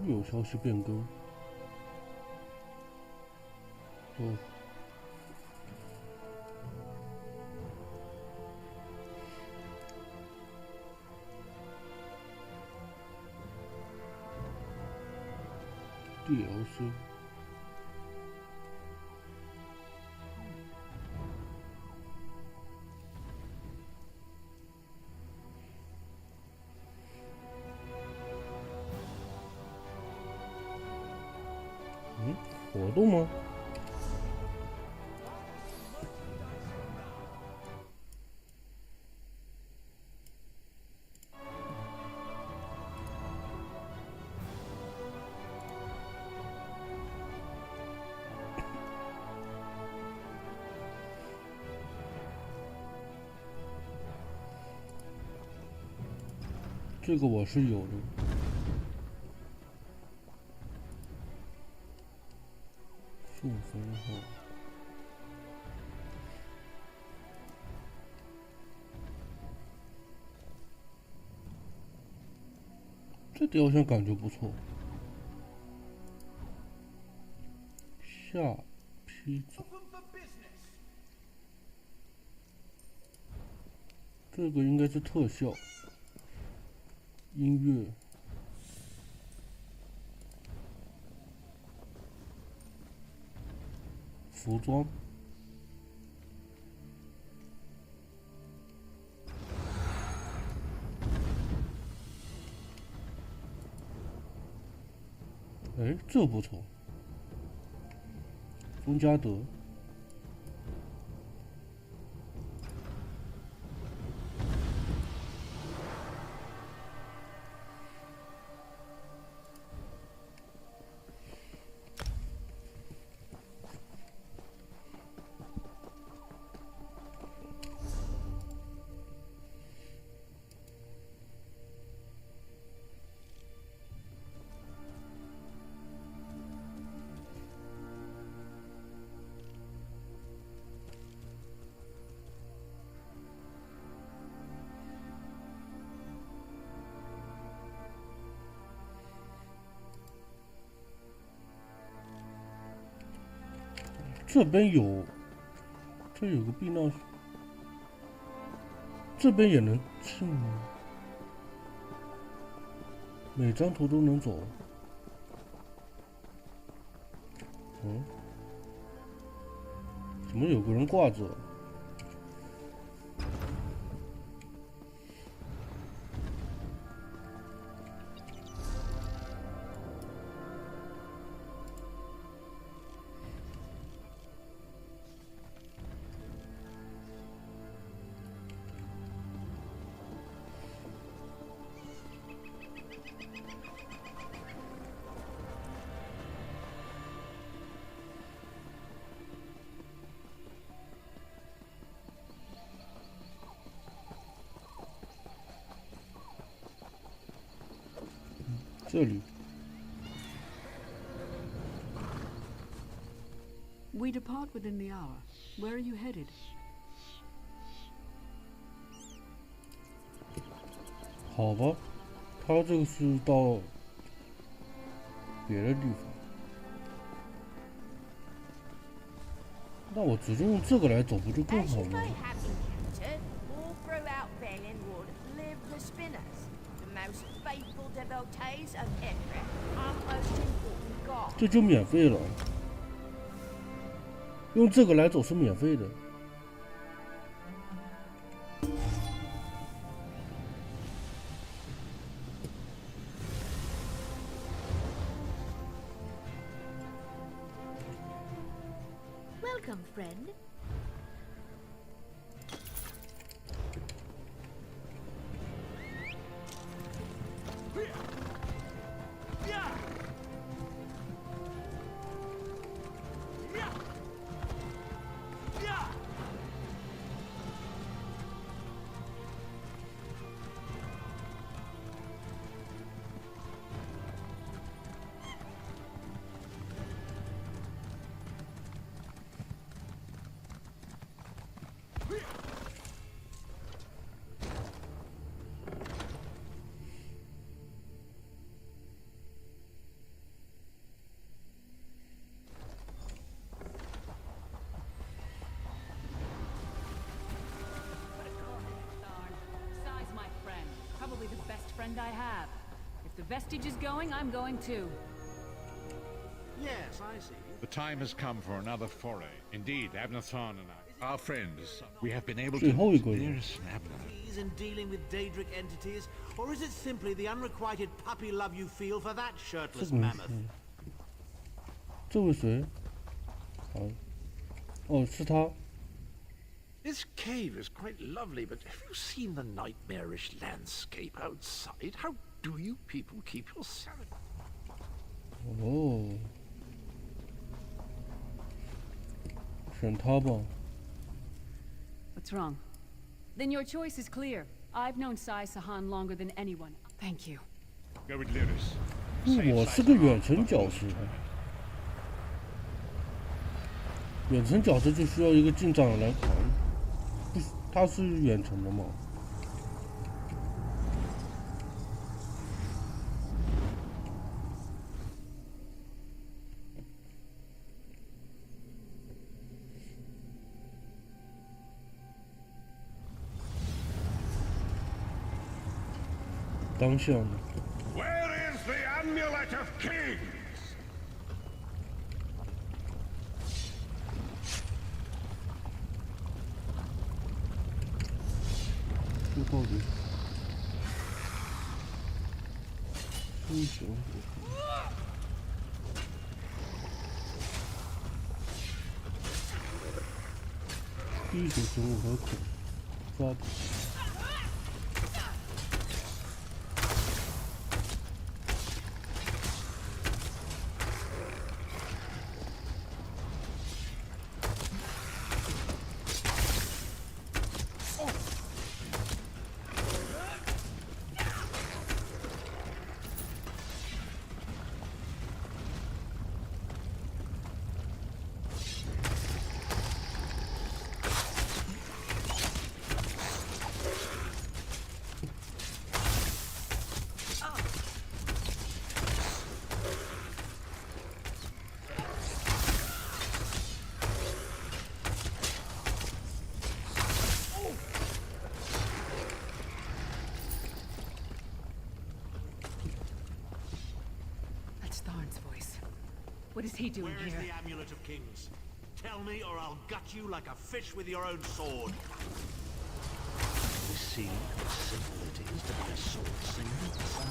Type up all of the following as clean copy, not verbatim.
有消息变更。哦。DLC。活动吗？这个我是有的。顺风号。这雕像感觉不错。下批准。这个应该是特效。音乐。服装。哎，这不错。风加德。这边有，这有个避难所，这边也能进吗？每张图都能走。怎么有个人挂着？这里。We depart within the hour. Where are you headed? 好吧，他这个是到别的地方。那我直接用这个来走，不就更好吗？这就免费了，用这个来走是免费的。Welcome, friend. friend I have. If the vestige is going, I'm going too. Yes, I see. The time has come for another foray. Indeed, Abnathan and I, our friends, we have been able to... Dearest Abner. In dealing with Daedric entities, or is it simply the unrequited puppy love you feel for that shirtless mammoth? 这位谁？好，哦，是他。 This cave is quite lovely, but have you seen the nightmarish landscape outside? How do you people keep your sanity? 哦，选他吧。 What's wrong? Then your choice is clear. I've known Sai Sahan longer than anyone. Thank you. Go with Lyris. 我是个远程角色，远程角色就需要一个近战来扛。不，他是远程的吗？当下呢？ Where is the amulet of kings? 这到底是什么？第一种生物和恐抓捕。 What is he doing Where is here? the Amulet of Kings? Tell me, or I'll gut you like a fish with your own sword. You see how simple it is to be a sword singer, son?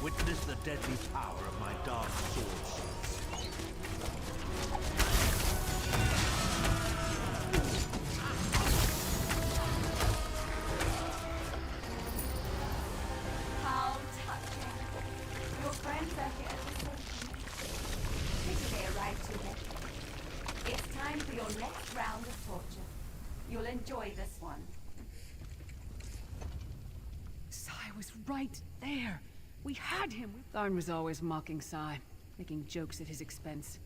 Witness the deadly power of my dark sword. How touching. Your friends are here to save you. Pity they arrived too late. It's time for your next round of torture. You'll enjoy this one. Sai was right there. We had him. Tharn was always mocking Sai, making jokes at his expense.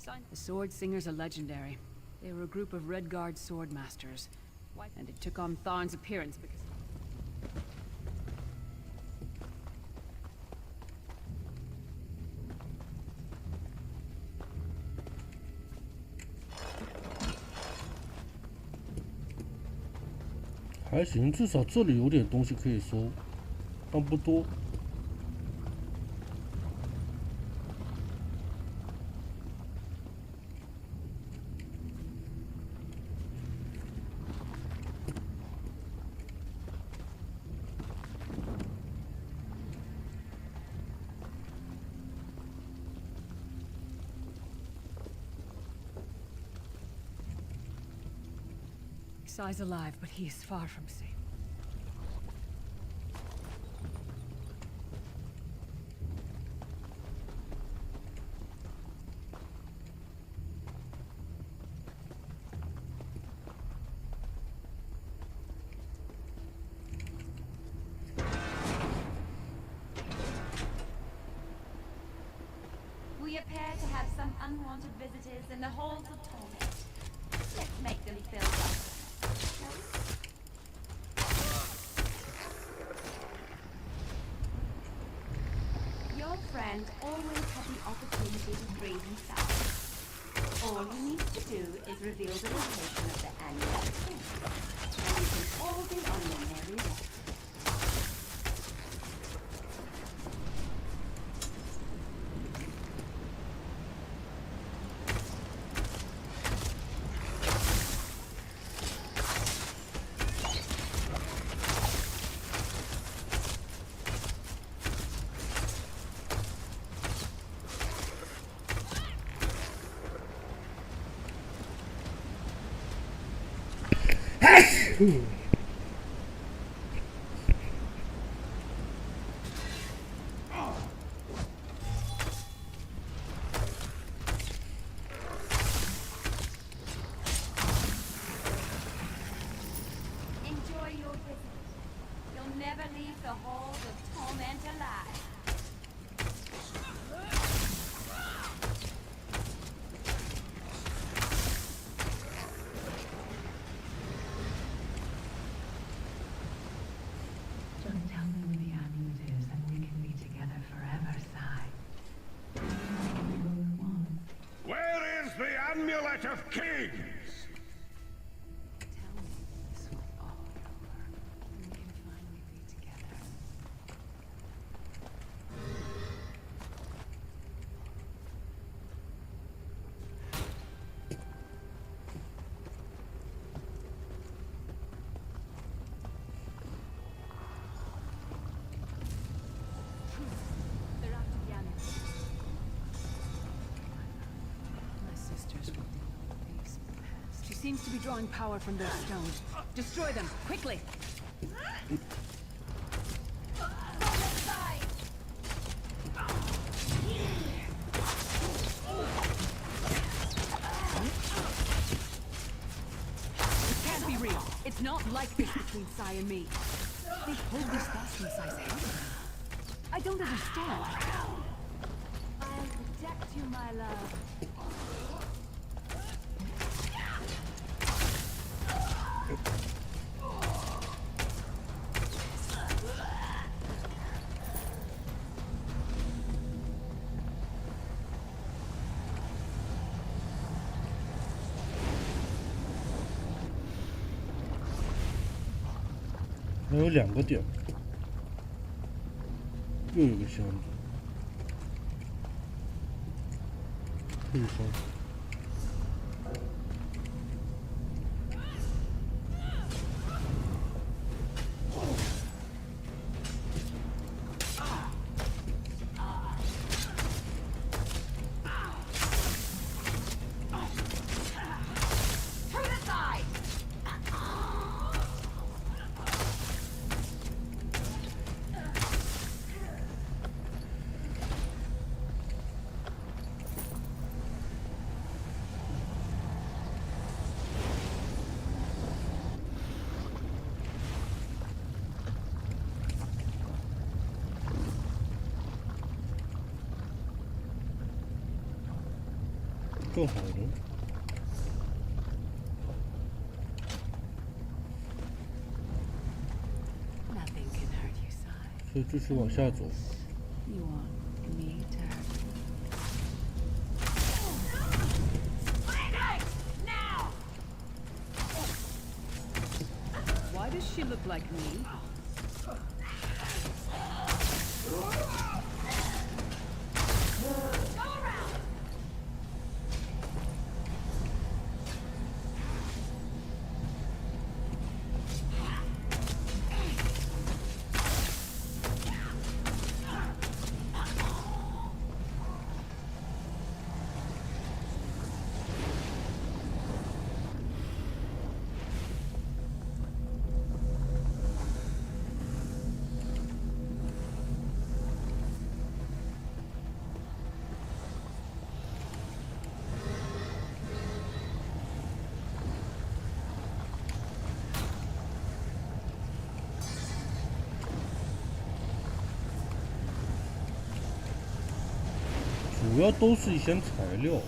The Sword Singers are legendary. They were a group of Redguard sword masters. And it took on Tharn's appearance because...还行，至少这里有点东西可以收，但不多。Sai's alive, but he is far from safe. We appear to have some unwanted visitors in the halls of torment. Let's make them feel welcome. Your friend always had the opportunity to free himself. All he needs to do is reveal the location of the amulet, and you can all be on your merry way. Enjoy your visit. You'll never leave the halls of torment alive. Just tell me where the amulet is and we can be together forever, Sai. We both want. Where is the amulet of kings? Tell me this will all be over, and we can finally be together. They're after the amulet. My sisters will deal with these pests. She seems to be drawing power from those stones. Destroy them, quickly! It can't be real. It's not like this between Sai and me. They pulled this fast from Sai's head. I don't understand. I'll protect you, my love.还有2个点，又有个箱子，配方。更好的， Nothing can hurt you, Sai. 所以这是往下走。 You want me to hurt you? Why does she look like me?主要都是一些材料。 I'll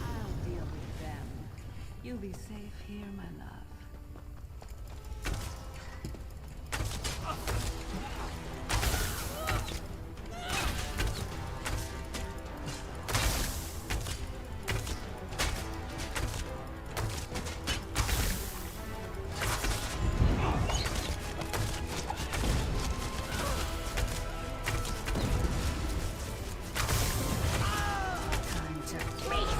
deal with them. You'll be safe here, my love. Monster Feast!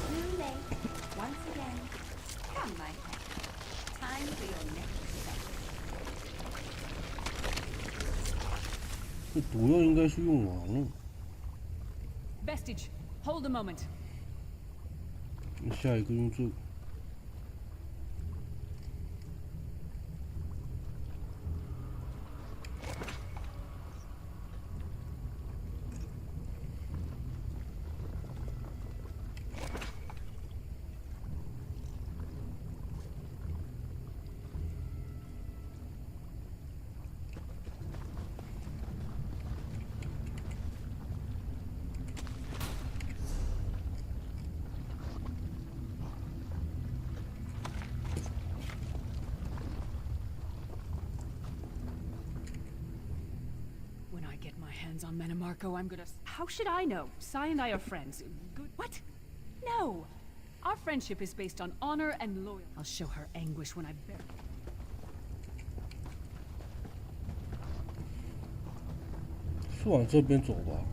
Too late. Once again. Come, my pet. Time for your next step. 这毒药应该是用完了， Vestige, hold a moment. 那下一个用这个。When I get my hands on Metamarco, I'm gonna... How should I know? Sai and I are friends. Good... What? No! Our friendship is based on honor and loyalty. I'll show her anguish when I bury her. 是往这边走吧？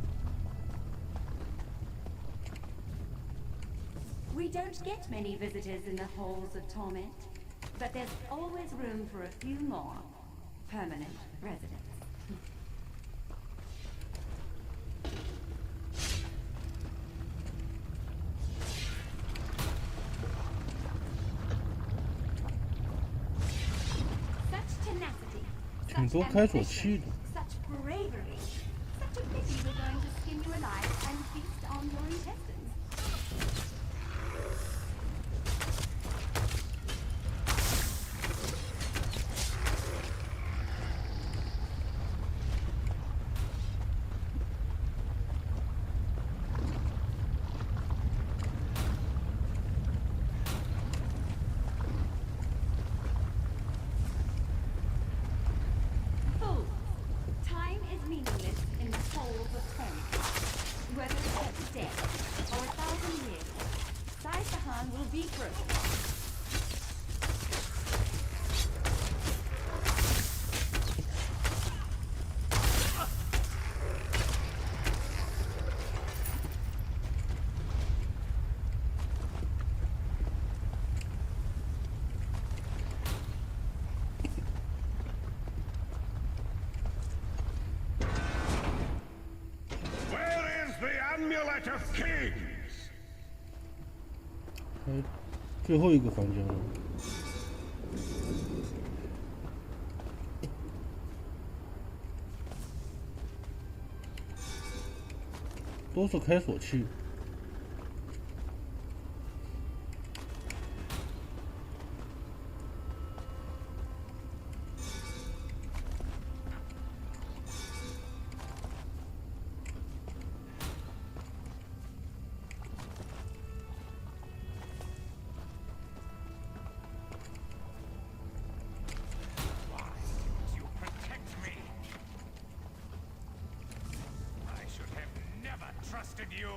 We don't get many visitors in the halls of torment, but there's always room for a few more permanent residents. Such tenacity, 挺 such 多开锁器 ambition, 的。 such bravery. Such a pity we're going to skin you alive and feast on your intestines. Fools! Time is meaningless in the halls of torment. Whether it's dead or 1,000 years, Sai Sahan will be first. Where is the Amulet of Kings? 开最后一个房间了。都是开锁器。Why didn't you protect me? I should have never trusted you.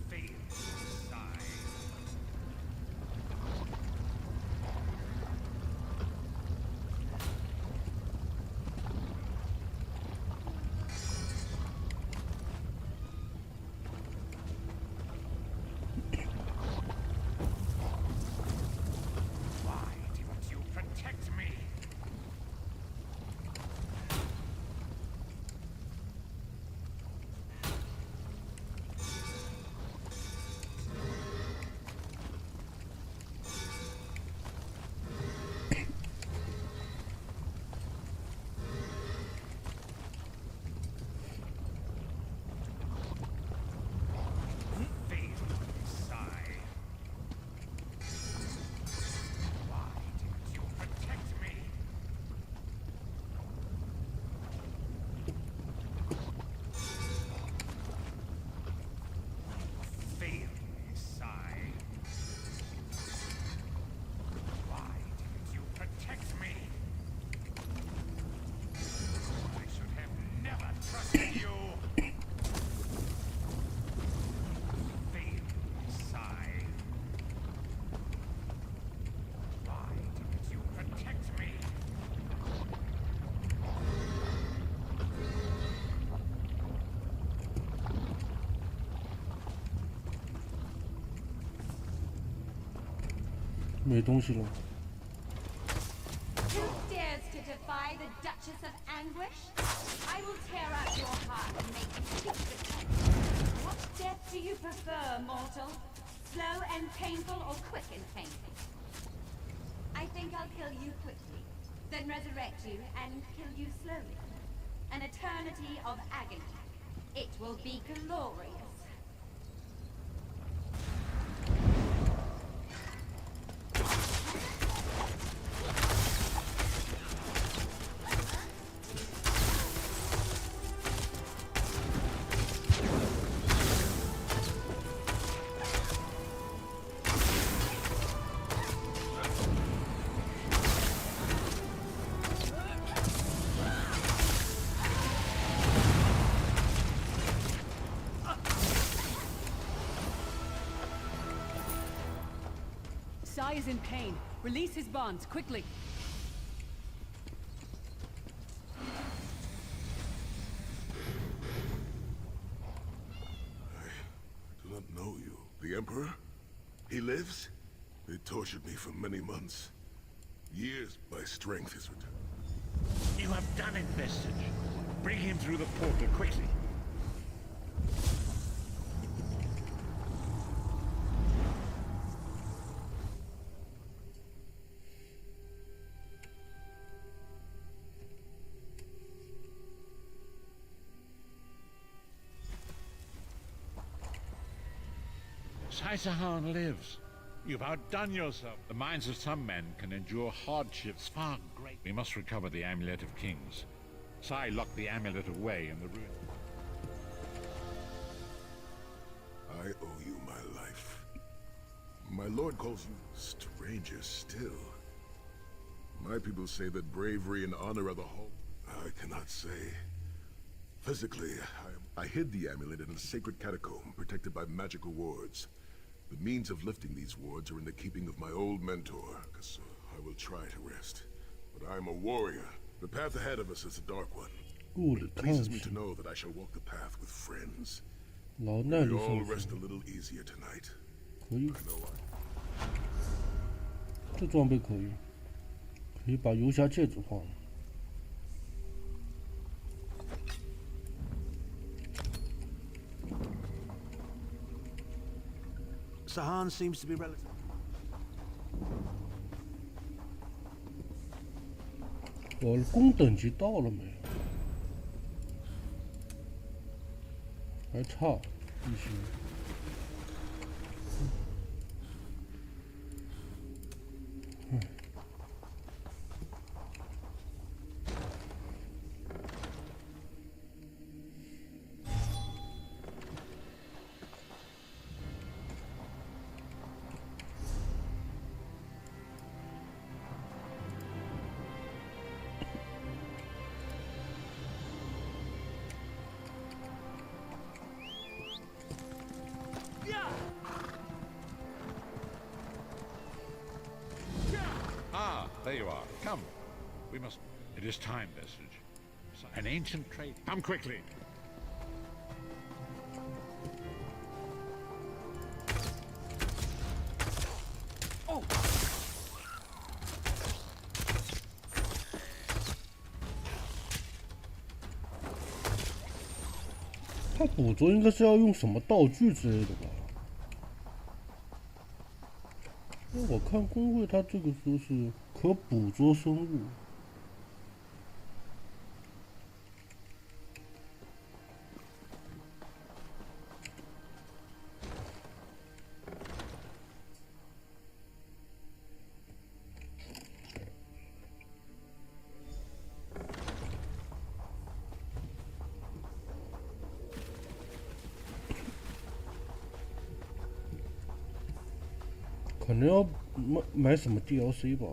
Failed, Sai. Why didn't you protect me? 没东西了。Who dares to defy the Duchess of Anguish? I will tear out your heart and make you seek the What death do you prefer, mortal? Slow and painful or quick and painful? I think I'll kill you quickly, then resurrect you and kill you slowly. An eternity of agony. It will be glorious. Sai is in pain. Release his bonds, quickly. I do not know you. The Emperor? He lives? They tortured me for many months. Years my strength is returned. You have done it, Vestige. Bring him through the portal quickly. Saisahan lives. You've outdone yourself. The minds of some men can endure hardships far greater. We must recover the Amulet of Kings. Sai locked the amulet away in the ruin. I owe you my life. My lord calls you stranger still. My people say that bravery and honor are the whole. I cannot say. Physically, I hid the amulet in a sacred catacomb protected by magical wards. The means of lifting these wards are in the keeping of my old mentor, so I will try to rest. But I am a warrior. The path ahead of us is a dark one. It pleases me to know that I shall walk the path with friends. We all rest a little easier tonight. 可以，这装备可以，可以把游侠戒指换了。Sahan seems to be relative. 我攻等级到了没？还差一些。There you are. Come. We must... It is time, Vestige. An ancient trade. Come quickly. Oh! 他捕捉应该是要用什么道具之类的吧？因为我看工会，他这个说是可捕捉生物。可能要买什么 DLC 吧。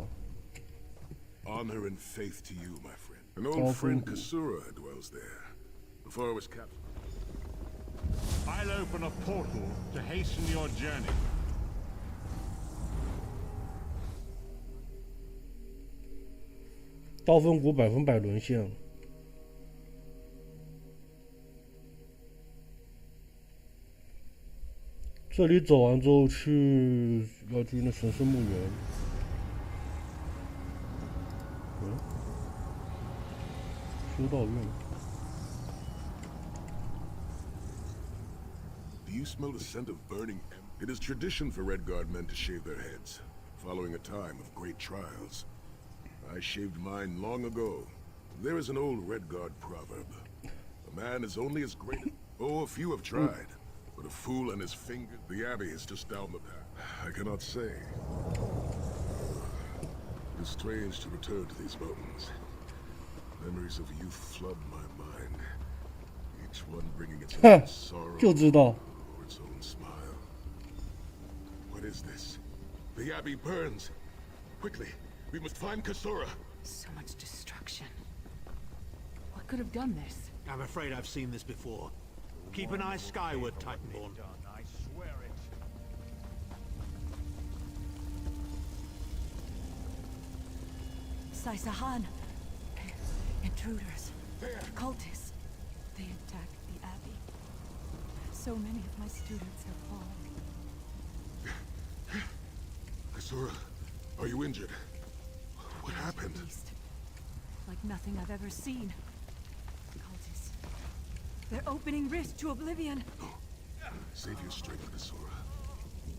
Honor and faith to you, my friend. An old friend Kasura dwells there. Before I was captured. I'll open a portal to hasten your journey. 刀锋谷100%沦陷。这里走完之后要去那神圣墓园。嗯，修道院。Do you smell the scent of burning? It is tradition for Redguard men to shave their heads, following a time of great trials. I shaved mine long ago. There is an old Redguard proverb. A man is only as great. Oh, a few have tried, but a fool and his finger. The Abbey is just down the path. I cannot say. It is strange to return to these mountains. Memories of youth flood my mind, each one bringing its own sorrow 就知道。 or its own smile. What is this? The Abbey burns. Quickly, we must find Kasora. So much destruction. What could have done this? I'm afraid I've seen this before. Keep an eye skyward, Titanborn. I swear it. Saisahan. Intruders. Cultists. They attacked the Abbey. So many of my students have fallen. Kasora, are you injured? What happened? Beast. Like nothing I've ever seen. Cultists. They're opening rift to oblivion. Save your strength, Kasora.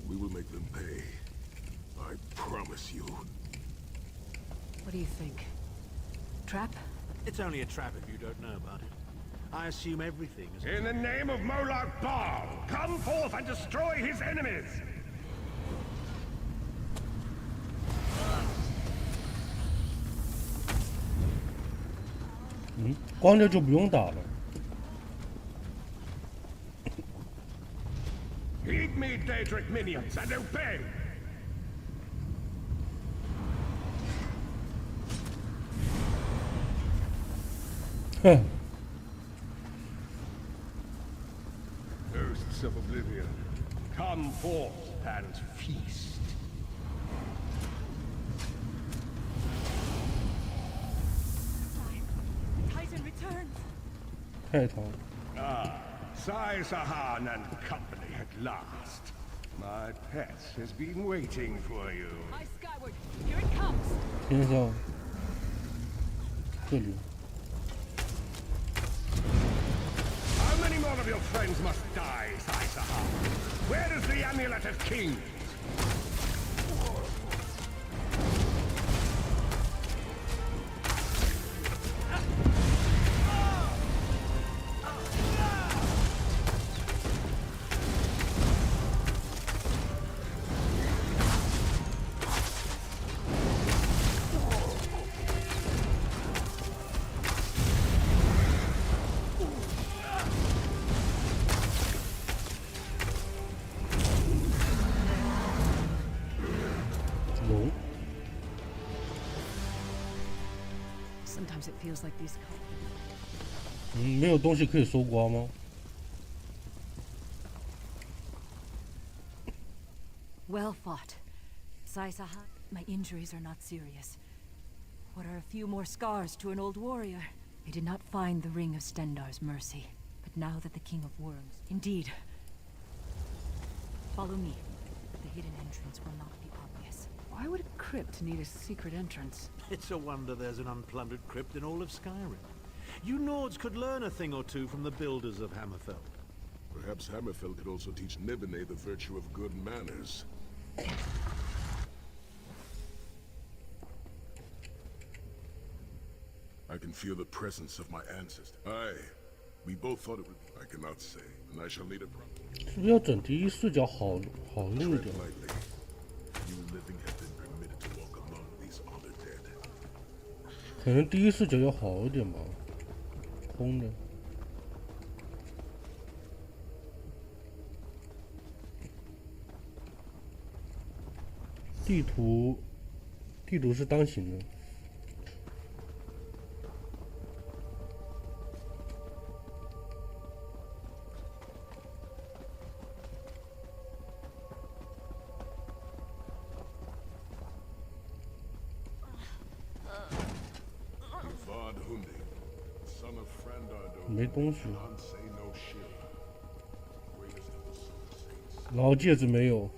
We will make them pay. I promise you. What do you think? Trap? It's only a trap if you don't know about it. I assume everything is... In the name of Molag Bal, come forth and destroy his enemies! 嗯，光溜就不用打了。 Heed me, Daedric minions, and obey! Ghosts of oblivion, come forth and feast. Titan returns. 太疼。 Sai-Sahan and company at last. My pet has been waiting for you. Eye skyward. Here it comes. 天上，这里。 How many more of your friends must die, Sai-Sahan? Where is the Amulet of Kings? Sometimes it feels like these. 嗯，没有东西可以搜刮吗？ Well fought. Saisahan. My injuries are not serious. What are a few more scars to an old warrior? I did not find the Ring of Stendar's mercy. But now that the King of Worms... Indeed. Follow me. The hidden entrance will not be obvious. Why would a crypt need a secret entrance? It's a wonder there's an unplundered crypt in all of Skyrim. You Nords could learn a thing or two from the builders of Hammerfell. Perhaps Hammerfell could also teach Nibene the virtue of good manners. I can feel the presence of my ancestors. Aye, we both thought it would. I cannot say, and I shall need a problem. 是不是要整第一视角好用一 Tread 点？ lightly. You living have been permitted to walk among these other dead. 可能第一视角要好一点吧，空的。地图是当行的。 没东西，然后戒指没有，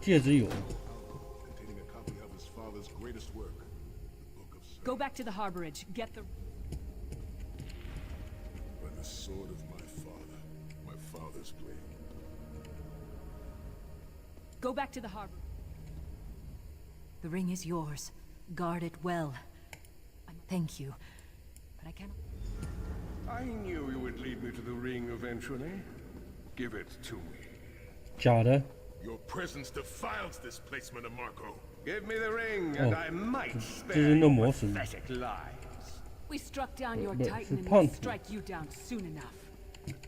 戒指有。Go back to the harborage. Get the... By the sword of my father's blade. Go back to the harbor. The ring is yours. Guard it well. Thank you, but I cannot... I knew you would lead me to the ring eventually. Give it to me. 假的。 Your presence defiles this place, Marco. Give me the ring, and I might spare 这是那 your 魔神。 pathetic lies. We struck down your 不是 titan and 胖 we'll 子。 strike you down soon enough.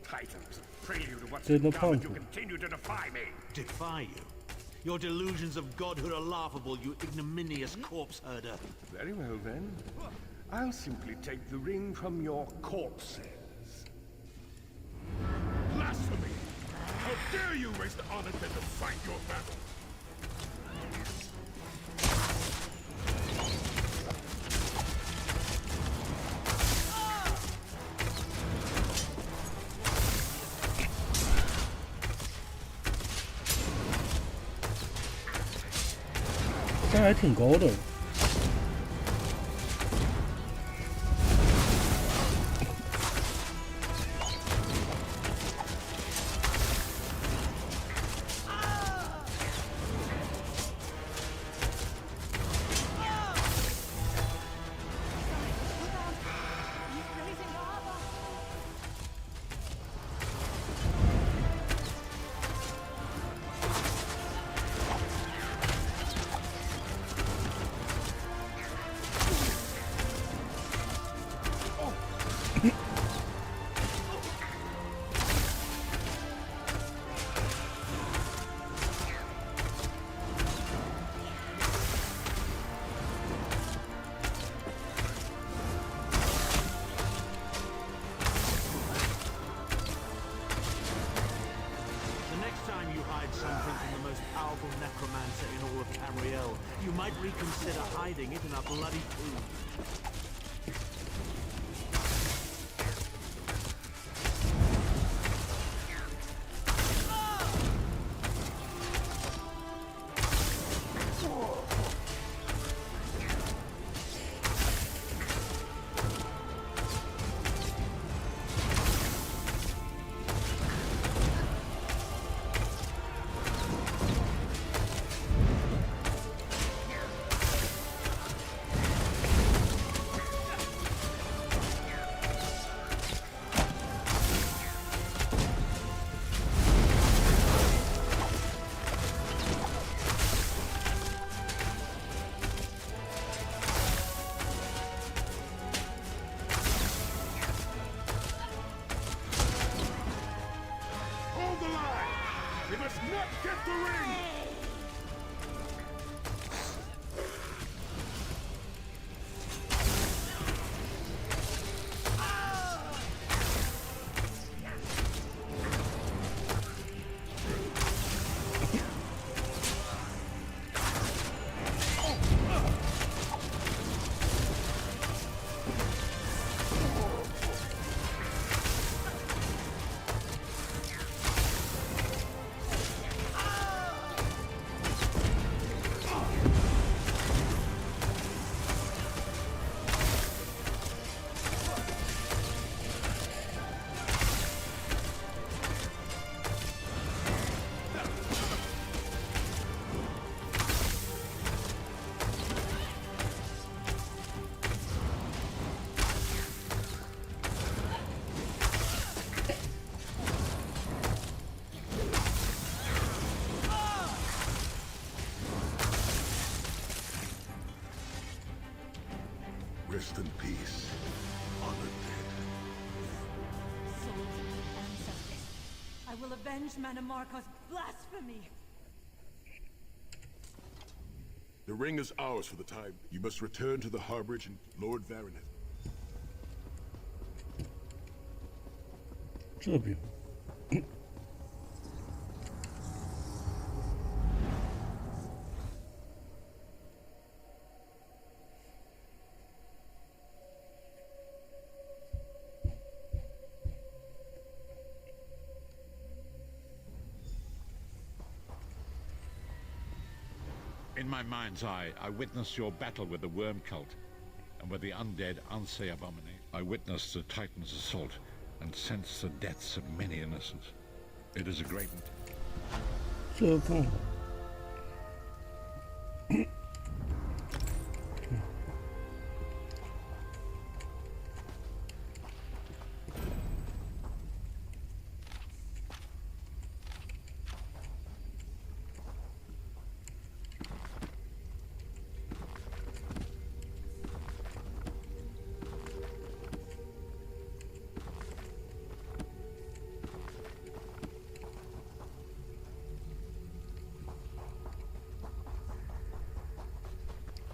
Titans, prelude to what's 这 to 是 come 胖 if 子 you。continue to defy me. Defy you? Your delusions of godhood are laughable, you ignominious corpse herder. Very well then. I'll simply take the ring from your corpses. Blasphemy! How dare you raise the honor then to fight your battle? 这还挺高的。necromancer in all of Tamriel, you might reconsider hiding it in a bloody tomb. Rest in peace, honored dead. Souls of my ancestors, I will avenge Manamarco's blasphemy! The ring is ours for the time. You must return to the harborage and Lord Varaneth. 这边。In my mind's eye, I witnessed your battle with the worm cult. and with the undead Unsay abomination. I witnessed the Titan's assault and sensed the deaths of many innocents. It is a great... 这更好。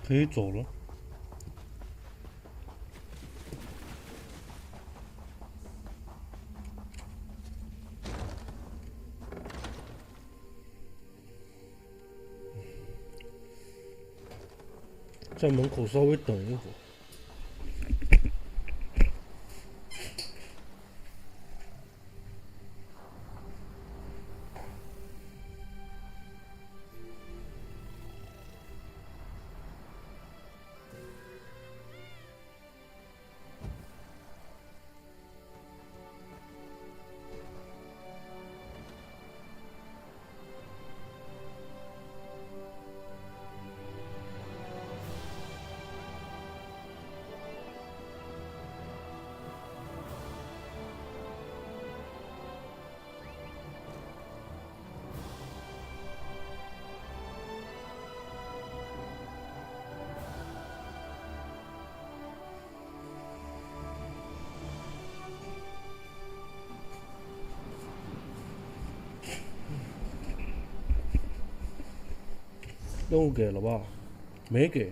可以走了。在门口稍微等一会儿。任务给了吧？没给。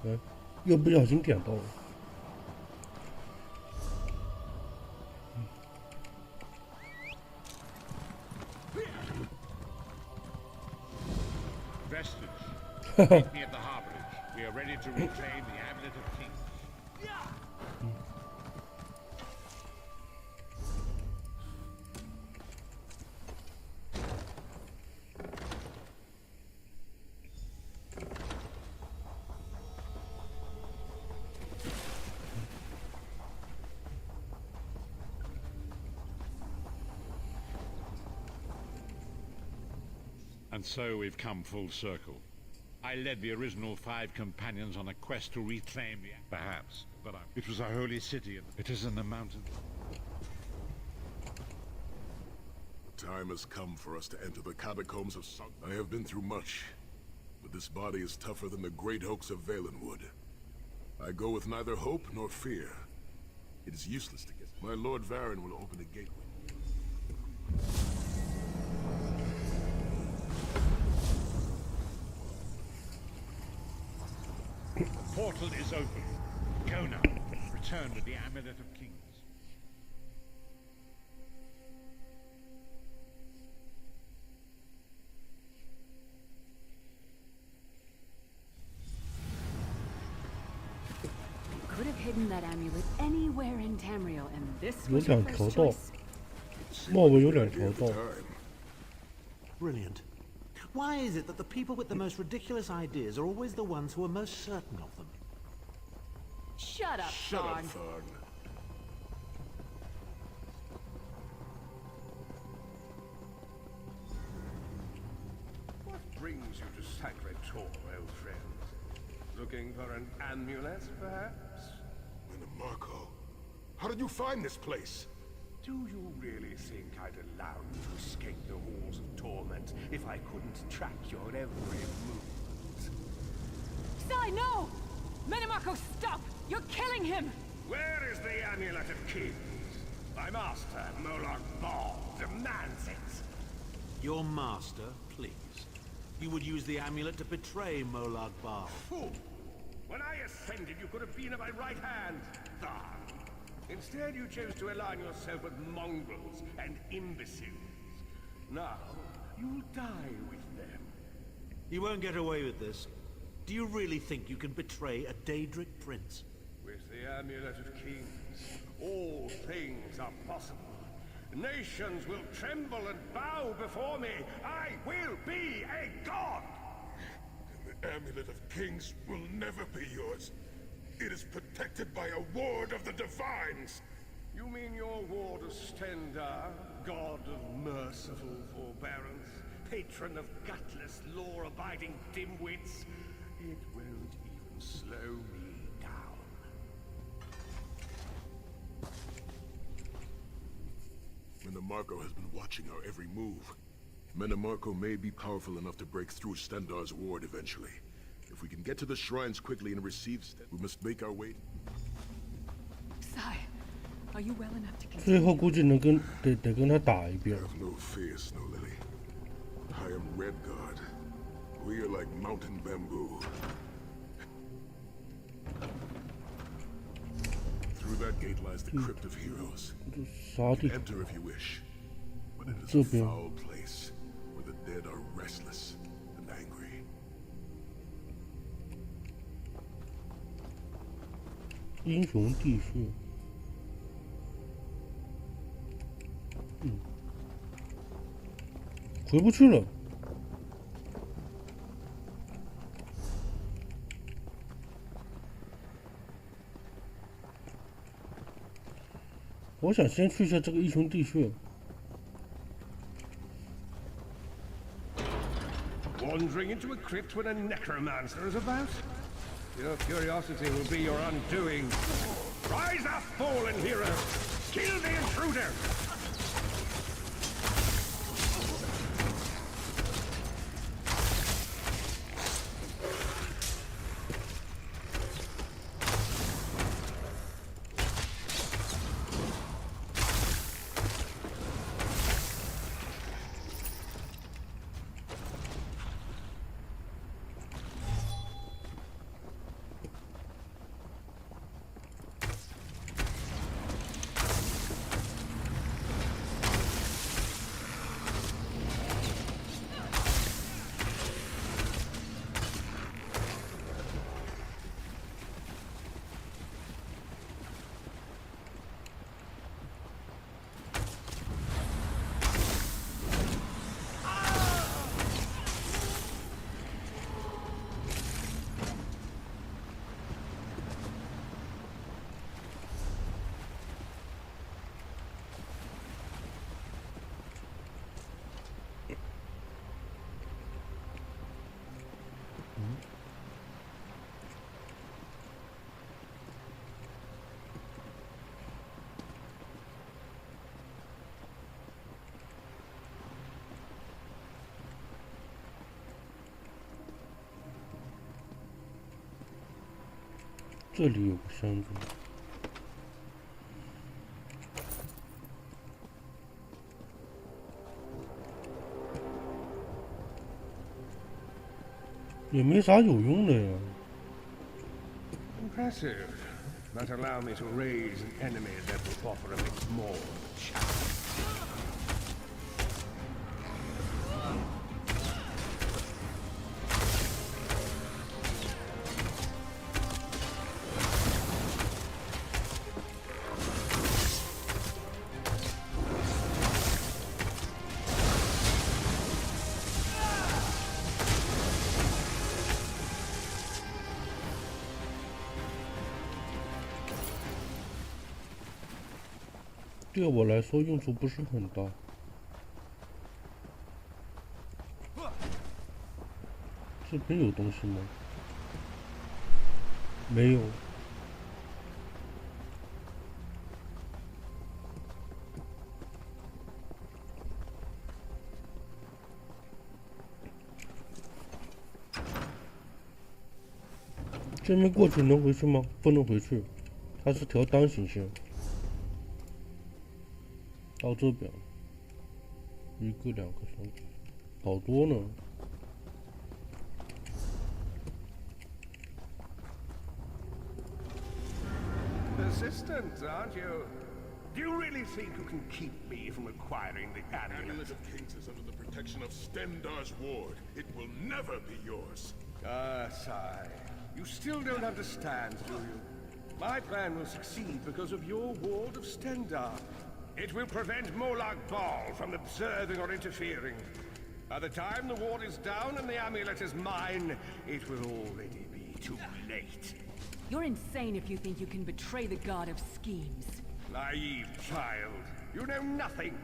哎，又不小心点到了。Vestige, meet me at the harborage. We are ready to reclaim the Amulet of Kings. And so we've come full circle. I led the original 5 companions on a quest to reclaim the... Perhaps, but it was a holy city, and it is in the mountains. Time has come for us to enter the catacombs of Sun. I have been through much, but this body is tougher than the great oaks of Valenwood. I go with neither hope nor fear. It is useless to get... My Lord Varen will open a gateway. The portal is open. Go now. Return with the Amulet of Kings. Could have hidden that amulet anywhere in Tamriel, and this 有 was your 两条 first 道 choice.，冒个有两条道。 Brilliant. Why is it that the people with the most ridiculous ideas are always the ones who are most certain of them? Shut up, Shut up, Thorn. Tharn. What brings you to Sacred Tor, old friend? Looking for an amulet, perhaps? Marco, how did you find this place? Do you really think I'd allow you to escape the halls of torment if I couldn't track your every move? Sai, no! Menimarco, stop! You're killing him! Where is the Amulet of Kings? My master, Molag Bal, demands it. Your master, please. You would use the amulet to betray Molag Bal. Fool! When I ascended, you could have been at my right hand, Thar. Instead, you chose to align yourself with mongrels and imbeciles. Now, you'll die with them. You won't get away with this. Do you really think you can betray a Daedric prince? With the Amulet of Kings, all things are possible. Nations will tremble and bow before me. I will be a god! Amulet of Kings will never be yours. It is protected by a ward of the Divines. You mean your ward of Stendar, god of merciful forbearance, patron of gutless, law-abiding dimwits? It won't even slow me down. Menamarco has been watching our every move. Menamarco may be powerful enough to break through Stendar's ward eventually. If we can get to the shrines quickly and receive we must make our way. Sai, are you well enough to 最后估计能跟得跟他打一遍。 Have no fear, Snow Lily. I am Red Guard. We are like mountain bamboo. Through that gate lies the Crypt of Heroes. 啥地方？ Enter if you wish. But it is 这 a 边。 foul place where the dead are restless and angry. 英雄地穴。回不去了。我想先去一下这个英雄地穴。 Wandering into a crypt when a necromancer is about? Your curiosity will be your undoing. Rise up, fallen hero! Kill the intruder!这里有个箱子，也没啥有用的呀。 Impressive. But allow me to raise an enemy that will offer a bit more challenge.对我来说用处不是很大。这边有东西吗？没有。这边过去能回去吗？不能回去，它是条单行线。 到这边，一个两个三个，好多呢。 Persistent, aren't you? Do you really think you can keep me from acquiring the amulet? Amulet of Kings is under the protection of Stendar's ward. It will never be yours. Ah, Sai. You still don't understand, do you? My plan will succeed because of your ward of Stendar. It will prevent Molag Bal from observing or interfering. By the time the ward is down and the amulet is mine, it will already be too late. You're insane if you think you can betray the god of schemes. Naive child. You know nothing.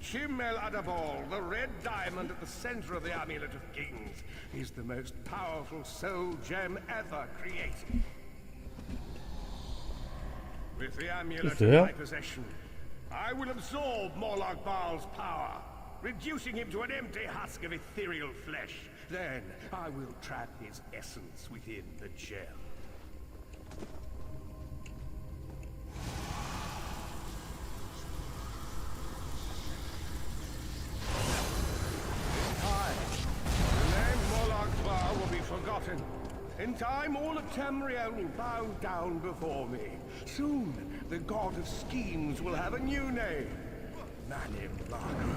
Chim El Adabal, the red diamond at the center of the Amulet of Kings, is the most powerful soul gem ever created. With the amulet in my possession, I will absorb Morlock Baal's power, reducing him to an empty husk of ethereal flesh. Then I will trap his essence within the gem. Forgotten. In time, all of Tamriel will bow down before me. Soon, the god of schemes will have a new name. Manimbaga.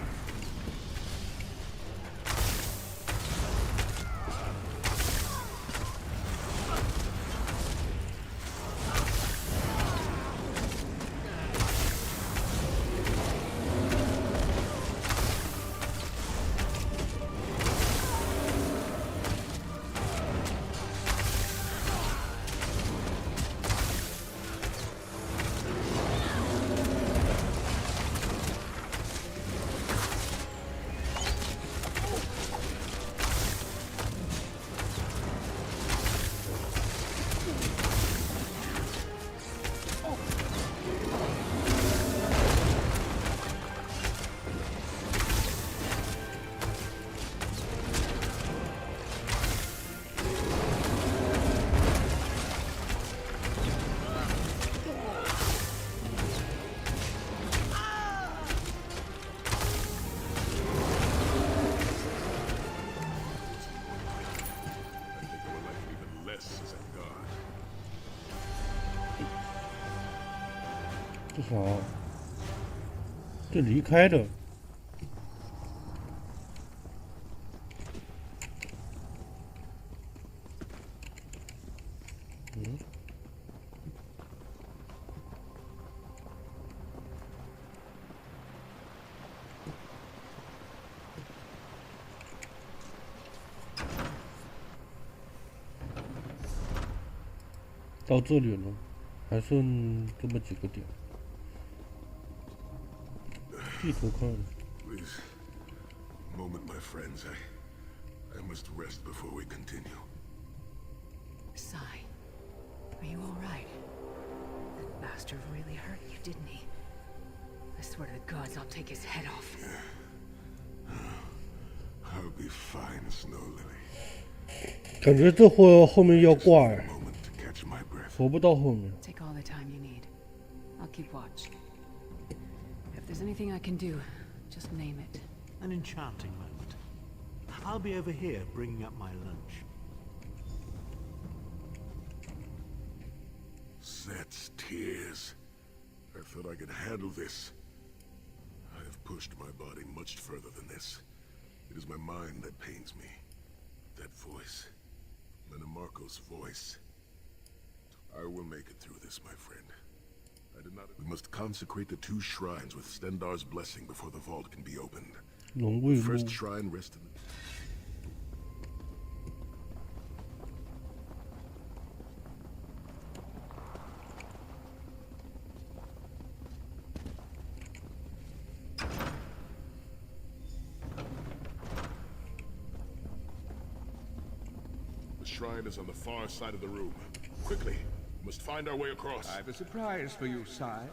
God. 这啥？这离开的。嗯。到这里了，还剩这么几个点。地图看。Please, moment, my friends. I must rest before we continue. Sai, are you all right? That bastard really hurt you, didn't he? I swear to the gods, I'll take his head off. I'll be fine, Snow Lily. 感觉这货后面要挂哎。活不到后面。 Take all the time you need. I'll keep watch. If there's anything I can do, just name it. An enchanting moment. I'll be over here bringing up my lunch. Set's tears. I thought I could handle this. I have pushed my body much further than this. It is my mind that pains me. That voice. Menamarco's voice. I will make it through this, my friend. I did not. We must consecrate the 2 shrines with Stendar's blessing before the vault can be opened. The first shrine rests in the... The shrine is on the far side of the room. Quickly, we must find our way across. I have a surprise for you, Sai.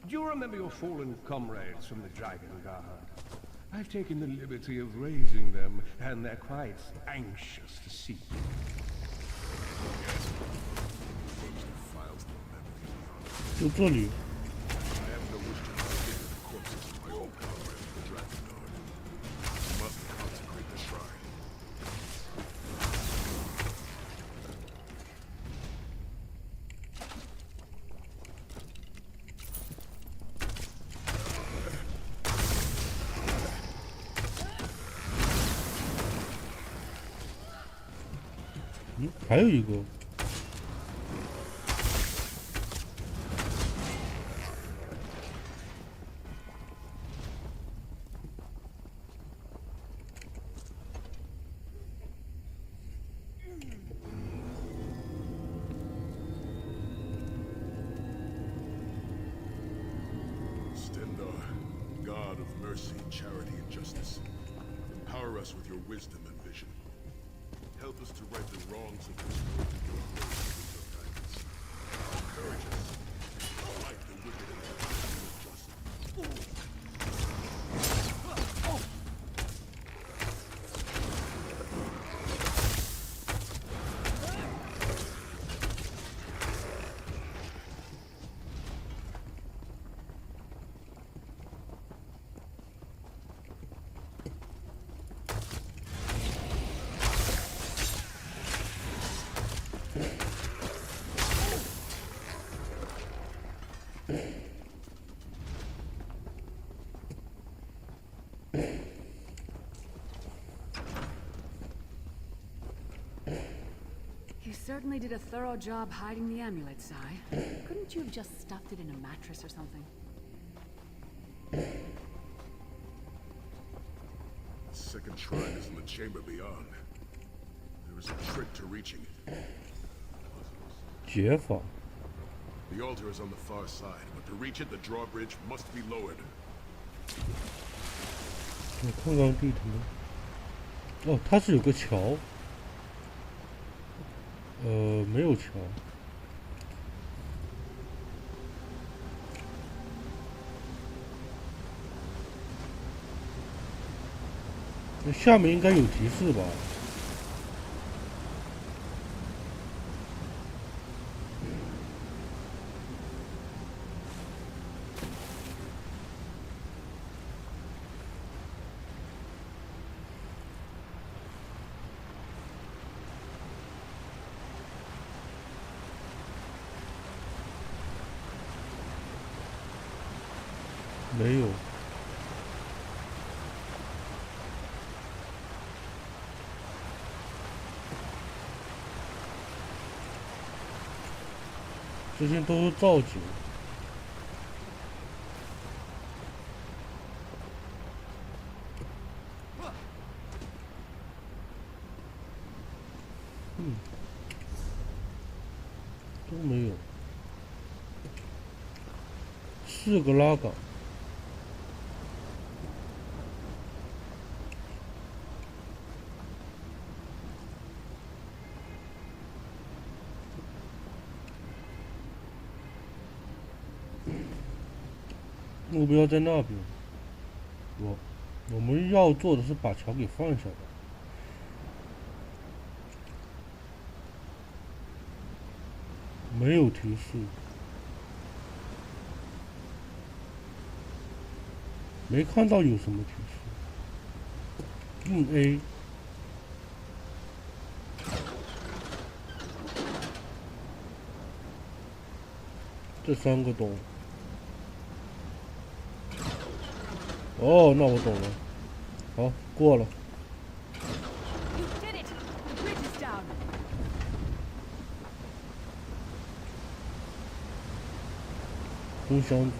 Do you remember your fallen comrades from the Dragon Guard? I've taken the liberty of raising them, and they're quite anxious to see you. Yes. Files the 就这里。 I have no wish to visit the corpses of my own comrades of the Dragon Guard. We must consecrate the shrine. Mm-hmm. 还有一个。God of mercy, charity, and justice. Empower us with your wisdom and vision. Help us to right the wrongs of this world with your grace and your guidance. Encourage us to fight the wicked and the just. You certainly did a thorough job hiding the amulet, Sai. Couldn't you have just stuffed it in a mattress or something? The second shrine is in the chamber beyond. There is a trick to reaching it. 解法。 The altar is on the far side, but to reach it, the drawbridge must be lowered. 我看看地图。哦，它是有个桥。没有桥。那下面应该有提示吧？没有。这些都是造景。都没有。是个拉杆。 目标在那边。我们要做的是把桥给放下来。没有提示。没看到有什么提示。硬 A。这3个洞。 哦，那我懂了。好，过了。空箱子。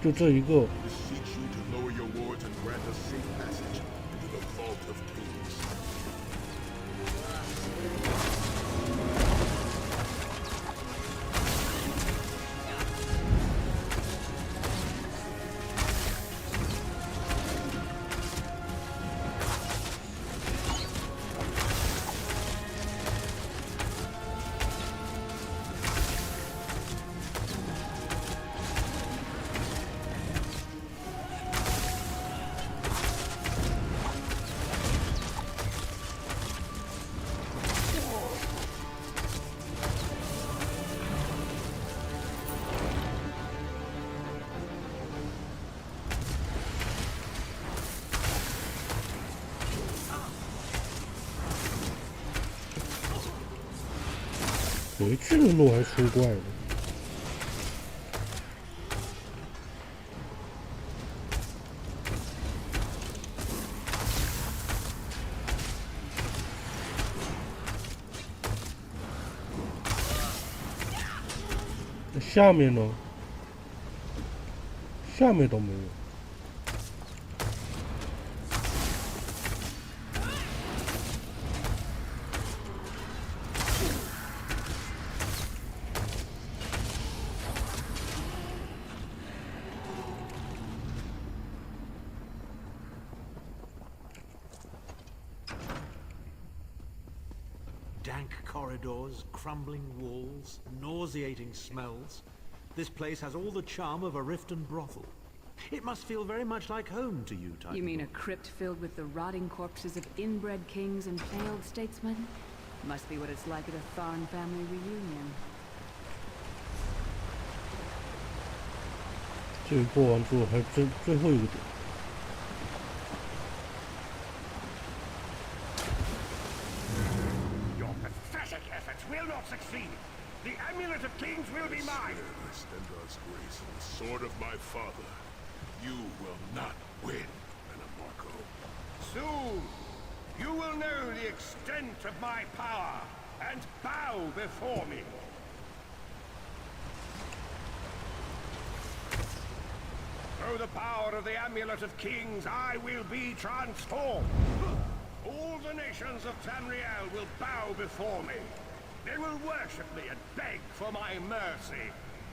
就这一个。 回去的路还出怪了。那下面呢？下面都没有。Dank corridors, crumbling walls, nauseating smells. This place has all the charm of a Riften brothel. It must feel very much like home to you, Titan. You mean a crypt filled with the rotting corpses of inbred kings and failed statesmen? Must be what it's like at a Tharn family reunion. 这个过完之后，还有最后一个点。Your pathetic efforts will not succeed. The amulet of kings will be mine. By Stendar's grace and the sword of my father, you will not win, Anamarco. Soon, you will know the extent of my power and bow before me. Through the power of the Amulet of Kings, I will be transformed. All the nations of Tamriel will bow before me. They will worship me and beg for my mercy.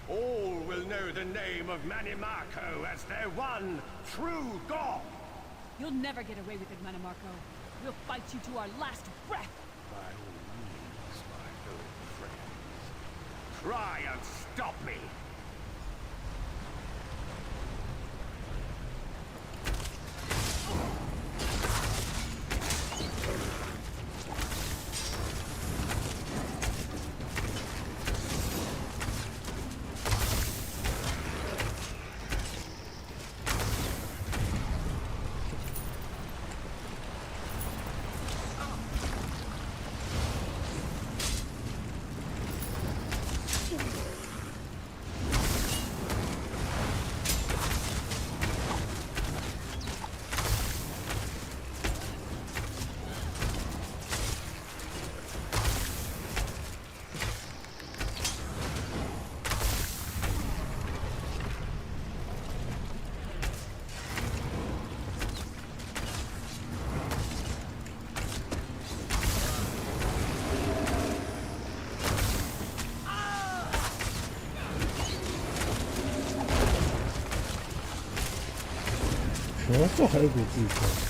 All will know the name of Manimarco as their one true god. You'll never get away with it, Manamarco. We'll fight you to our last breath. By all means, my old friends. Try and stop me.这还有股巨风。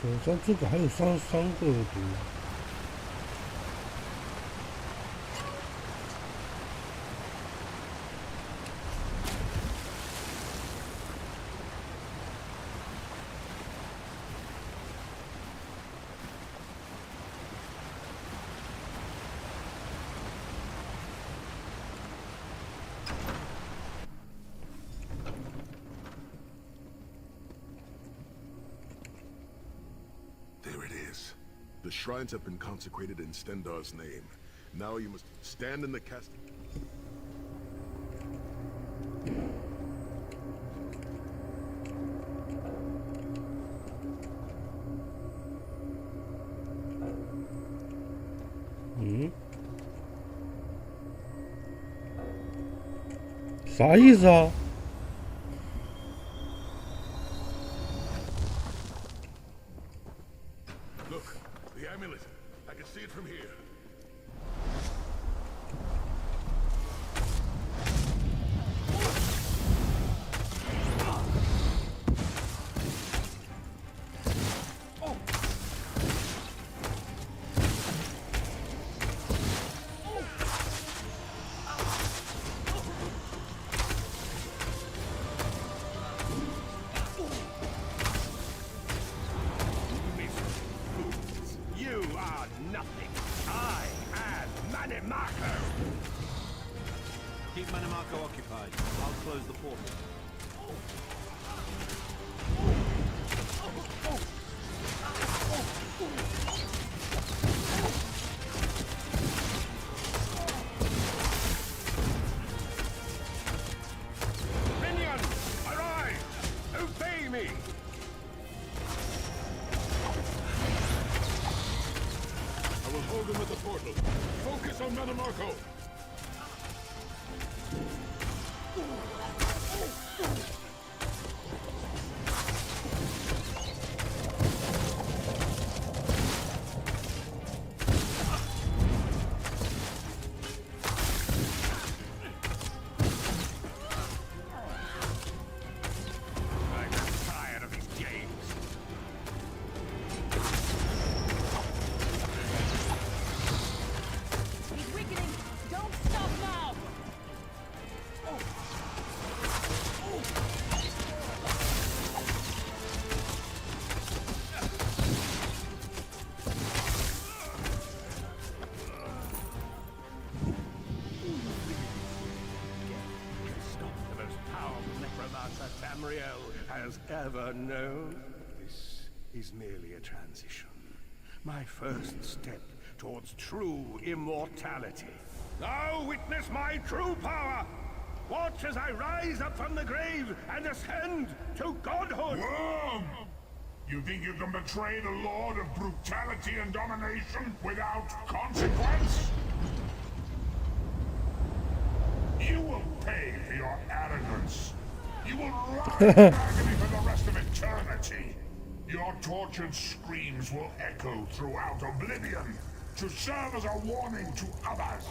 好像这个还有三个毒。The shrines have been consecrated in Stendar's name. Now you must stand in the cast. Hmm? 啥意思啊？ From here. Keep Manimarco occupied. I'll close the portal. Minions, arise! Obey me! I will hold him at the portal. Focus on Metamarco. I'm tired of these games. He's weakening! Don't stop now! Stop the most powerful necromancer Tamriel has ever known. This is merely a transition. My first step towards true immortality. Now witness my true power! Watch as I rise up from the grave and ascend to godhood! Worm! You think you can betray the Lord of brutality and domination without consequence? You will pay for your arrogance. You will rot in agony for the rest of eternity. Your tortured screams will echo throughout oblivion to serve as a warning to others.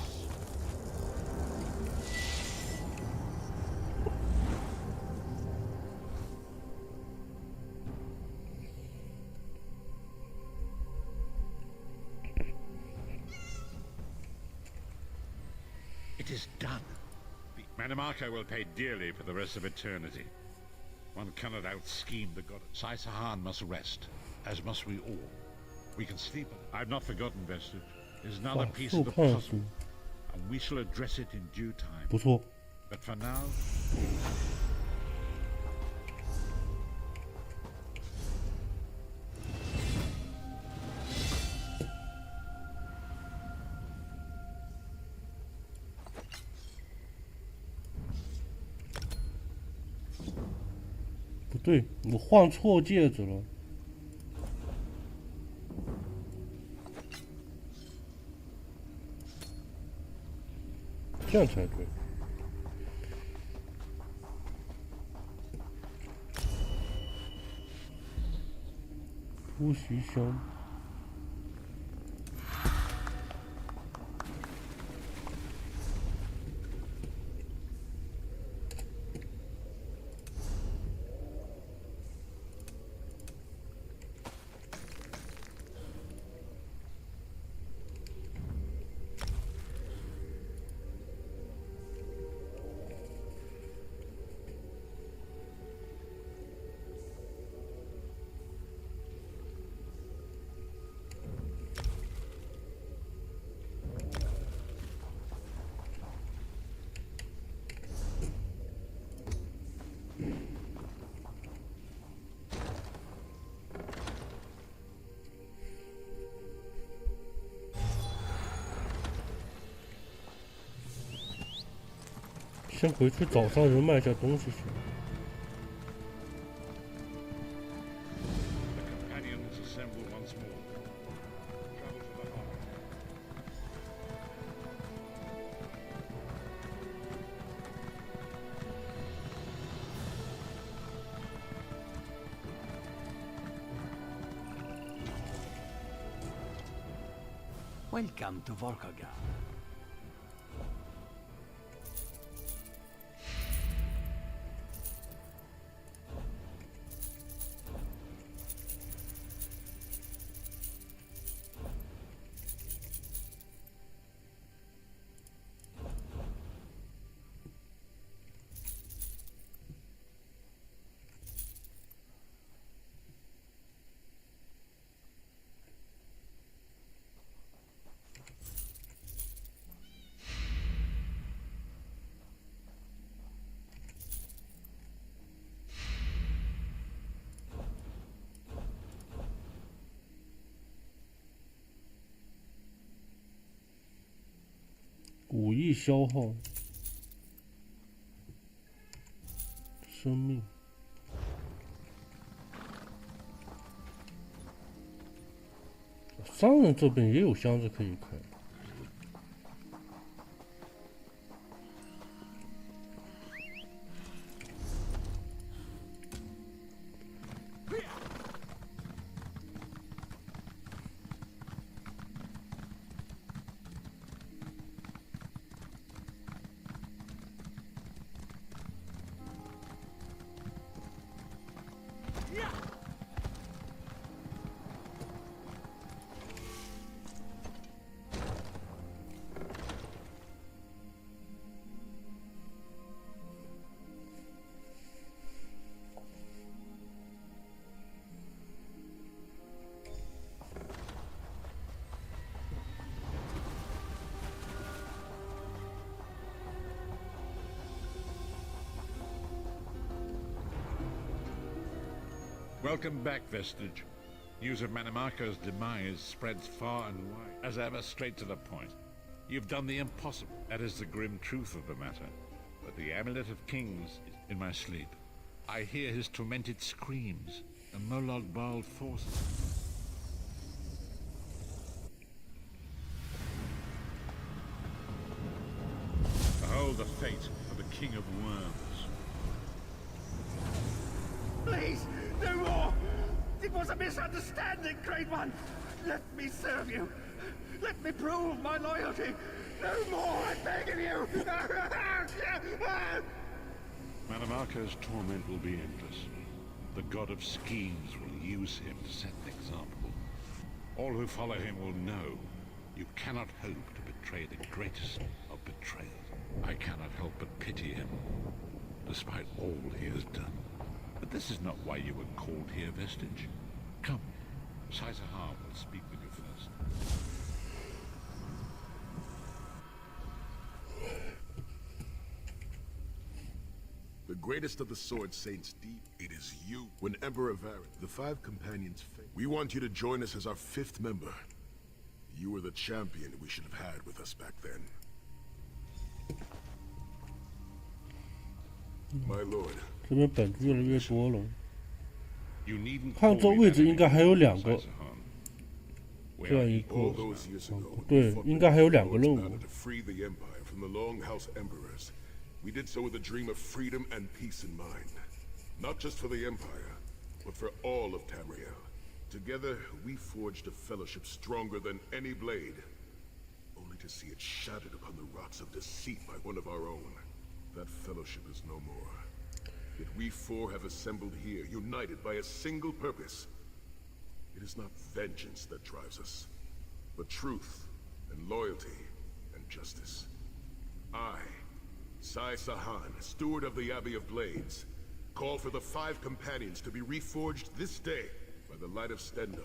It is done. Metamarco will pay dearly for the rest of eternity. One cannot out-scheme the god. Sai Sahan must rest, as must we all. We can sleep. I've not forgotten, Vestige. There's another piece of the puzzle, and we shall address it in due time. 不错。 But for now, 不对，我换错戒指了。这样才对。呼吸箱。先回去找商人卖下东西去。 the companions assemble once more. Travel to the harbor. Welcome to Volkaga. 武艺消耗生命。商人这边也有箱子可以开。Welcome back, Vestige. News of Manimarco's demise spreads far and wide. As ever, straight to the point. You've done the impossible. That is the grim truth of the matter. But the Amulet of Kings is in my sleep. I hear his tormented screams, and Molog Bal forces. Behold the fate of the King of Worms. Please, no more! It was a misunderstanding, Great One! Let me serve you! Let me prove my loyalty! No more, I beg of you! Manimarco's torment will be endless. The god of schemes will use him to set an example. All who follow him will know you cannot hope to betray the greatest of betrayals. I cannot help but pity him, despite all he has done. But this is not why you were called here, Vestige. Come, Saisahar will speak with you first. The greatest of the Sword Saints deep, it is you. When Emperor Varyn, the five companions failed. We want you to join us as our fifth member. You were the champion we should have had with us back then. My lord. 这边本子越来越多了。 You needn't 看这位置应该还有两个，这样一个， All those years ago, 对，应该还有两个任务。 to free the empire from the Longhouse emperors. We did so with a dream of freedom and peace in mind. Not just for the empire, but for all of Tamriel. Together, we forged a fellowship stronger than any blade, only to see it shattered upon the rocks of deceit by one of our own. That fellowship is no more. Yet we four have assembled here, united by a single purpose. It is not vengeance that drives us, but truth and loyalty and justice. I, Sai Sahan, steward of the Abbey of Blades, call for the five companions to be reforged this day by the light of Stendar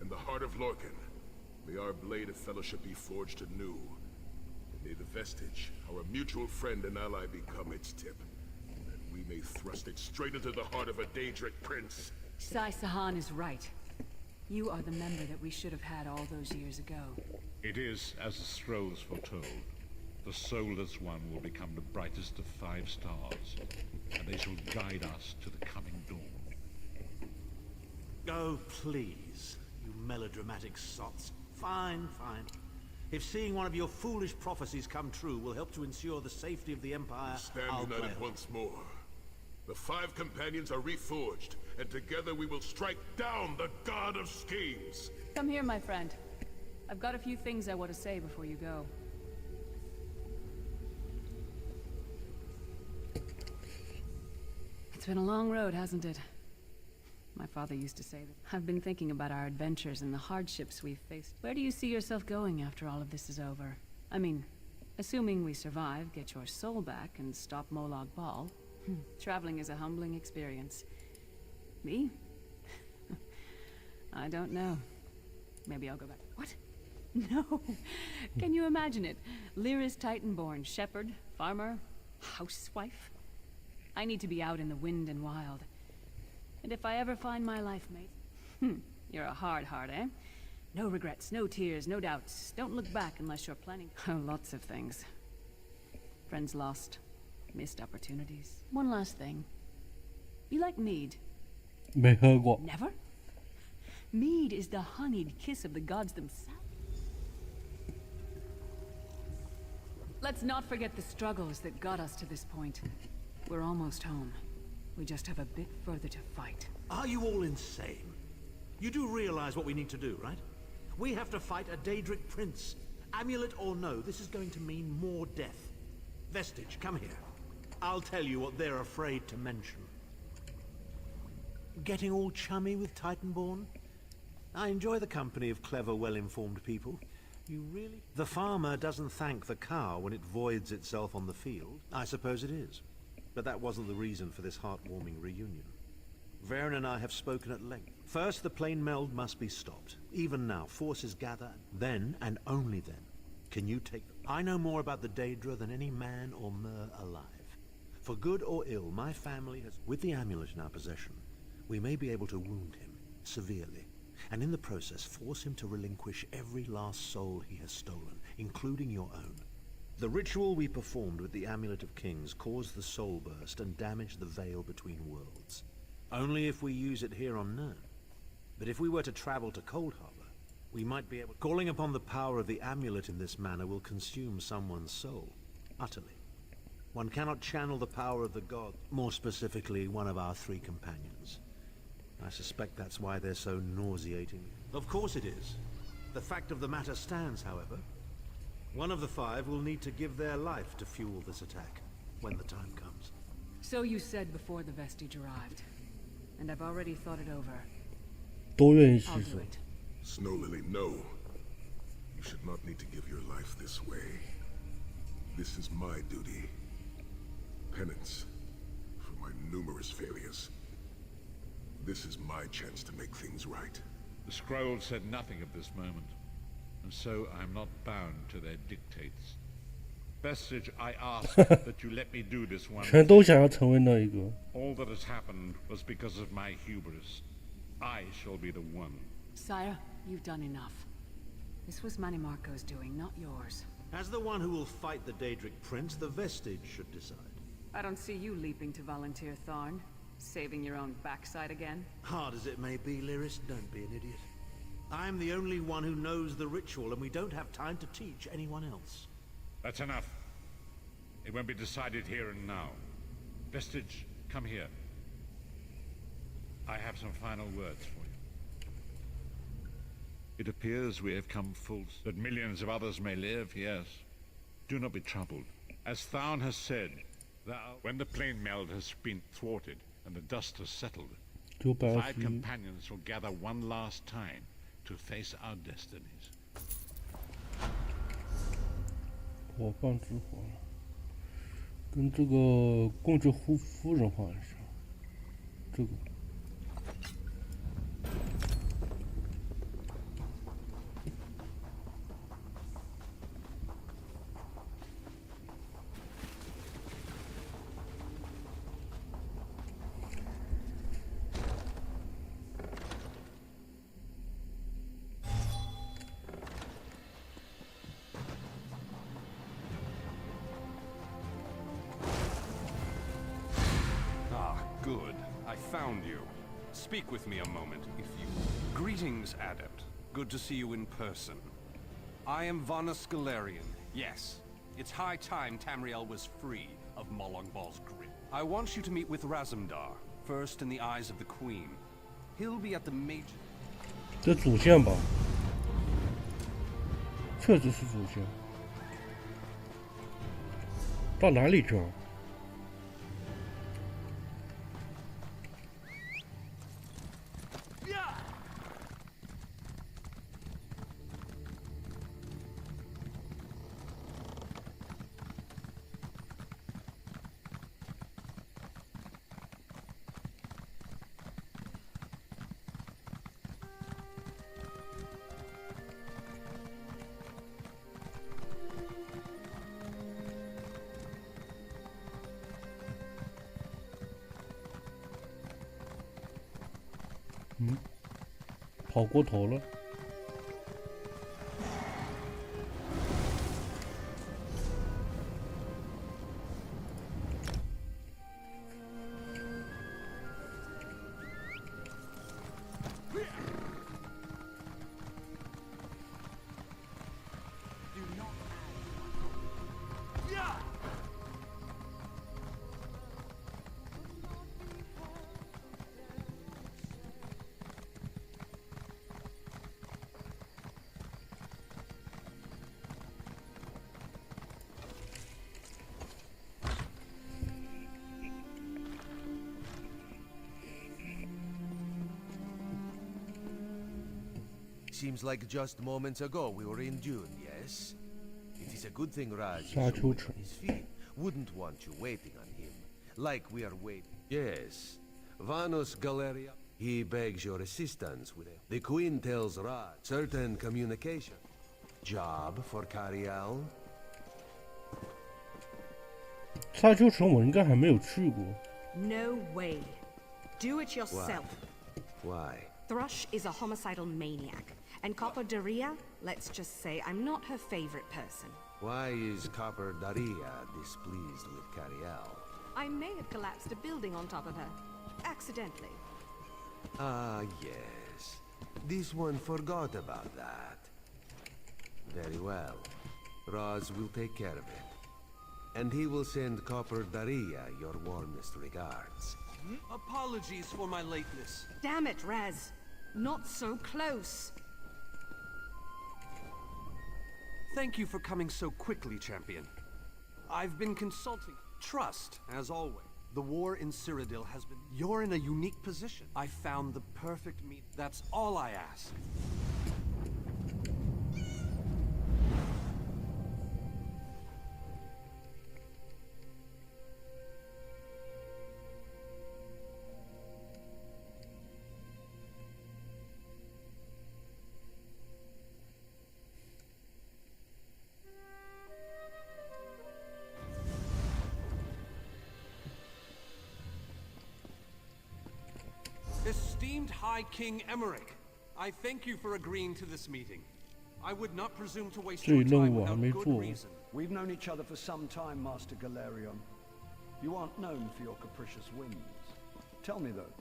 and the heart of Lorcan. May our blade of fellowship be forged anew. And may the Vestige, our mutual friend and ally, become its tip. And we may thrust it straight into the heart of a Daedric prince. Sai Sahan is right. You are the member that we should have had all those years ago. It is as the scrolls foretold. The soulless one will become the brightest of 5 stars, and they shall guide us to the coming dawn. Oh, please, you melodramatic sots. Fine, fine. If seeing one of your foolish prophecies come true will help to ensure the safety of the Empire, Stand I'll play united along. once more. The five companions are reforged, and together we will strike down the God of Schemes. Come here, my friend. I've got a few things I want to say before you go. It's been a long road, hasn't it? My father used to say that. I've been thinking about our adventures and the hardships we've faced. Where do you see yourself going after all of this is over? I mean, assuming we survive, get your soul back, and stop Molog Bal. Traveling is a humbling experience. Me? I don't know. Maybe I'll go back. What? No! Can you imagine it? Lyris Titanborn, shepherd, farmer, housewife? I need to be out in the wind and wild. And if I ever find my life mate... You're a hard heart, eh? No regrets, no tears, no doubts. Don't look back unless you're planning... Oh, lots of things. Friends lost. Missed opportunities. One last thing. You like mead? 没喝过。 Never? Mead is the honeyed kiss of the gods themselves. Let's not forget the struggles that got us to this point. We're almost home. We just have a bit further to fight. Are you all insane? You do realize what we need to do, right? We have to fight a Daedric prince. Amulet or no, this is going to mean more death. Vestige, come here. I'll tell you what they're afraid to mention. Getting all chummy with Titanborn? I enjoy the company of clever, well-informed people. You really? The farmer doesn't thank the cow when it voids itself on the field. I suppose it is. But that wasn't the reason for this heartwarming reunion. Varen and I have spoken at length. First, the plane meld must be stopped. Even now, forces gather. Then, and only then, can you take them. I know more about the Daedra than any man or mer alive. For good or ill, my family has... With the amulet in our possession, we may be able to wound him, severely. And in the process, force him to relinquish every last soul he has stolen, including your own. The ritual we performed with the Amulet of Kings caused the soul burst and damaged the veil between worlds. Only if we use it here on Nern. But if we were to travel to Cold Harbor, we might be able... Calling upon the power of the amulet in this manner will consume someone's soul, utterly. One cannot channel the power of the god, more specifically, one of our 3 companions. I suspect that's why they're so nauseating. Of course it is. The fact of the matter stands, however. One of the 5 will need to give their life to fuel this attack, when the time comes. So you said before the vestige arrived. And I've already thought it over. 都愿意 I'll 牺 do 牲。 it. Snow Lily, no. You should not need to give your life this way. This is my duty. Penance for my numerous failures. This is my chance to make things right. The scroll said nothing of this moment, and so I'm not bound to their dictates. Vestige, I ask that you let me do this one 全都想要成为那一个。 All that has happened was because of my hubris. I shall be the one. Sire, you've done enough. This was Manimarco's doing, not yours. As the one who will fight the Daedric prince, the Vestige should decide. I don't see you leaping to volunteer, Tharn. Saving your own backside again? Hard as it may be, Lyris, don't be an idiot. I'm the only one who knows the ritual, and we don't have time to teach anyone else. That's enough. It won't be decided here and now. Vestige, come here. I have some final words for you. It appears we have come full, that millions of others may live, yes. Do not be troubled. As Tharn has said, when the plane meld has been thwarted and the dust has settled, 5 companions will gather one last time to face our destinies. 火放之火，跟这个共治夫人换一下，这个。 Good. I found you. Speak with me a moment, if you... Greetings, Adept. Good to see you in person. I am Vana Scalarian. Yes, it's high time Tamriel was free of Molongbal's grip. I want you to meet with Razumdar, first in the eyes of the Queen. He'll be at the major... 这主线吧，确实是主线。到哪里去啊？ 跑过头了。Seems like just moments ago we were in June, yes? It is a good thing Raj is沙丘 on 城 his feet. Wouldn't want you waiting on him. Like we are waiting. Yes. Vanos Galeria. He begs your assistance with it. The Queen tells Raj certain communication. Job for Carial? 沙丘城我应该还没有去过。 No way. Do it yourself. Why? Thrush is a homicidal maniac, and Copper Daria, let's just say I'm not her favorite person. Why is Copper Daria displeased with Carial? I may have collapsed a building on top of her. Accidentally. Ah, yes. This one forgot about that. Very well. Roz will take care of it. And he will send Copper Daria your warmest regards. Apologies for my lateness. Damn it, Raz. Not so close. Thank you for coming so quickly, Champion. I've been consulting. Trust, as always. The war in Cyrodiil has been... You're in a unique position. I found the perfect meet. That's all I ask. Esteemed High King Emmerich, I thank you for agreeing to this meeting. I would not presume to waste your time without good reason. We've known each other for some time, Master Galerion. You aren't known for your capricious whims. Tell me, though,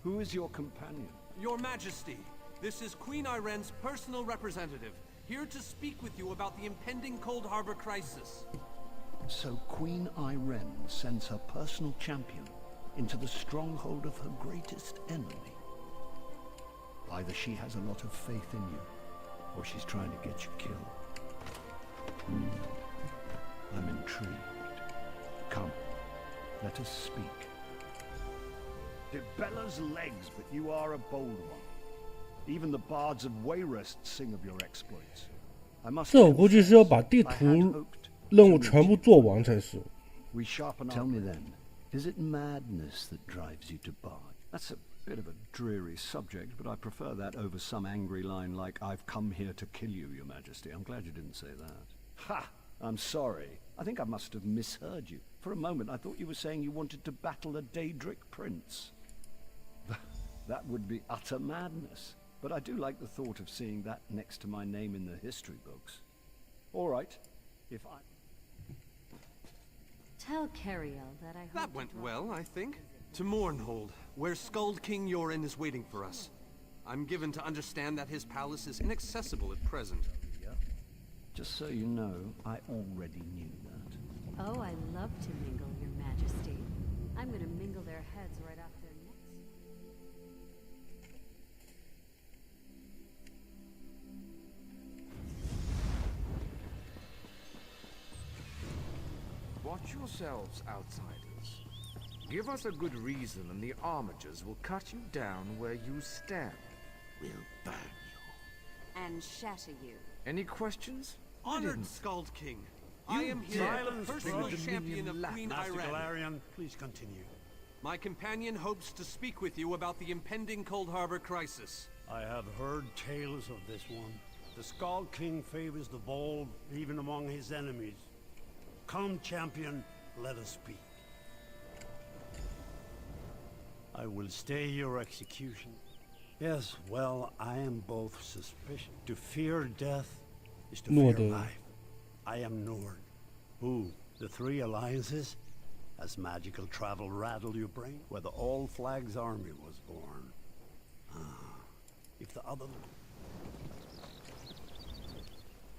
who is your companion? Your Majesty, this is Queen Iren's personal representative, here to speak with you about the impending Cold Harbor crisis. So Queen Iren sends her personal champion into the stronghold of her greatest enemy. Either she has a lot of faith in you, or she's trying to get you killed. I'm intrigued. Come, let us speak. Debella's legs, but you are a bold one. Even the bards of Wayrest sing of your exploits. I must 这我估计是要把地图任务全部做完才是。 We sharpen. Tell me then, is it madness that drives you to Bard? That's a bit of a dreary subject, but I prefer that over some angry line like, I've come here to kill you, Your Majesty. I'm glad you didn't say that. Ha! I'm sorry. I think I must have misheard you. For a moment, I thought you were saying you wanted to battle a Daedric prince. That would be utter madness. But I do like the thought of seeing that next to my name in the history books. All right, if I... Tell Cariel that I hope That went well, I think. To Mournhold, where Skald King Yoren is waiting for us. I'm given to understand that his palace is inaccessible at present. Just so you know, I already knew that. Oh, I love to mingle, Your Majesty. I'm gonna mingle their heads right off their necks. Watch yourselves, outsiders. Give us a good reason and the armigers will cut you down where you stand. We'll burn you. And shatter you. Any questions? Honored Skald King, I am here, the personal champion of Queen Master Iren. Galerion, please continue. My companion hopes to speak with you about the impending Cold Harbor crisis. I have heard tales of this one. The Skald King favors the bold, even among his enemies. Come, champion, let us speak. I will stay your execution. Yes, well, I am both suspicious. To fear death is to fear life. I am Nord. Who? The Three Alliances? Has magical travel rattled your brain? Where the All Flags army was born. If the other...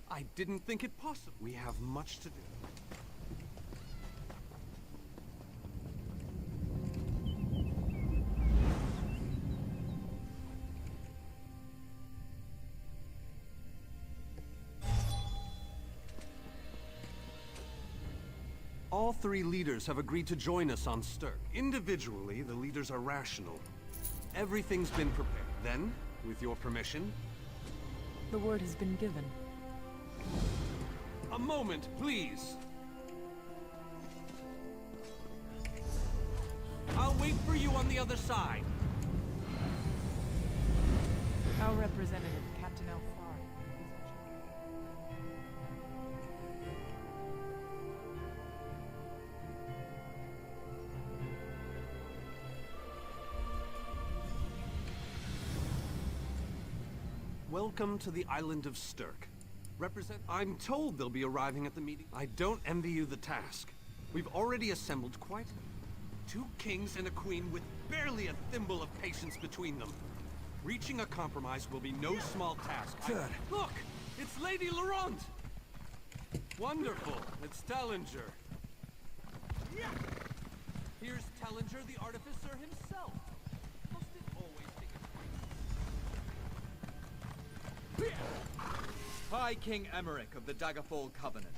I didn't think it possible. We have much to do. All three leaders have agreed to join us on Stirk. Individually, the leaders are rational. Everything's been prepared. Then, with your permission, The word has been given. A moment, please. I'll wait for you on the other side. Our representative, Captain Alfar. Welcome to the island of Stirk. I'm told they'll be arriving at the meeting. I don't envy you the task. We've already assembled quite 2 kings and a queen with barely a thimble of patience between them. Reaching a compromise will be no small task. Look! It's Lady Laurent! Wonderful. It's Tellinger. Here's Tellinger, the artificer himself. Must it always take a... High King Emmerich of the Daggerfall Covenant.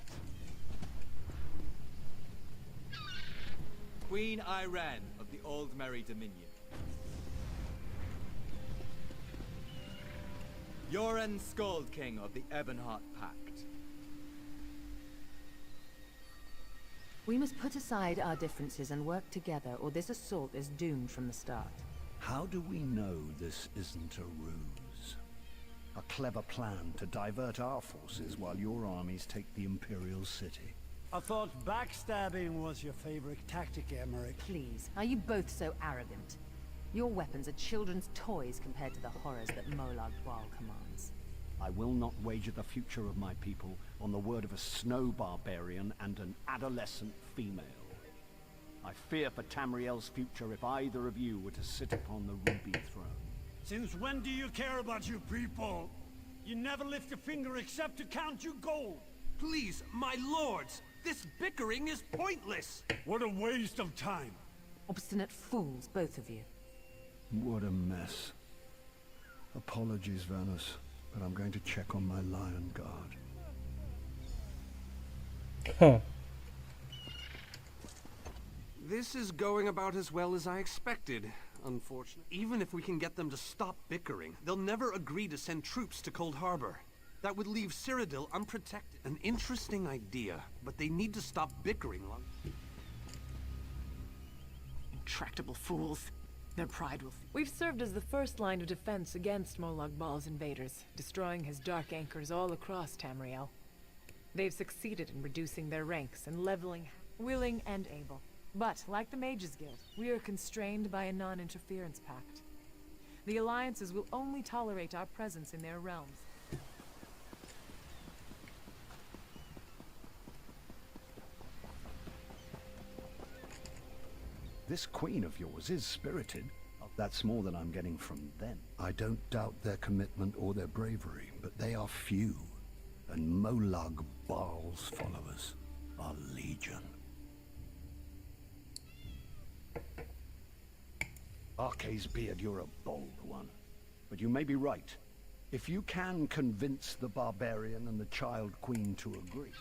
Queen Irene of the Old Merry Dominion. Yoren Skald King of the Ebonheart Pact. We must put aside our differences and work together, or this assault is doomed from the start. How do we know this isn't a ruse? A clever plan to divert our forces while your armies take the Imperial City. I thought backstabbing was your favorite tactic, Emmerich. Please, are you both so arrogant? Your weapons are children's toys compared to the horrors that Molag Bal commands. I will not wager the future of my people on the word of a snow barbarian and an adolescent female. I fear for Tamriel's future if either of you were to sit upon the Ruby Throne. Since when do you care about your people? You never lift a finger except to count your gold. Please, my lords, this bickering is pointless. What a waste of time. Obstinate fools, both of you. What a mess. Apologies, Vanus, but I'm going to check on my lion guard. Huh. This is going about as well as I expected, unfortunately. Even if we can get them to stop bickering, they'll never agree to send troops to Cold Harbor. That would leave Cyrodiil unprotected. An interesting idea, but they need to stop bickering long. Intractable fools. Their pride will... We've served as the first line of defense against Molag Bal's invaders, destroying his dark anchors all across Tamriel. They've succeeded in reducing their ranks and leveling, willing and able. But, like the Mages Guild, we are constrained by a non-interference pact. The alliances will only tolerate our presence in their realms. This queen of yours is spirited. That's more than I'm getting from them. I don't doubt their commitment or their bravery, but they are few, and Molag Bal's followers are legion. Arce's beard, you're a bold one. But you may be right. If you can convince the barbarian and the child queen to agree...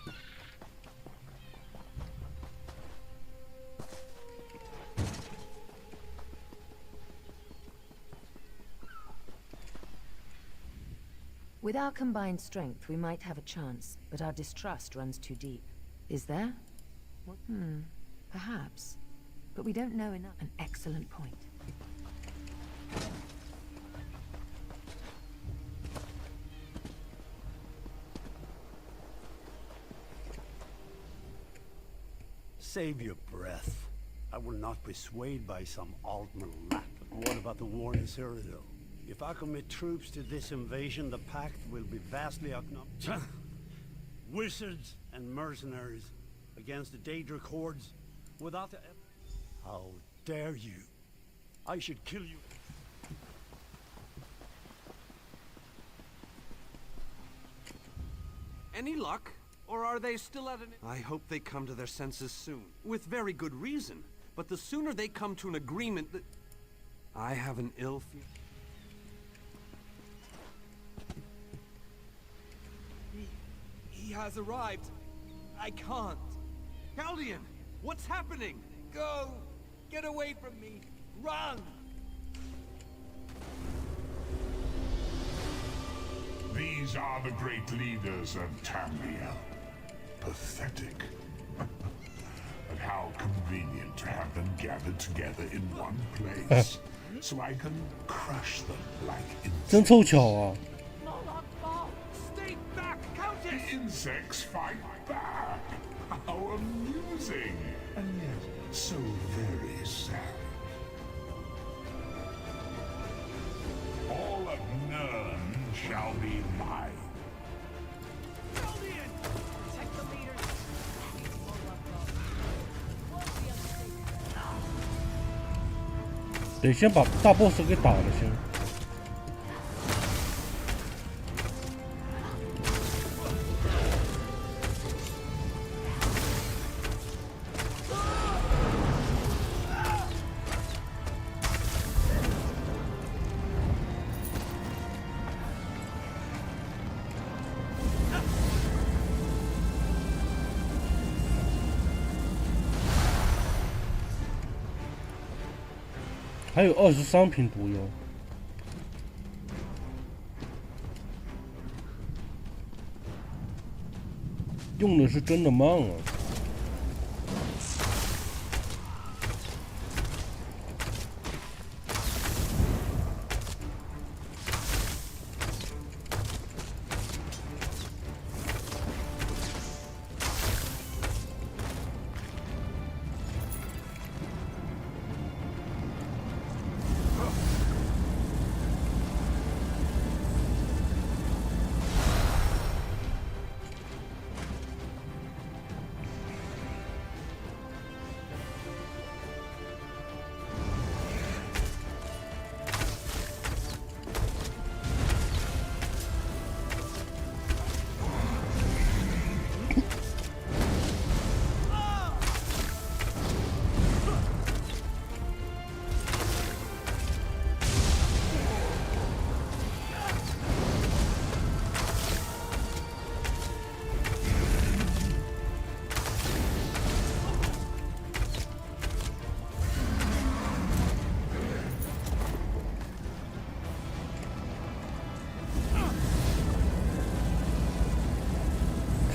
With our combined strength, we might have a chance, but our distrust runs too deep. Is there? Perhaps. But we don't know enough. An excellent point. Save your breath. I will not be swayed by some Altman lack. But what about the war in Cyrodiil? If I commit troops to this invasion, the Pact will be vastly outnumbered. Wizards and mercenaries against the Daedric hordes without the... How dare you? I should kill you. Any luck? Or are they still at an... I hope they come to their senses soon. With very good reason. But the sooner they come to an agreement that... I have an ill feeling. He has arrived. I can't. Chaldean, what's happening? Go! Get away from me! Run! These are the great leaders of Tamriel. Pathetic. But how convenient to have them gathered together in one place, so I can crush them like insects. 真凑巧啊！ Stay back, Countess! The insects fight back. How amusing, and yet so very sad. All of Nern shall be mine. 得先把大 boss 给打了先。还有23瓶毒药，用的是真的慢啊！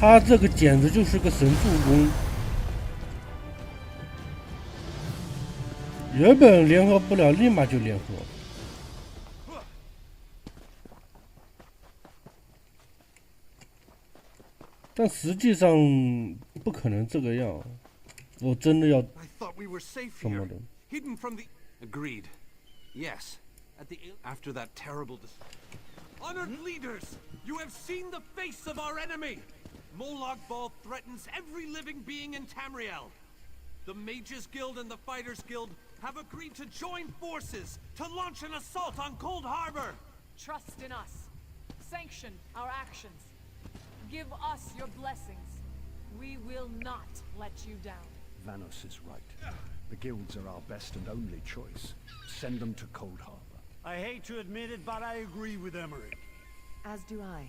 他这个简直就是个神助攻。原本联合不了，立马就联合。但实际上不可能这个样。我真的要什么的。 Hidden from the... Agreed. Yes. After that terrible... Honored leaders! You have seen the face of our enemy! Molag Bal threatens every living being in Tamriel. The Mages Guild and the Fighters Guild have agreed to join forces to launch an assault on Cold Harbor. Trust in us. Sanction our actions. Give us your blessings. We will not let you down. Vanos is right. The guilds are our best and only choice. Send them to Cold Harbor. I hate to admit it, but I agree with Emmerich. As do I.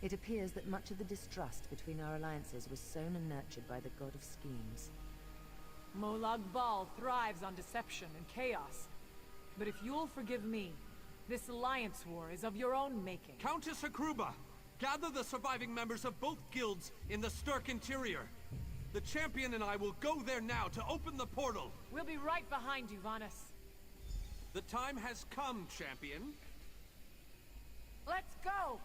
It appears that much of the distrust between our alliances was sown and nurtured by the god of schemes. Molag Bal thrives on deception and chaos. But if you'll forgive me, this alliance war is of your own making. Countess Hakruba, gather the surviving members of both guilds in the Sturk interior. The champion and I will go there now to open the portal. We'll be right behind you, Vanas. The time has come, champion. Let's go!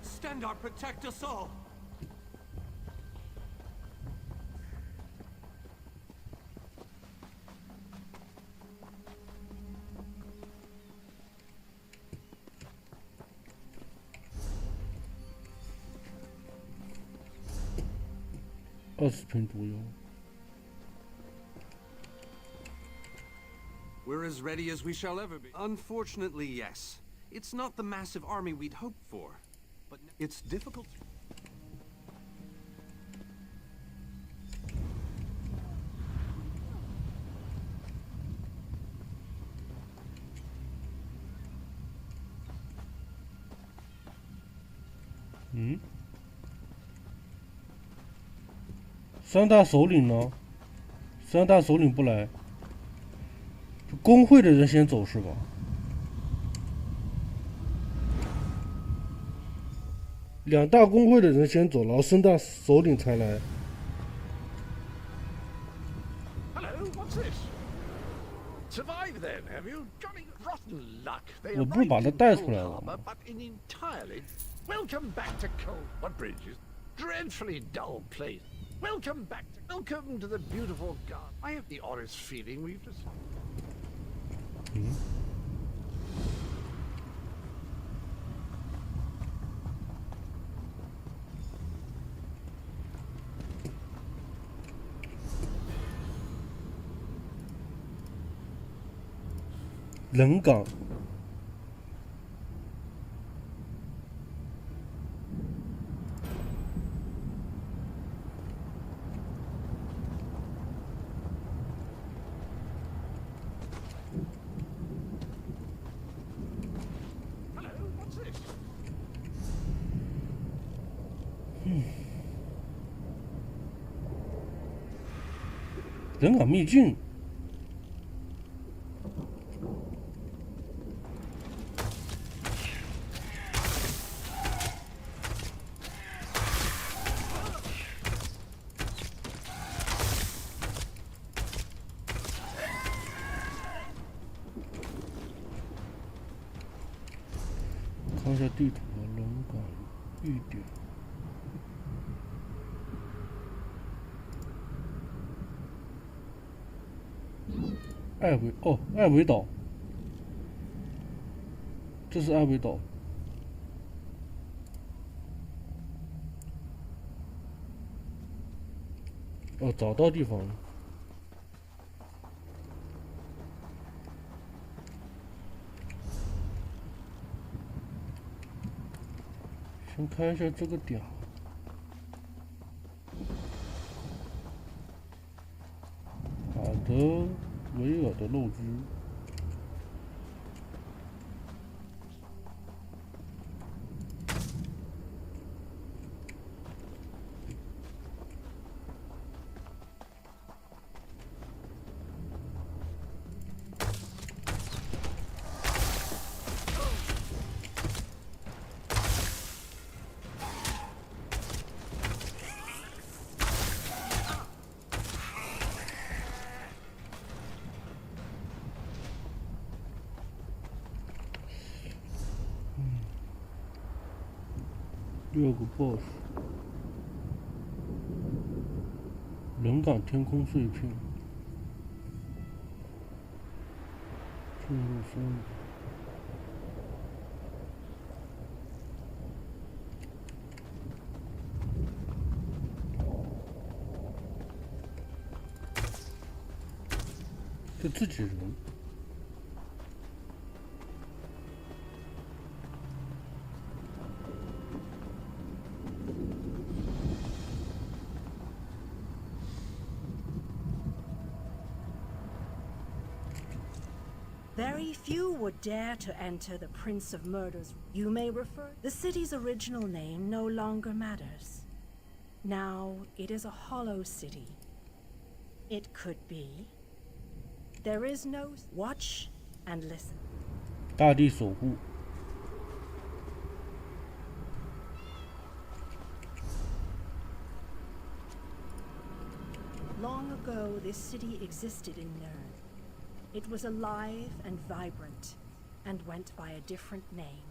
Stendar, protect us all! We're as ready as we shall ever be. Unfortunately, yes. It's not the massive army we'd hoped for, but it's difficult. 嗯，三大首领呢？三大首领不来，工会的人先走是吧？两大工会的人先走，然后三大首领才来。Hello, what's this? Survived then, have you? Jolly rotten luck. They 我不是把他带出来 arrived in 了 Cold Harbor, but in entirely. Welcome back to Cold. What bridges? Dreadfully dull place. Welcome back. Welcome to the beautiful garden. I have the oddest feeling we've just. 嗯。人岗。人岗秘境。看一下地图啊，人岗预点。艾维岛，这是艾维岛。哦，找到地方了。先看一下这个点。塔德维尔的肉汁。6个 BOSS， 人岗天空碎片，进入森林。这自己人。Very few would dare to enter the Prince of Murder's. You may refer. The city's original name no longer matters. Now it is a hollow city. It could be. There is no. Watch and listen. 大地守护。Long ago, this city existed in Nern. It was alive and vibrant, and went by a different name.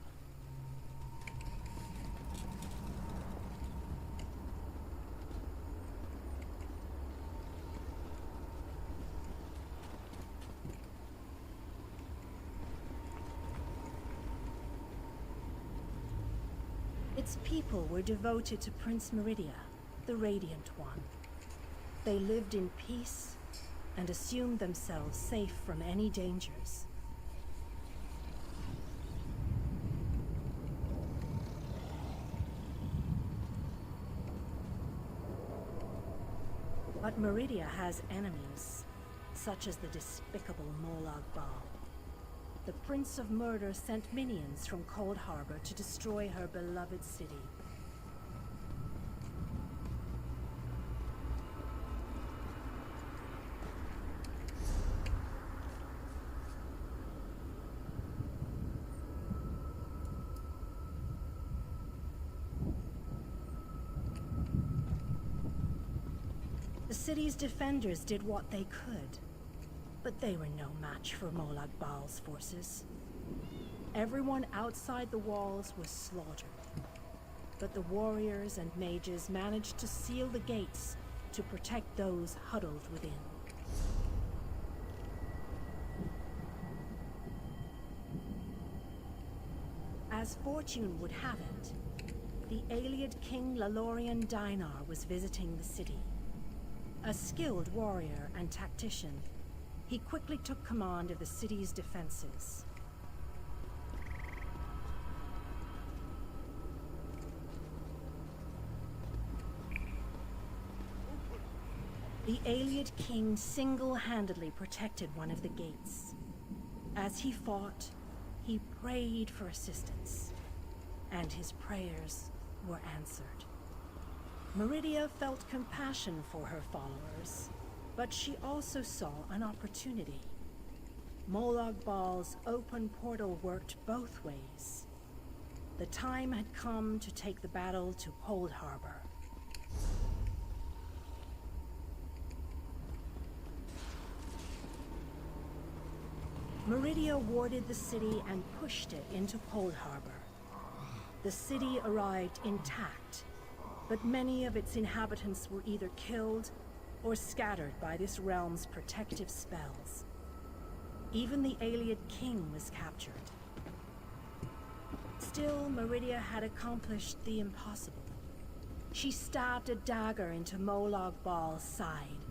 Its people were devoted to Prince Meridia, the Radiant One. They lived in peace and assumed themselves safe from any dangers. But Meridia has enemies, such as the despicable Molag Bal. The Prince of Murder sent minions from Cold Harbor to destroy her beloved city. city's defenders did what they could, but they were no match for Molag Bal's forces. Everyone outside the walls was slaughtered, but the warriors and mages managed to seal the gates to protect those huddled within. As fortune would have it, the Ayleid king Lalorian Dinar was visiting the city. A skilled warrior and tactician, he quickly took command of the city's defenses. The Ayleid king single-handedly protected one of the gates. As he fought, he prayed for assistance, and his prayers were answered. Meridia felt compassion for her followers, but she also saw an opportunity. Molag Bal's open portal worked both ways. The time had come to take the battle to Cold Harbor. Meridia warded the city and pushed it into Cold Harbor. The city arrived intact, but many of its inhabitants were either killed or scattered by this realm's protective spells. Even the Ayleid king was captured. Still, Meridia had accomplished the impossible. She stabbed a dagger into Molag Bal's side.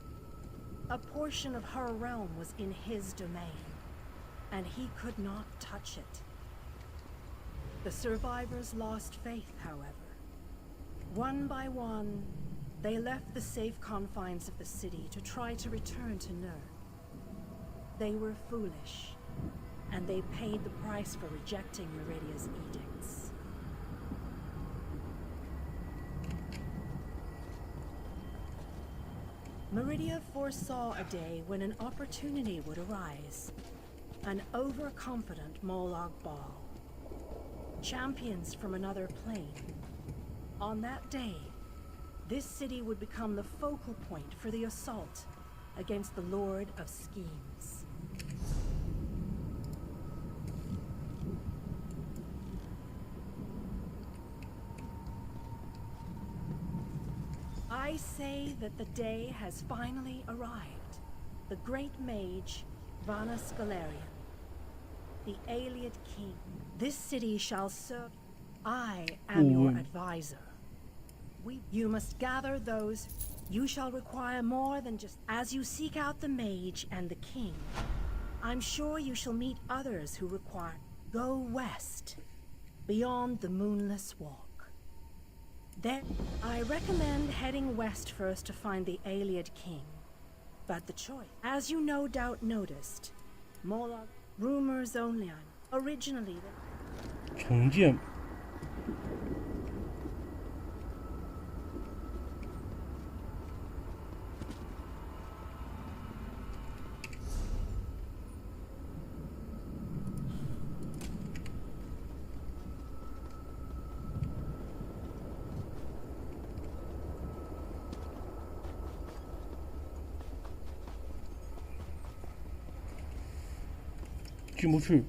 A portion of her realm was in his domain, and he could not touch it. The survivors lost faith, however. One by one, they left the safe confines of the city to try to return to Nur. They were foolish, and they paid the price for rejecting Meridia's edicts. Meridia foresaw a day when an opportunity would arise. An overconfident Molag Bal. Champions from another plane. On that day, this city would become the focal point for the assault against the Lord of Schemes. I say that the day has finally arrived. The great mage, Vana Scalarian, the Ayleid king. This city shall serve. I am your advisor. You must gather those. You shall require more than just as you seek out the mage and the king. I'm sure you shall meet others who require. Go west, beyond the moonless walk. There, I recommend heading west first to find the Ayleid king. But the choice, as you no doubt noticed, Molag, rumors only on. Originally, 重建。进不去。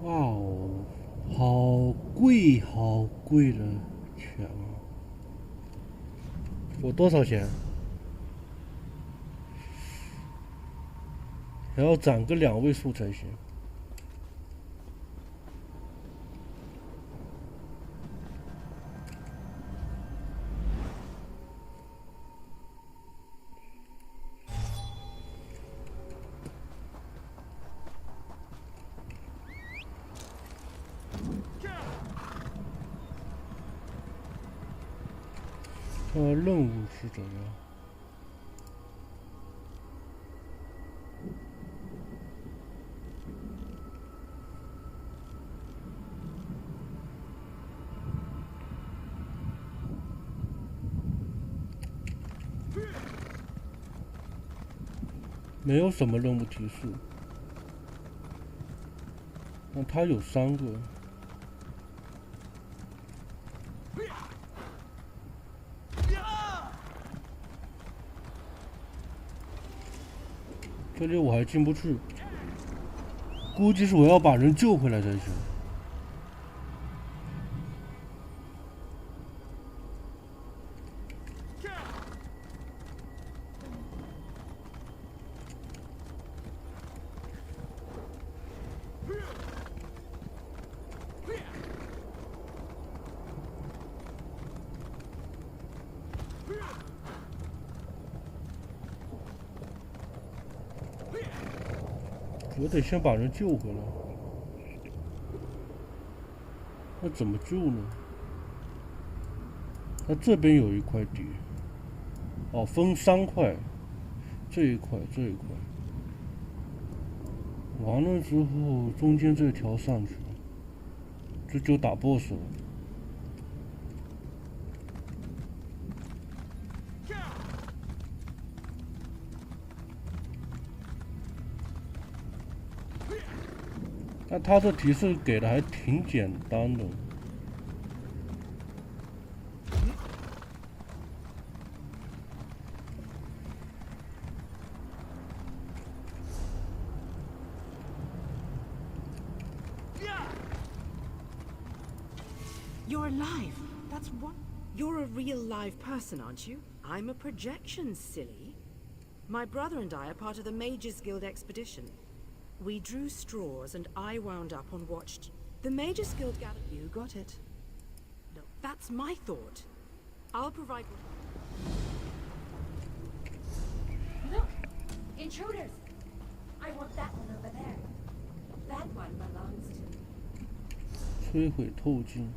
哇哦，好贵，好贵的钱啊！我多少钱？还要攒个2位数才行。任务是怎样？没有什么任务提示。那它有3个。这里我还进不去，估计是我要把人救回来才行。我得先把人救回来。那怎么救呢？那这边有一块地，哦，分3块，这一块，这一块。完了之后，中间这条上去，这就打 BOSS 了。那他的提示给的还挺简单的。You're alive. That's what. You're a real live person, aren't you? I'm a projection, silly. My brother and I are part of the Mages Guild expedition. We drew straws and I wound up on watch. The Mages Guild gathered. You got it. No, that's my thought. I'll provide. Look! Intruders! I want that one over there. That one belongs to. 摧毁透镜。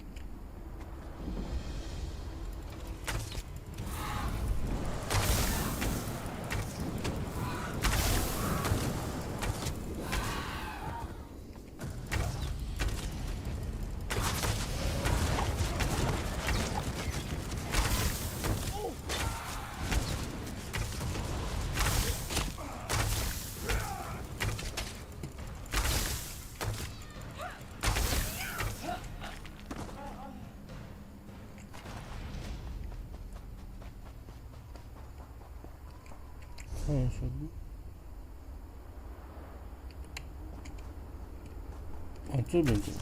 看什么？啊，这边走。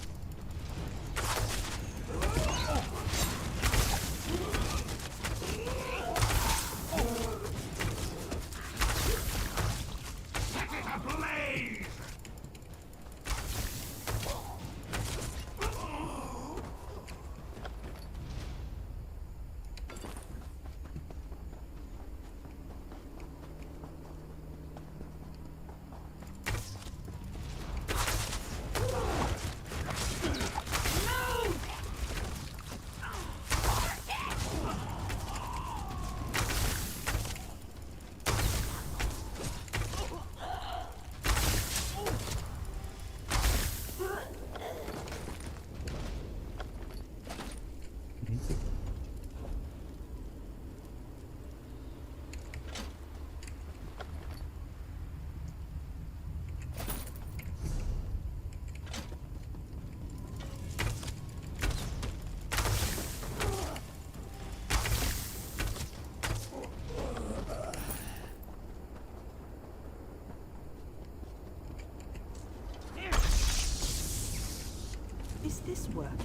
Is this working?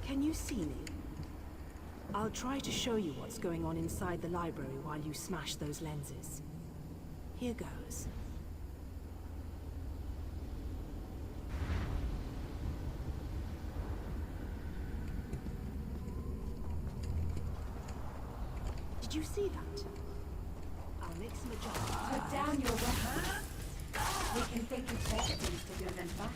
Can you see me? I'll try to show you what's going on inside the library while you smash those lenses. Here goes. Did you see that? I'll make some adjustments. Put down your weapons. We can think of better things to do than fight.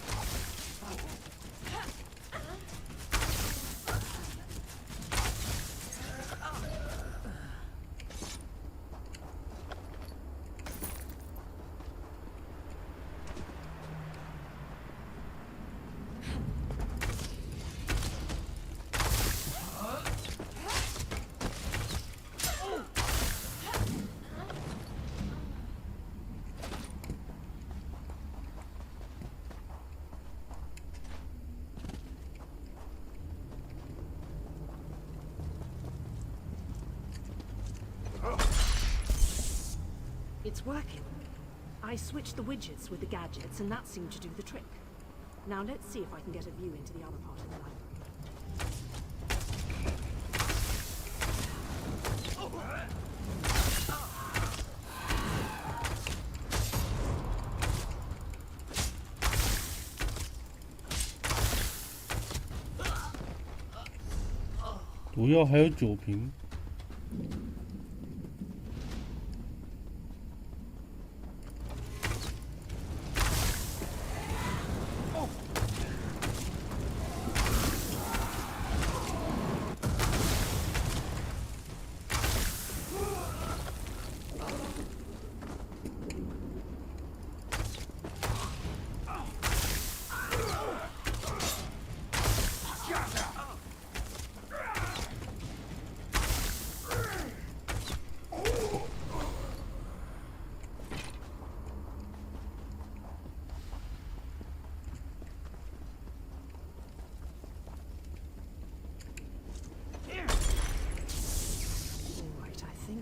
It's working. I switched the widgets with the gadgets, and that seemed to do the trick. Now let's see if I can get a view into the other part of the library. 毒药还有酒瓶。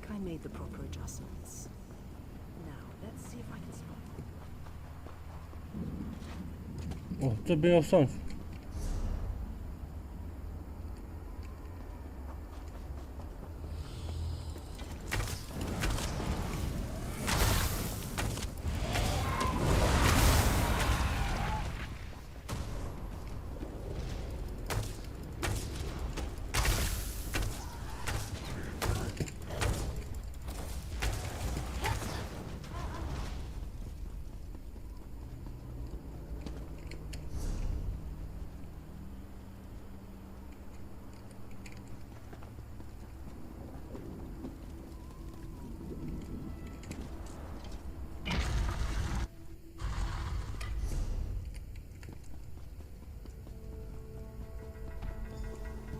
I made the proper adjustments. Now, let's see if I can spot them. 哦，这边要上去。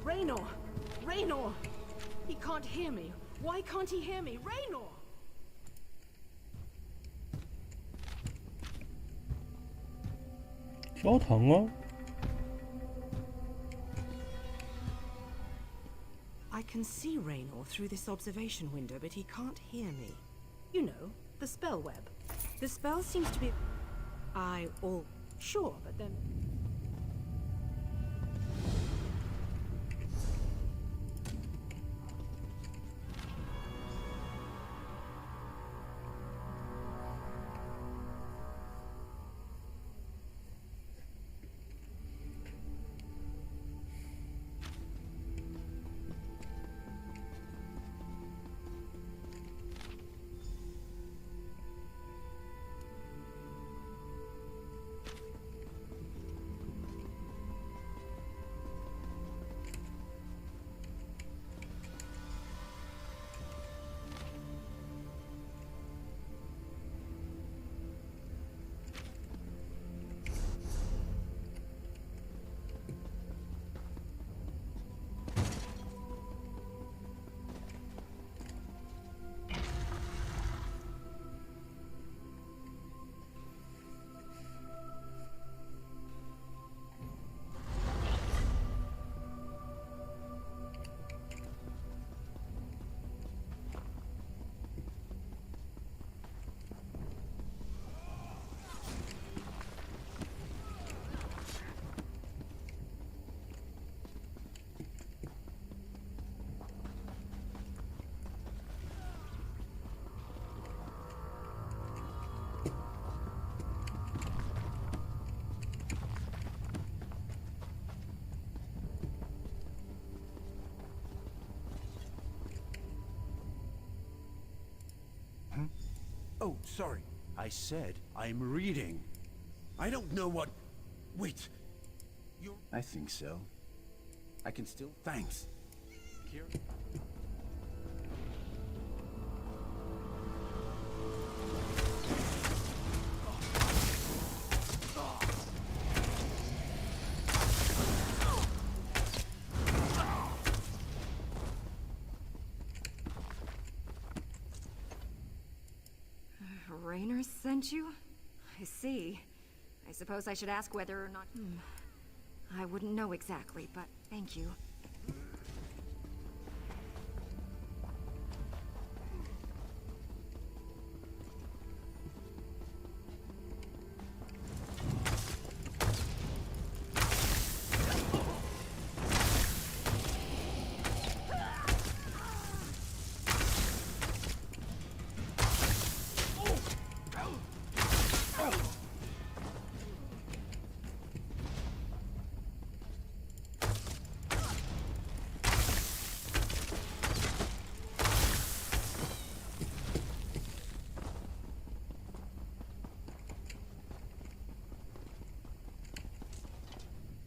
Raynor! Raynor! He can't hear me. Why can't he hear me? Raynor! 焦糖啊！ I can see Raynor through this observation window, but he can't hear me. You know, the spell web. The spell seems to be... Sure, but then... Oh, sorry. I said I'm reading. I don't know what... Wait. You're... I think so. I can still... Thanks. Here... Raynor sent you? I see. I suppose I should ask whether or not... I wouldn't know exactly, but thank you.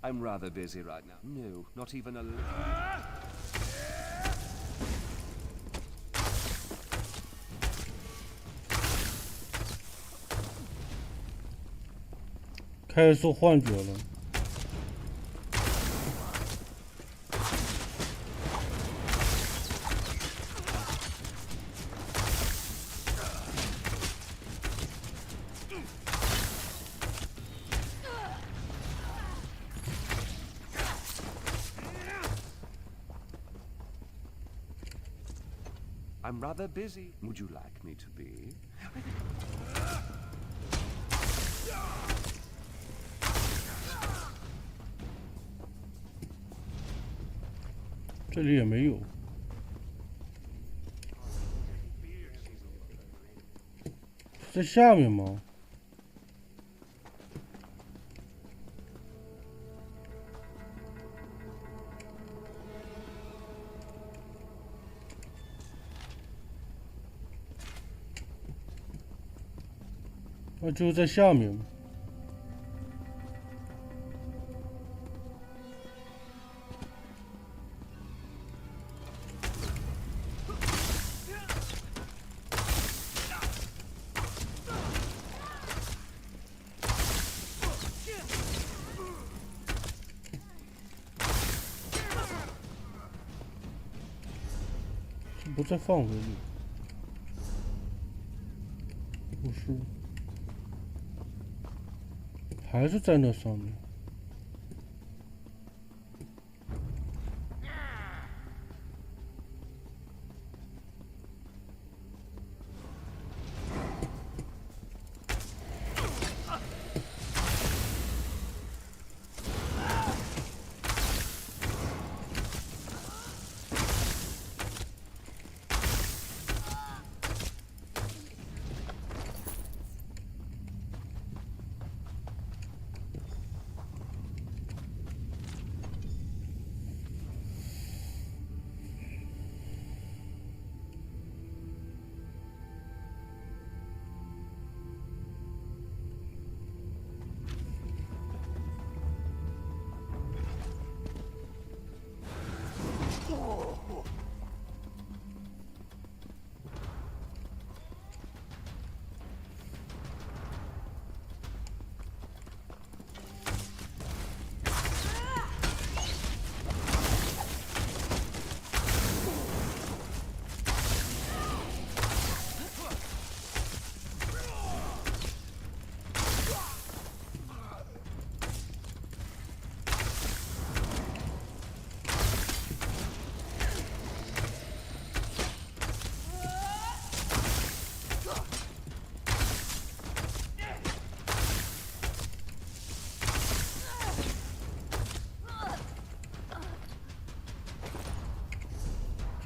I'm rather busy right now. No, not even a little. 开始受幻觉了。I'm rather busy. Would you like me to be? 这里也没有。在下面吗？那就在下面。不再放回去，不是，还是在那上面。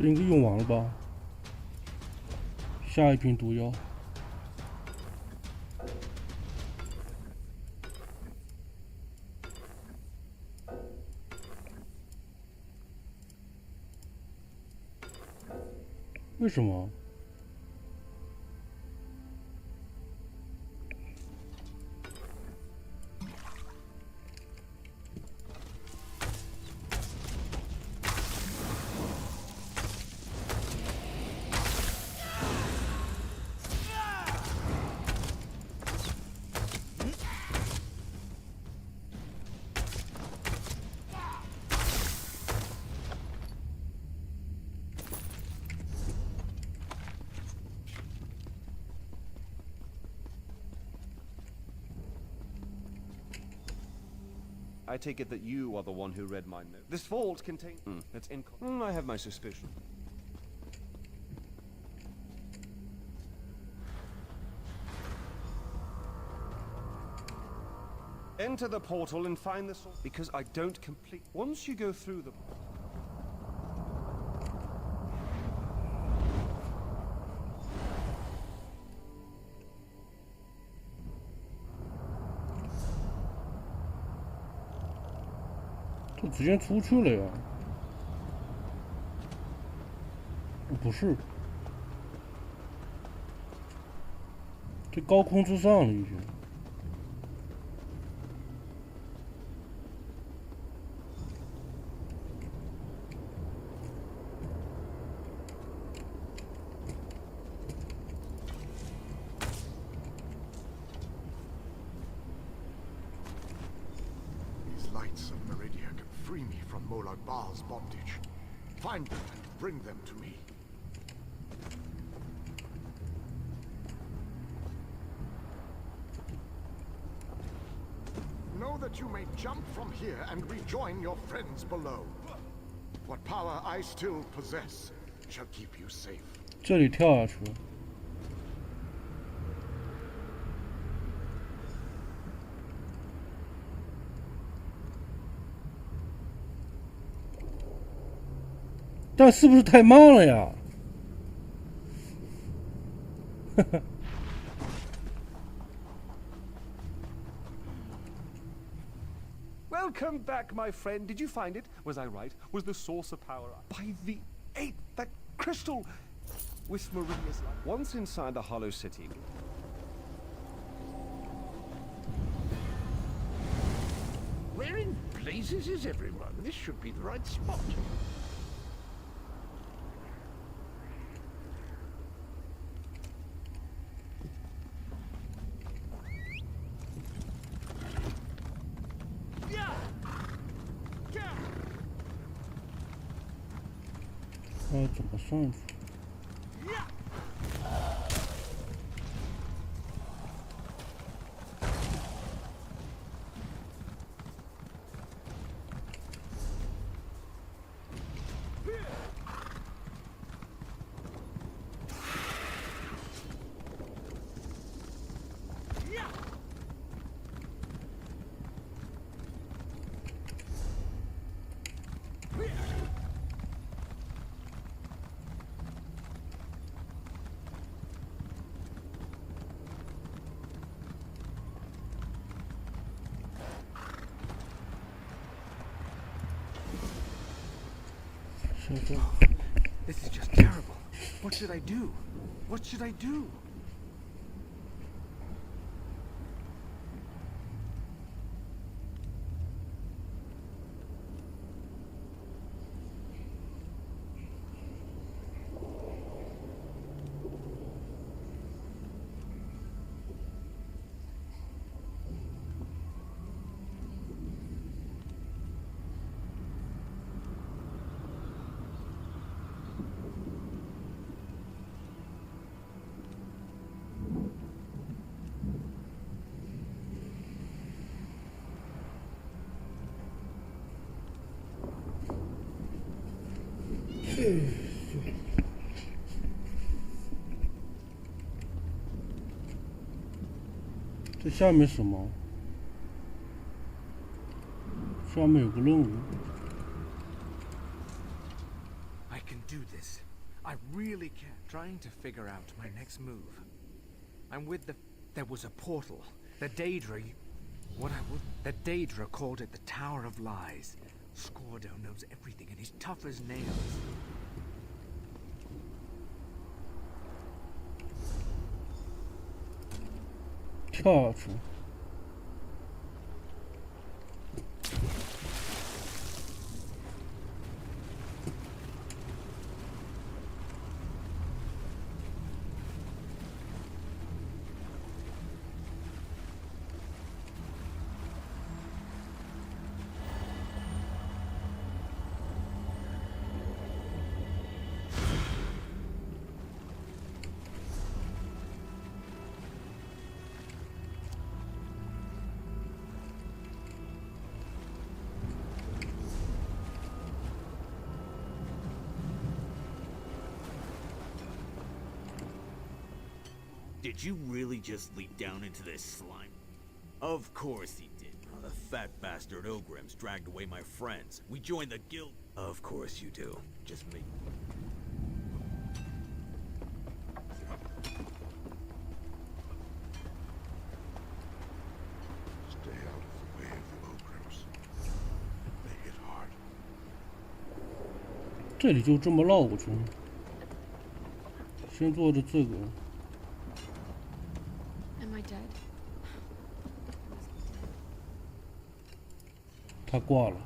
这应该用完了吧？下一瓶毒药。为什么？I take it that you are the one who read my note. This vault contains... that's I have my suspicion. Enter the portal and find the sword. Because I don't complete... Once you go through the... 他直接出去了呀？不是，这高空之上了已经。from Molag Bal's bondage. Find them and bring them to me. Know that you may jump from here and rejoin your friends below. What power I still possess shall keep you safe. 这里跳下去。但是不是太慢了呀？哈哈。Welcome back, my friend. Did you find it? Was I right? Was the source of power by the 8th? That crystal with Meridia's light. Once inside the Hollow City. Where in blazes is everyone? This should be the right spot.怎么上去？This is just terrible. What should I do? What should I do?这下面什么？下面有个任务。I can do this. I really can. Trying to figure out my next move. I'm with the... There was a portal. The Daedra... The Daedra called it the Tower of Lies. Scordo knows everything and he's tough as nails.跳下去。Did you really just leap down into this slime? Of course he did. The fat bastard Ogrims dragged away my friends. We joined the guild. Of course you do. Just me. Stay out of the way of the Ogrims. They hit hard. 这里就这么绕过去。先做的这个。他挂了。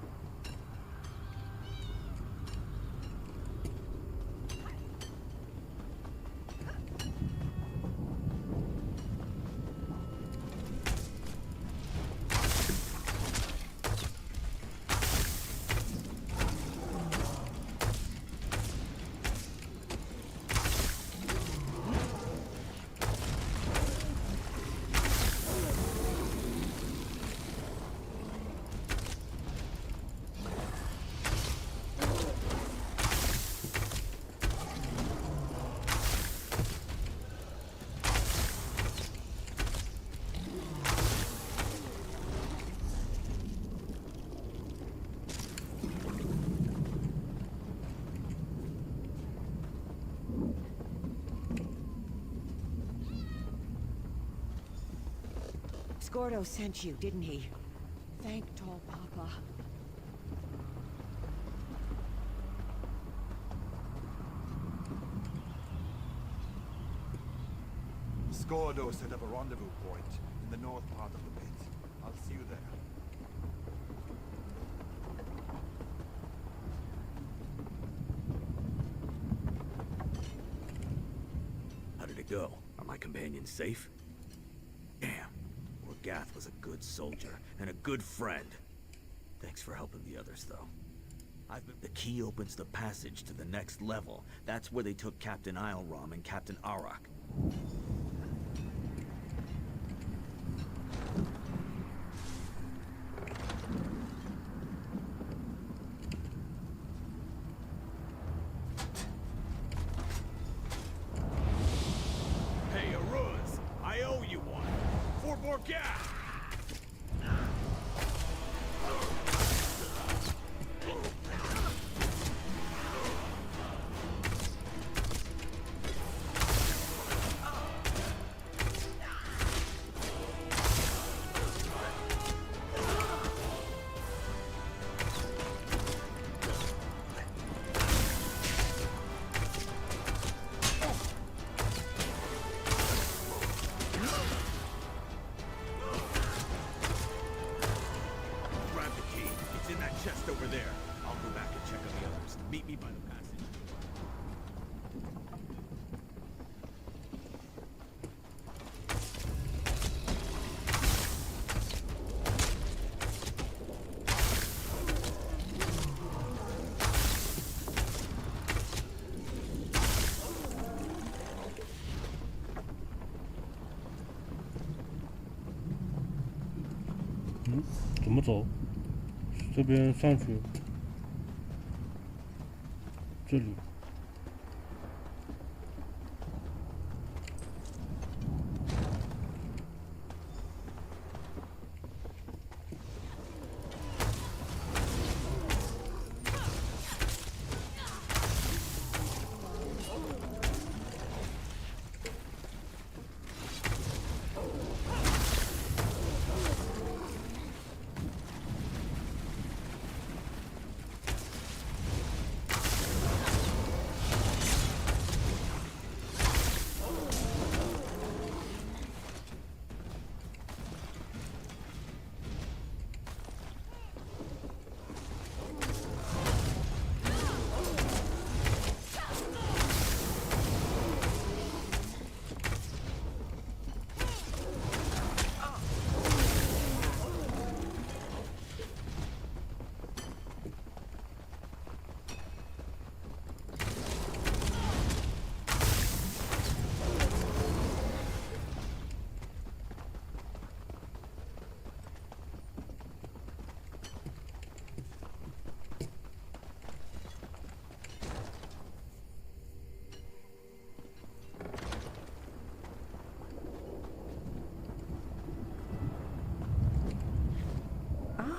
Scordo sent you, didn't he? Thank Tall Papa. Scordo set up a rendezvous point in the north part of the pit. I'll see you there. How did it go? Are my companions safe? Damn. Orgath was a good soldier and a good friend. Thanks for helping the others, though. The key opens the passage to the next level. That's where they took Captain Isleram and Captain Arak. Hey, Aruz! I owe you one! For Borgath! Grab the key. It's in that chest over there. I'll go back and check on the others. Meet me by the passage. "怎么走？这边上去，这里。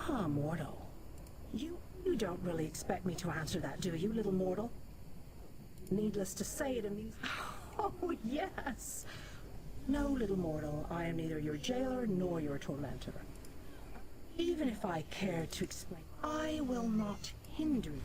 Ah, mortal. You don't really expect me to answer that, do you, little mortal? Needless to say, it amuses. Oh, yes. No, little mortal, I am neither your jailer nor your tormentor. Even if I cared to explain, I will not hinder you.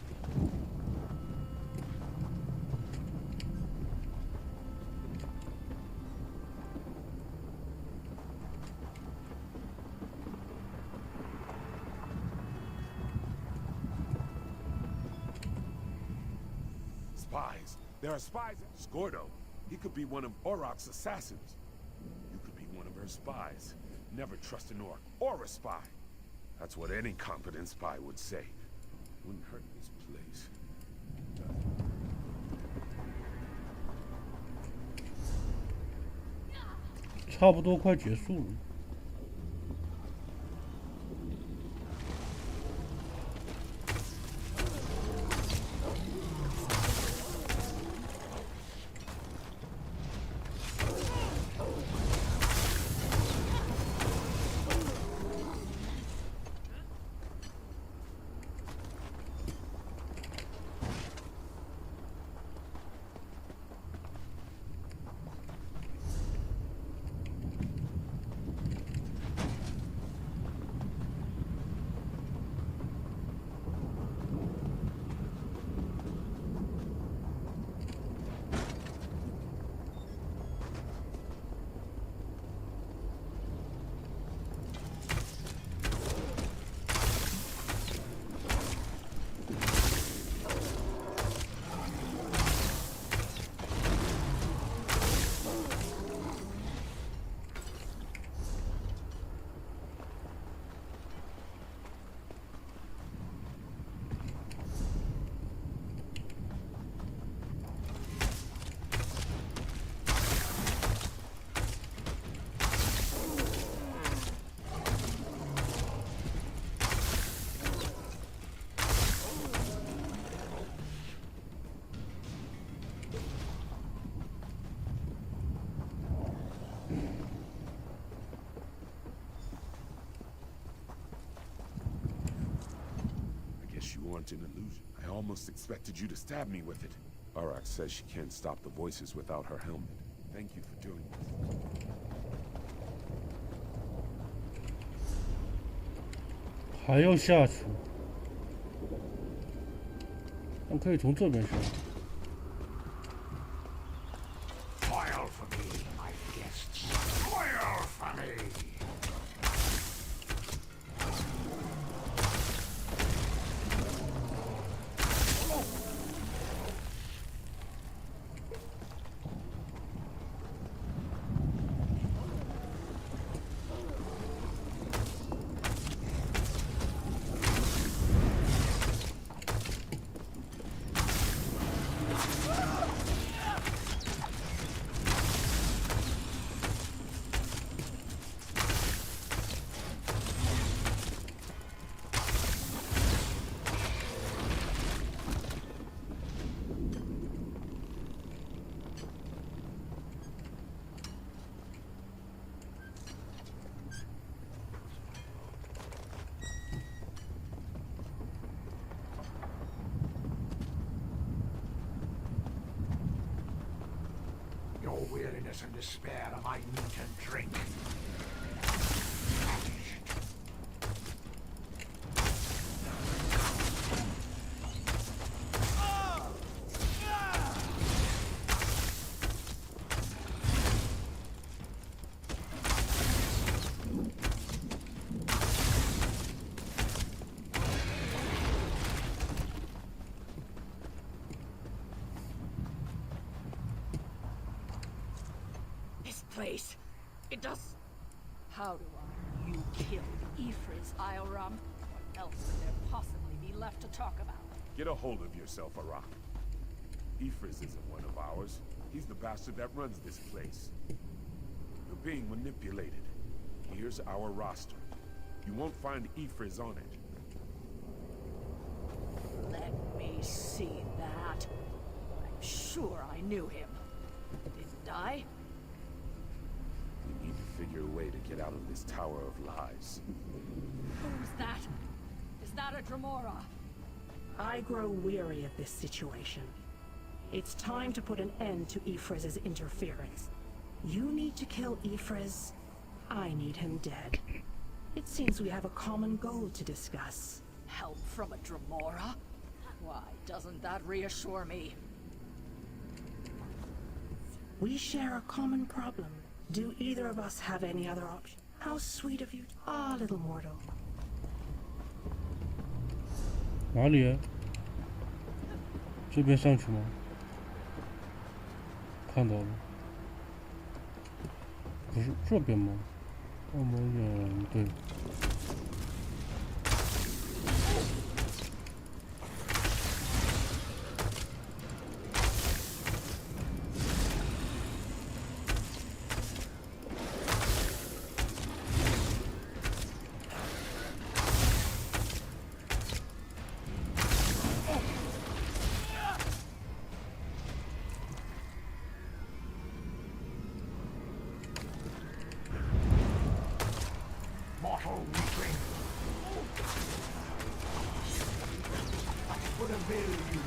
Spies. There are spies. Scordo. He could be one of Aurak's assassins. You could be one of her spies. Never trust an orc or a spy. That's what any competent spy would say. Wouldn't hurt this place. 差不多快结束了。weren't an illusion. I almost expected you to stab me with it. Arak says she can't stop the voices without her helmet. Thank you for doing this. 还要下去，但可以从这边上。 Toil for me, my guests. Toil for me. Your weariness and despair are my meat and drink. Place. It does. How do I? You killed Ifriz, Ioram. What else could there possibly be left to talk about? Get a hold of yourself, Arak. Ifriz isn't one of ours. He's the bastard that runs this place. You're being manipulated. Here's our roster. You won't find Ifriz on it. Let me see that. I'm sure I knew him. Didn't I? We need to figure a way to get out of this tower of lies. Who's that? Is that a Dremora? I grow weary of this situation. It's time to put an end to Ifriz's interference. You need to kill Ifriz. I need him dead. It seems we have a common goal to discuss. Help from a Dremora? Why, doesn't that reassure me? We share a common problem. Do either of us have any other option? How sweet of you. Ah, little mortal. 哪里？这边上去吗？看到了，不是这边吗？我们也对。Mortal weakling! What would avail you?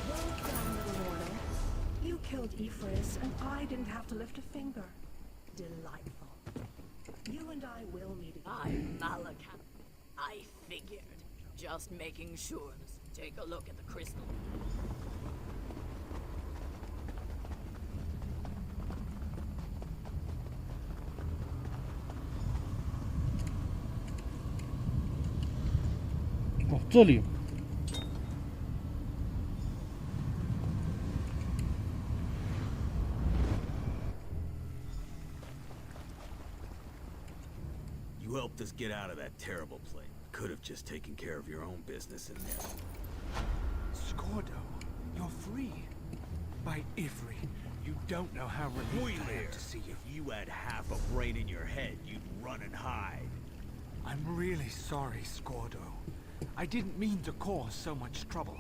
Well done, little mortal. You killed Ifriz, and I didn't have to lift a finger. Delightful. You and I will meet again. I'm Malakan. I figured. Just making sure. Take a look at the crystal.哦，这里。You helped us get out of that terrible place. Could have just taken care of your own business in there. Scordo, you're free. By Ivry, you don't know how relieved I am to see you. If you had half a brain in your head, you'd run and hide. I'm really sorry, Scordo. I didn't mean to cause so much trouble.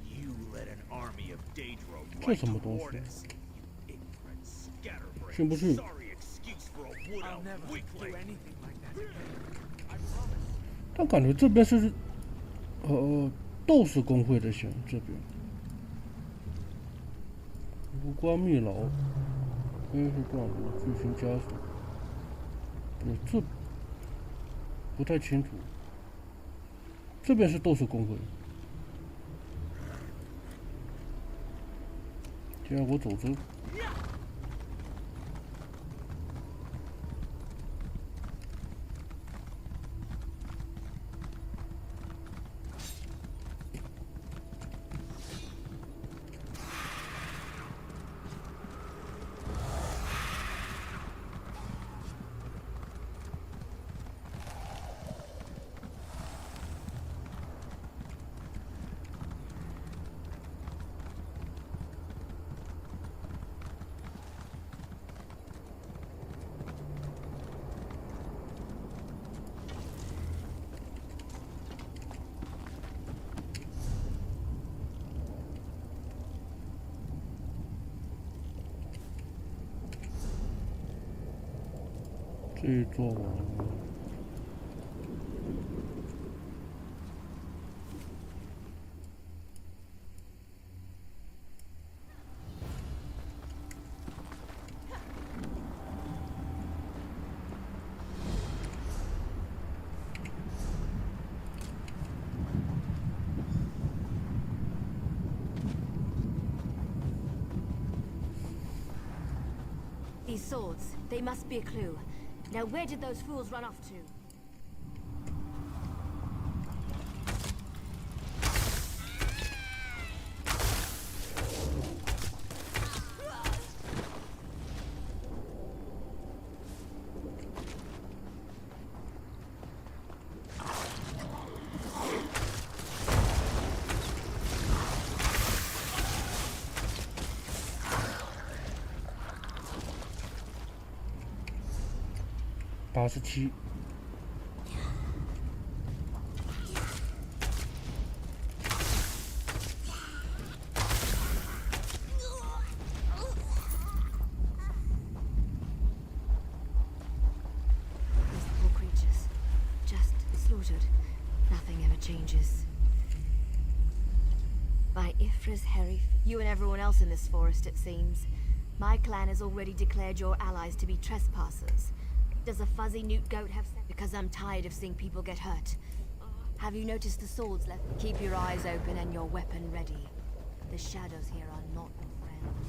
You led an army of Daedro 这 right 什么东 toward 西？ us. You ignorant scatterbrain. 是不是？ Sorry excuse for a wood I'll elf never weakling. do anything like that again. I promise. 但感觉这边是斗士公会的线，这边无关密牢，黑是断路，剧情加速。这不太清楚。这边是斗士公会。现在我走这。这一座完了。These swords, they must be a clue. Now where did those fools run off to?87。Nothing ever changes. By Ifra's hairy... You and everyone else in this forest, it seems. My clan has already declared your allies to be trespassers. Does a fuzzy newt goat have... Because I'm tired of seeing people get hurt. Have you noticed the swords left? Keep your eyes open and your weapon ready. The shadows here are not your friends.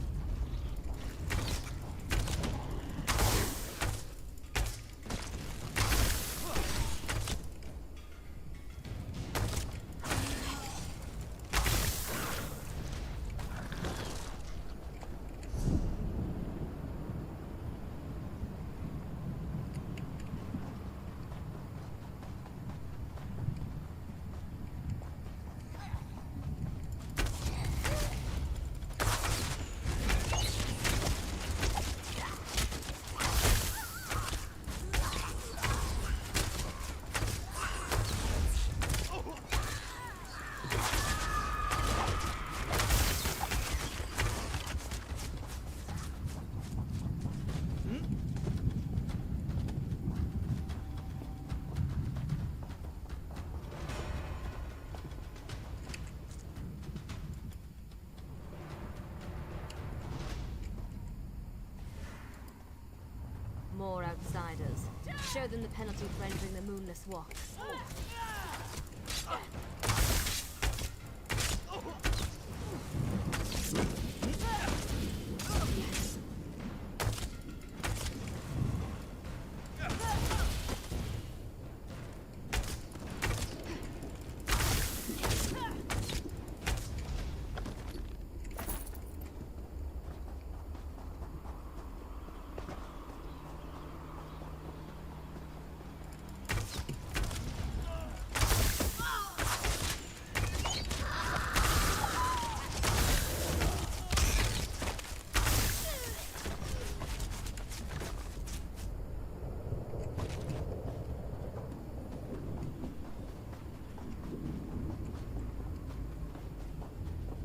More outsiders. Show them the penalty for entering the moonless walk.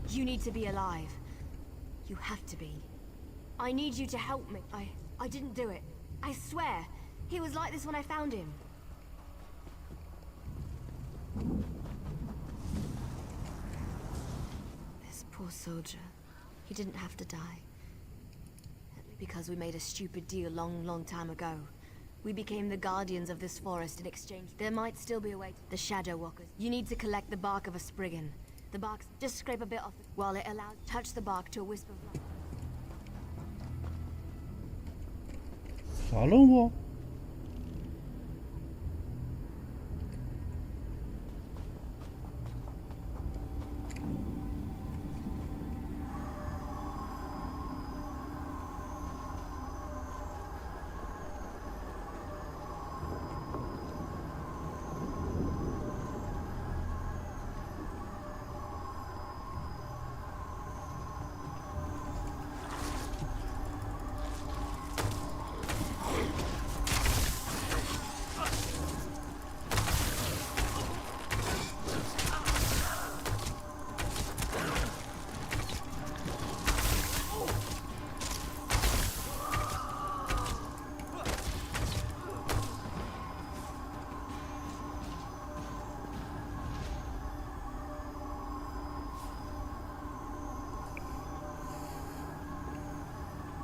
You need to be alive. You have to be. I need you to help me. I didn't do it. I swear. He was like this when I found him. Poor soldier. He didn't have to die. Because we made a stupid deal long time ago. We became the guardians of this forest in exchange. There might still be a way. The Shadow Walkers. You need to collect the bark of a Spriggan. The bark, just scrape a bit off it while it allows. Touch the bark to a wisp of light. 啥任务？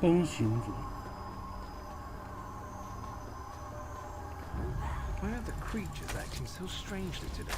奔行者。 Why are the creatures acting so strangely today?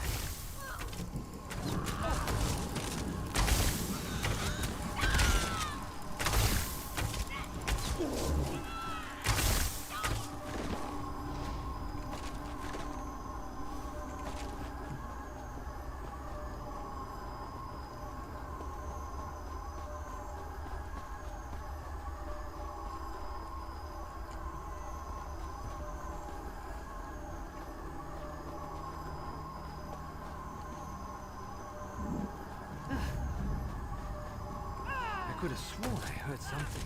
I could have sworn I heard something.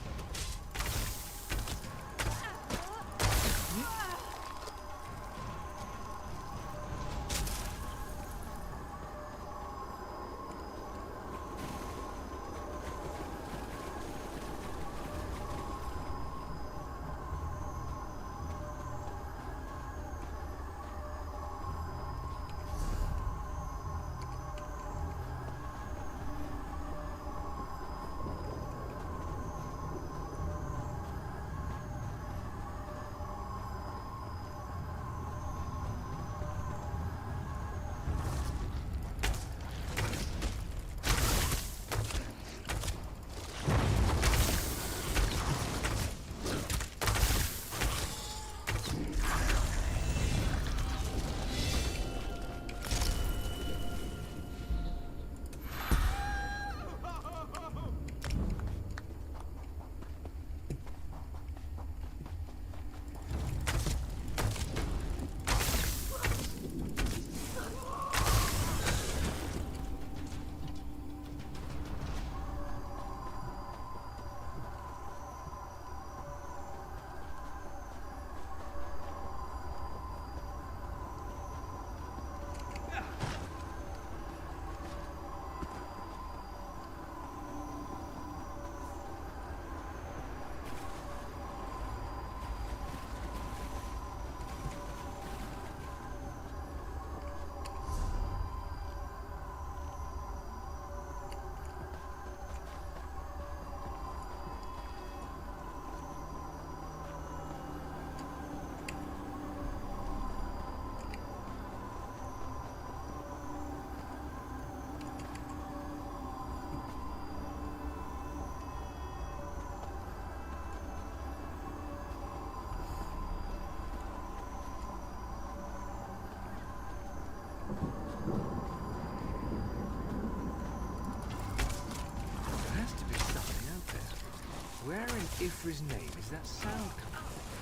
Where in Ifri's name is that sound coming from?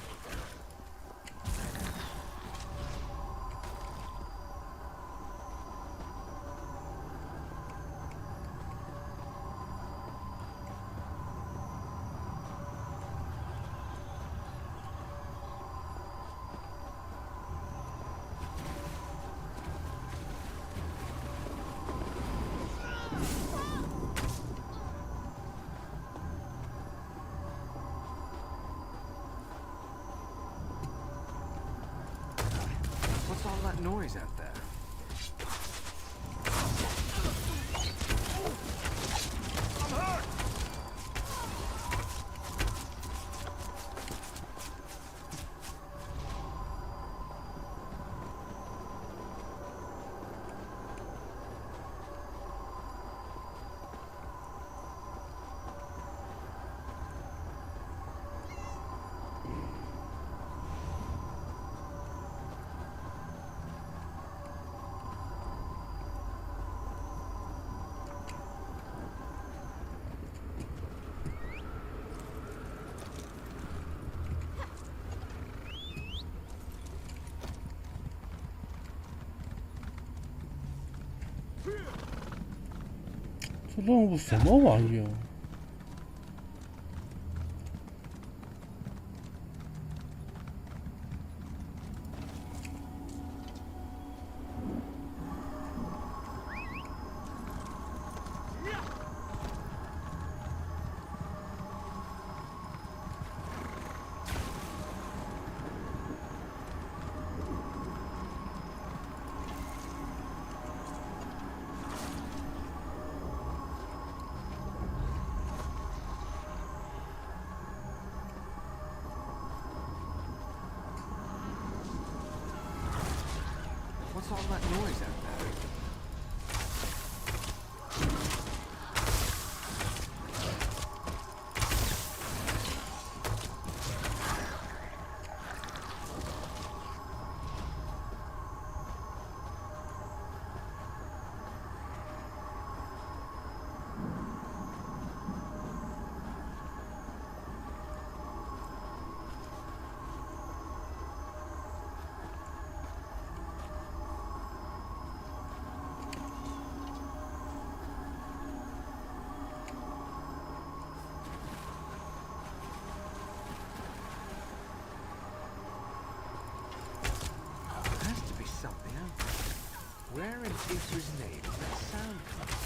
What's all that noise out there? 这任务什么玩意儿？What's all that noise out there? Something out there. Where in Isra's name does that sound come from?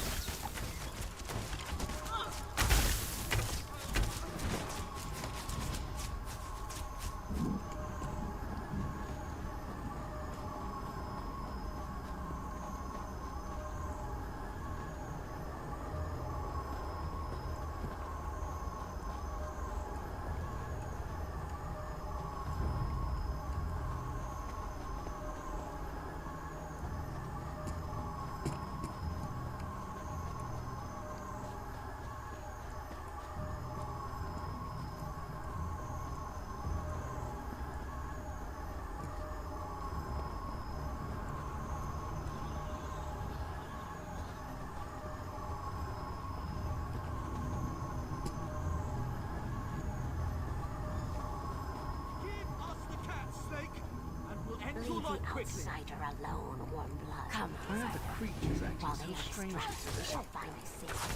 Leave the outsider alone, warm blood. Come on, Why are the creatures while acting they so strange distract, we today? shall find a secret.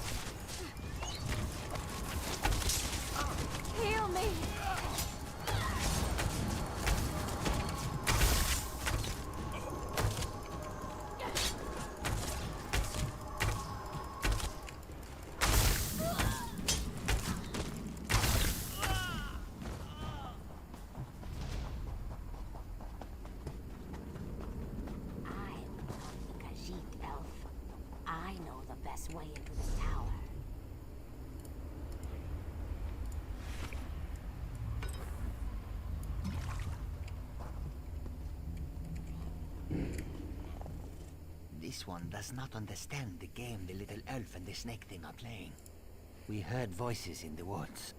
Heal me! Way into the tower. This one does not understand the game the little elf and the snake thing are playing. We heard voices in the woods.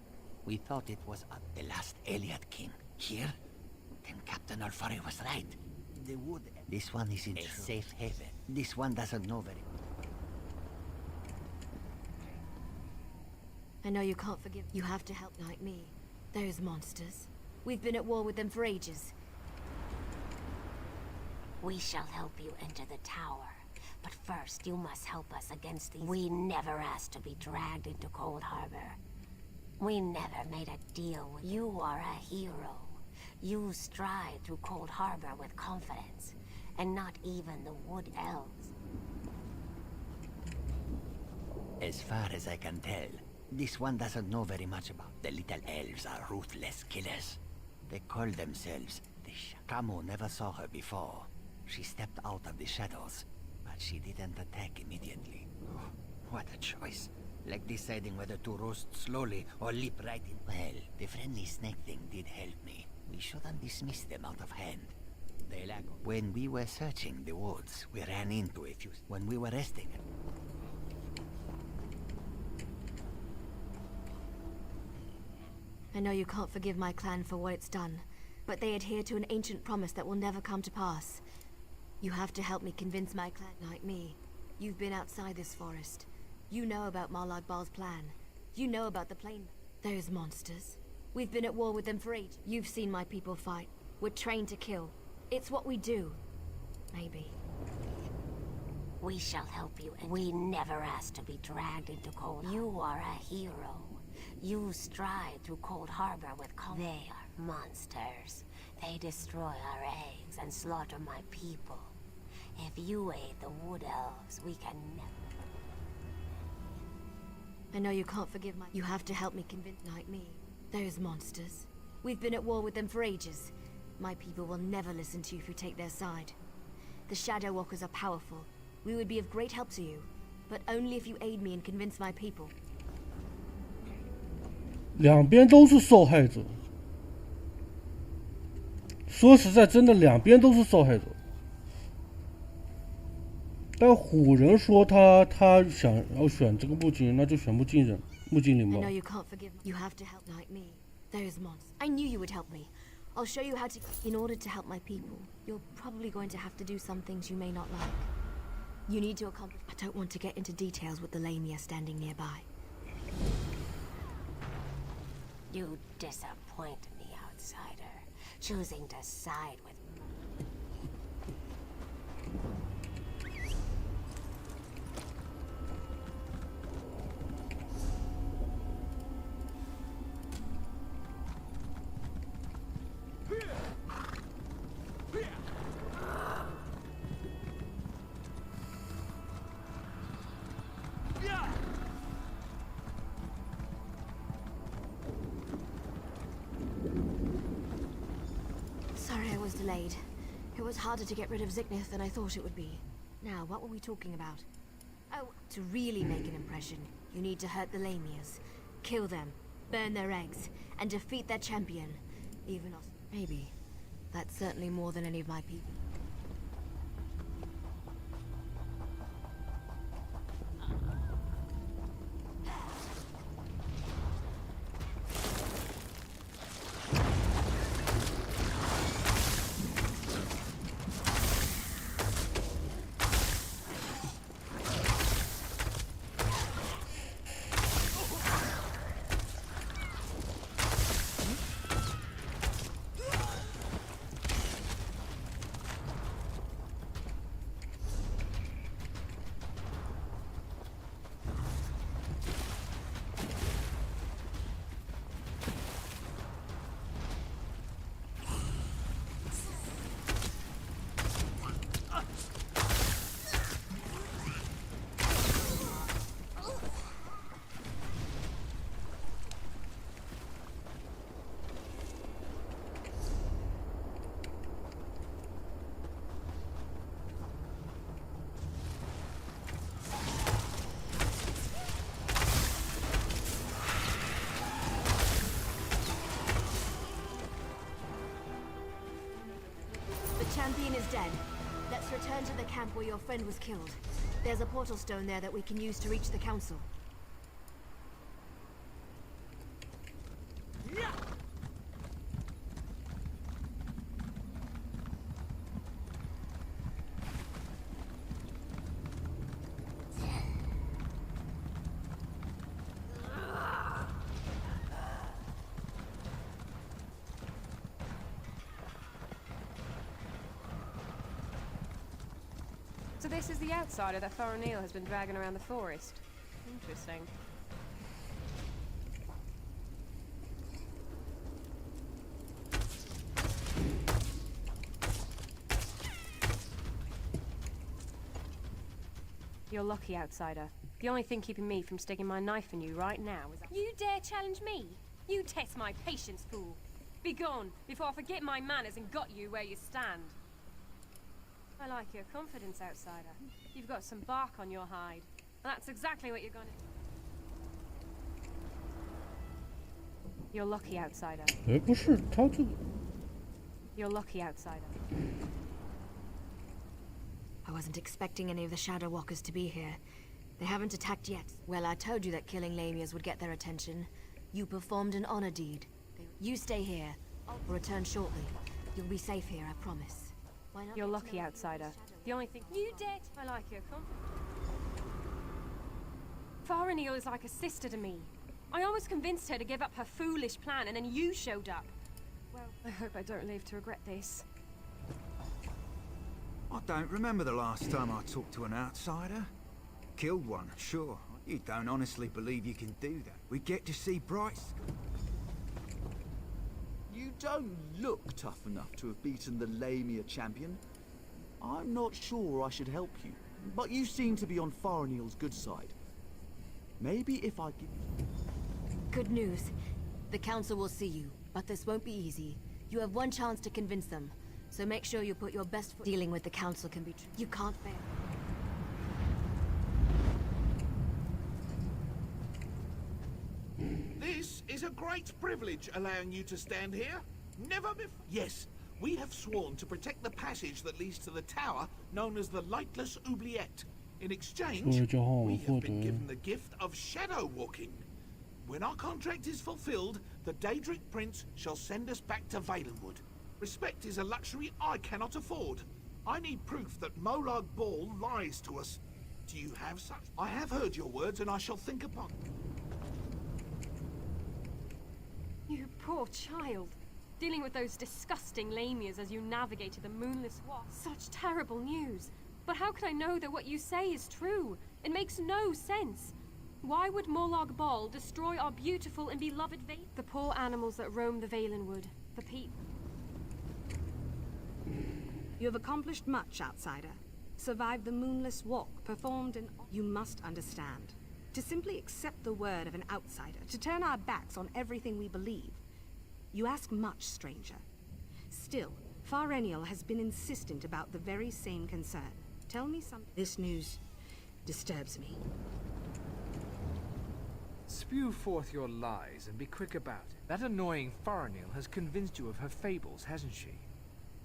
We thought it was the last Eliad king. Here? Then Captain Alfari was right. The wood... This one is in a safe haven. This one doesn't know very... I know you can't forgive. You have to help like me. Those monsters. We've been at war with them for ages. We shall help you enter the tower. But first, you must help us against these. We never asked to be dragged into Cold Harbor. We never made a deal with you. You are a hero. You stride through Cold Harbor with confidence. And not even the Wood Elves. As far as I can tell, this one doesn't know very much about. The little elves are ruthless killers. They call themselves the Camus never saw her before. She stepped out of the shadows, but she didn't attack immediately. Oh, what a choice. Like deciding whether to roast slowly or leap right in. Well, the friendly snake thing did help me. We shouldn't dismiss them out of hand. They lack. When we were searching the woods, we ran into a few. When we were resting. I know you can't forgive my clan for what it's done, but they adhere to an ancient promise that will never come to pass. You have to help me convince my clan like me. You've been outside this forest. You know about Marlag Bal's plan. You know about the plane. Those monsters. We've been at war with them for ages. You've seen my people fight. We're trained to kill. It's what we do. Maybe. We shall help you, and we never asked to be dragged into Cold Harbor. You are a hero. You stride through Cold Harbor with They are monsters. They destroy our eggs and slaughter my people. If you aid the Wood Elves, we can never... I know you can't forgive my... You have to help me convince... Like me. Those monsters. We've been at war with them for ages. My people will never listen to you if you take their side. The Shadow Walkers are powerful. We would be of great help to you. But only if you aid me and convince my people. 两边都是受害者。说实在，真的两边都是受害者。但虎人说他想要选这个木精灵，那就选木精灵吧。I know you can't forgive me. You have to help like me. Those monsters. I knew you would help me. I'll show you how to... In order to help my people, you're probably going to have to do some things you may not like. You need to accomplish... I don't want to get into details with the Lamia standing nearby. You disappoint me, outsider. Choosing to side with... Sorry I was delayed. It was harder to get rid of Zicknith than I thought it would be. Now, what were we talking about? Oh, to really make an impression, you need to hurt the Lamias. Kill them, burn their eggs, and defeat their champion. Even us. Maybe. That's certainly more than any of my people. The champion is dead. Let's return to the camp where your friend was killed. There's a portal stone there that we can use to reach the council. So this is the outsider that Thorinil has been dragging around the forest. Interesting. You're lucky, outsider. The only thing keeping me from sticking my knife in you right now is... You dare challenge me? You test my patience, fool. Be gone, before I forget my manners and got you where you stand. I like your confidence, outsider. You've got some bark on your hide. And that's exactly what you're gonna... You're lucky, outsider. 不是，他这个... You're lucky, outsider. I wasn't expecting any of the Shadow Walkers to be here. They haven't attacked yet. Well, I told you that killing Lamias would get their attention. You performed an honor deed. You stay here. I'll return shortly. You'll be safe here, I promise. You're lucky, outsider. The only thing... You did! I like your confidence. Thorinil is like a sister to me. I almost convinced her to give up her foolish plan, and then you showed up. Well, I hope I don't live to regret this. I don't remember the last time I talked to an outsider. Killed one, sure. You don't honestly believe you can do that. We get to see Bryce. You don't look tough enough to have beaten the Lamia champion. I'm not sure I should help you, but you seem to be on Faranil's good side. Maybe if I give... Good news. The council will see you, but this won't be easy. You have one chance to convince them, so make sure you put your best foot... Dealing with the council can be... You can't fail. This is a great privilege allowing you to stand here. Never before. Yes, we have sworn to protect the passage that leads to the tower known as the Lightless Oubliette. In exchange, we have been given the gift of shadow walking. When our contract is fulfilled, the Daedric Prince shall send us back to Valenwood. Respect is a luxury I cannot afford. I need proof that Molag Bal lies to us. Do you have such? I have heard your words and I shall think upon them. You poor child. Dealing with those disgusting Lamias as you navigated the moonless walk. Such terrible news. But how can I know that what you say is true? It makes no sense. Why would Molag Bal destroy our beautiful and beloved Vale? The poor animals that roam the Valenwood. The people. You have accomplished much, outsider. Survived the moonless walk, performed an... You must understand. To simply accept the word of an outsider, to turn our backs on everything we believe. You ask much, stranger. Still, Faranil has been insistent about the very same concern. Tell me something. This news disturbs me. Spew forth your lies and be quick about it. That annoying Faranil has convinced you of her fables, hasn't she?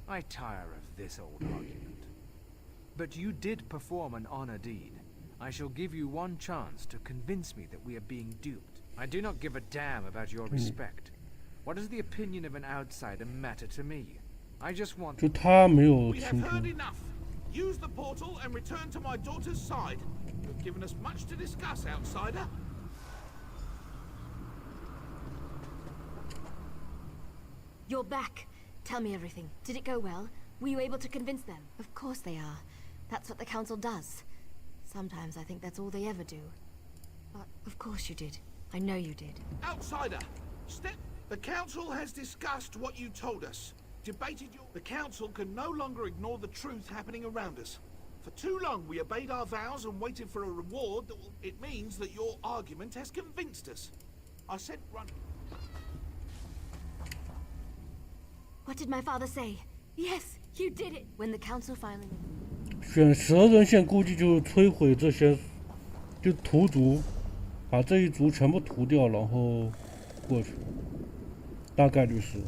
I tire of this old argument. But you did perform an honor deed. I shall give you one chance to convince me that we are being duped. I do not give a damn about your respect. What does the opinion of an outsider matter to me? I just want...就他没有 We have 清楚。 heard enough. Use the portal and return to my daughter's side. You have given us much to discuss, outsider. You're back. Tell me everything. Did it go well? Were you able to convince them? Of course they are. That's what the council does. Sometimes I think that's all they ever do. But of course you did. I know you did. Outsider, step. The council has discussed what you told us. Debated your... The council can no longer ignore the truth happening around us. For too long we obeyed our vows and waited for a reward that will... It means that your argument has convinced us. I said run... What did my father say? Yes, you did it! When the council finally... 选蛇人线估计就摧毁这些，就屠族，把这一族全部屠掉，然后过去，大概率是。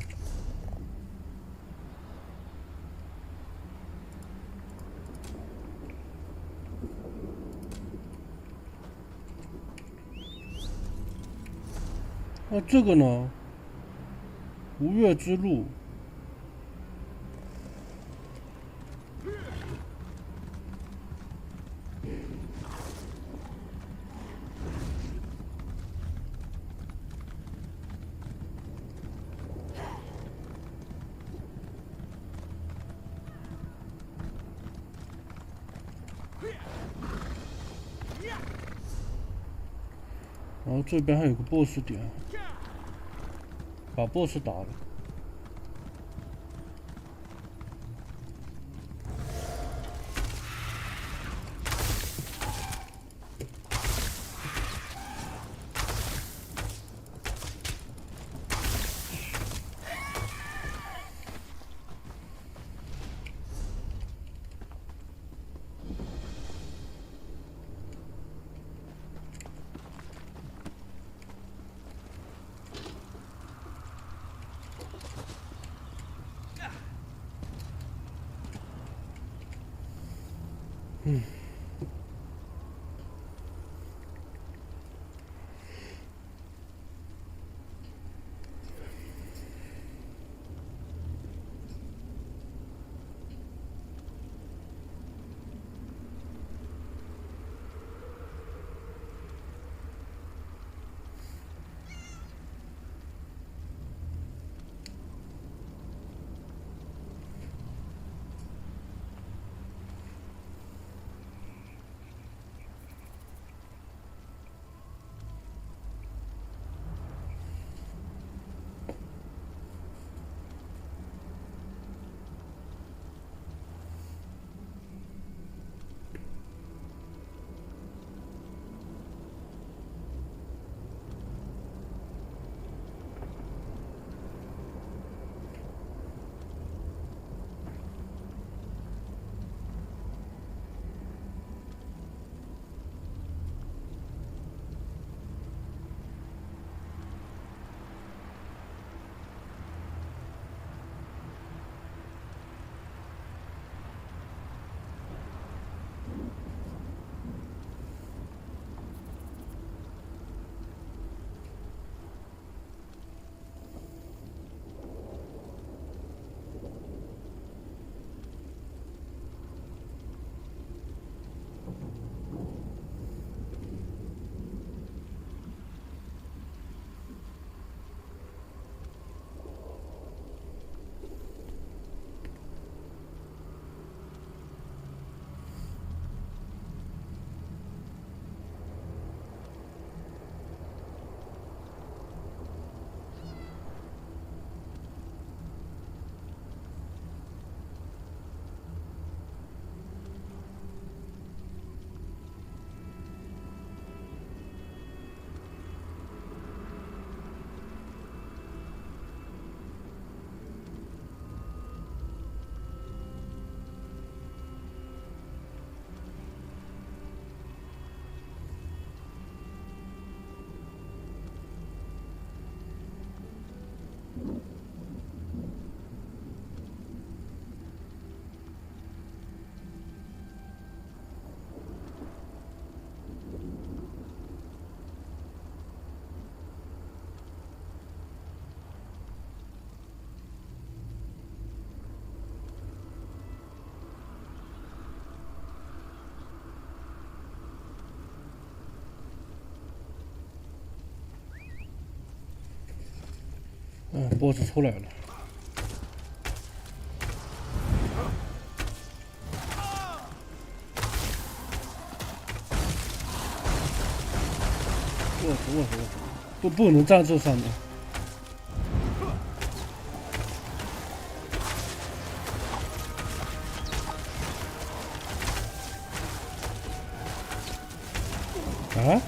那这个呢？吴越之路。 然后这边还有个 BOSS 点，把 BOSS 打了。，BOSS 出来了。我不能站这上面。啊？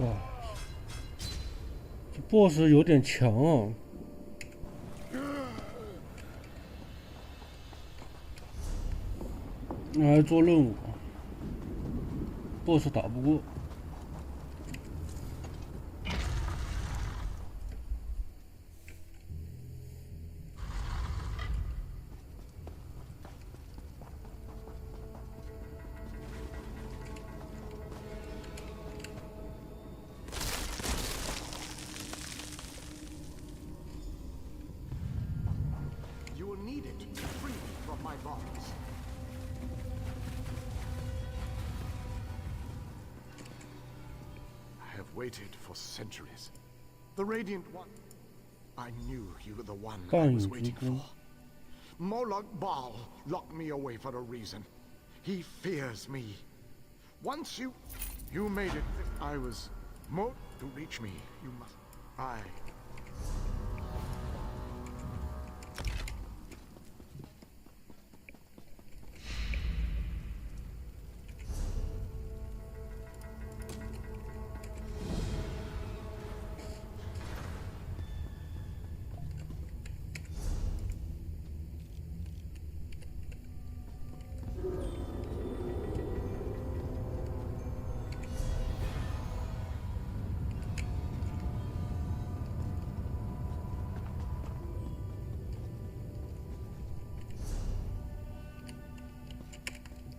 哇，这 BOSS 有点强啊！来做任务 ，BOSS 打不过。You will need it to free me from my bonds. I have waited for centuries. The Radiant One. I knew you were the one I was waiting for. Moloch Baal locked me away for a reason. He fears me. Once you made it. I was more to reach me. You must. I.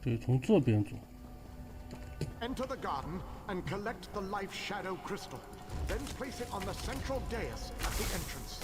对，从这边走。Enter the garden and collect the life shadow crystal. Then place it on the central dais at the entrance.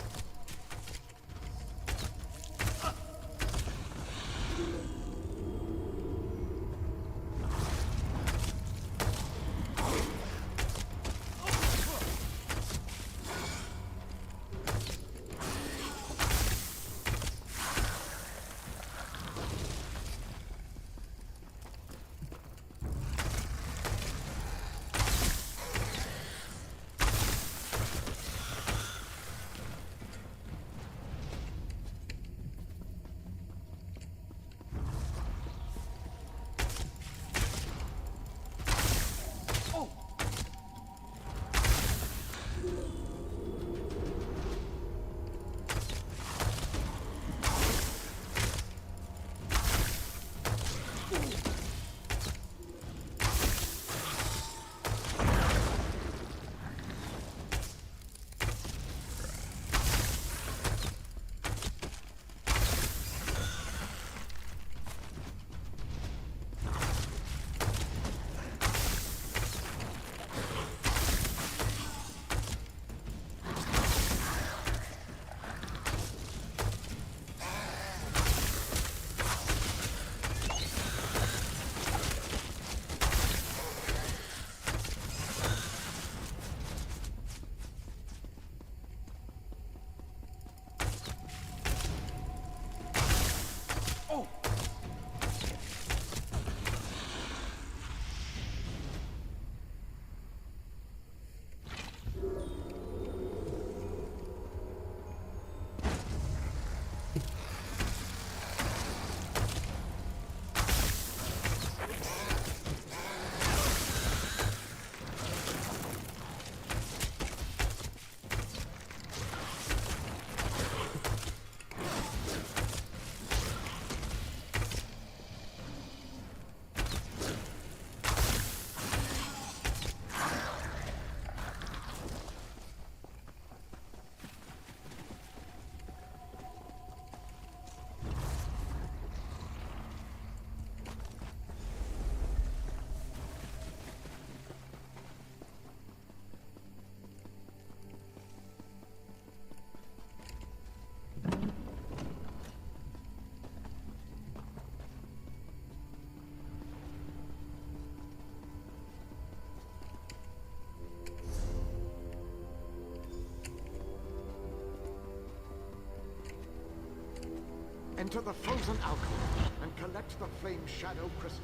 Enter the frozen alcove and collect the flame shadow crystal.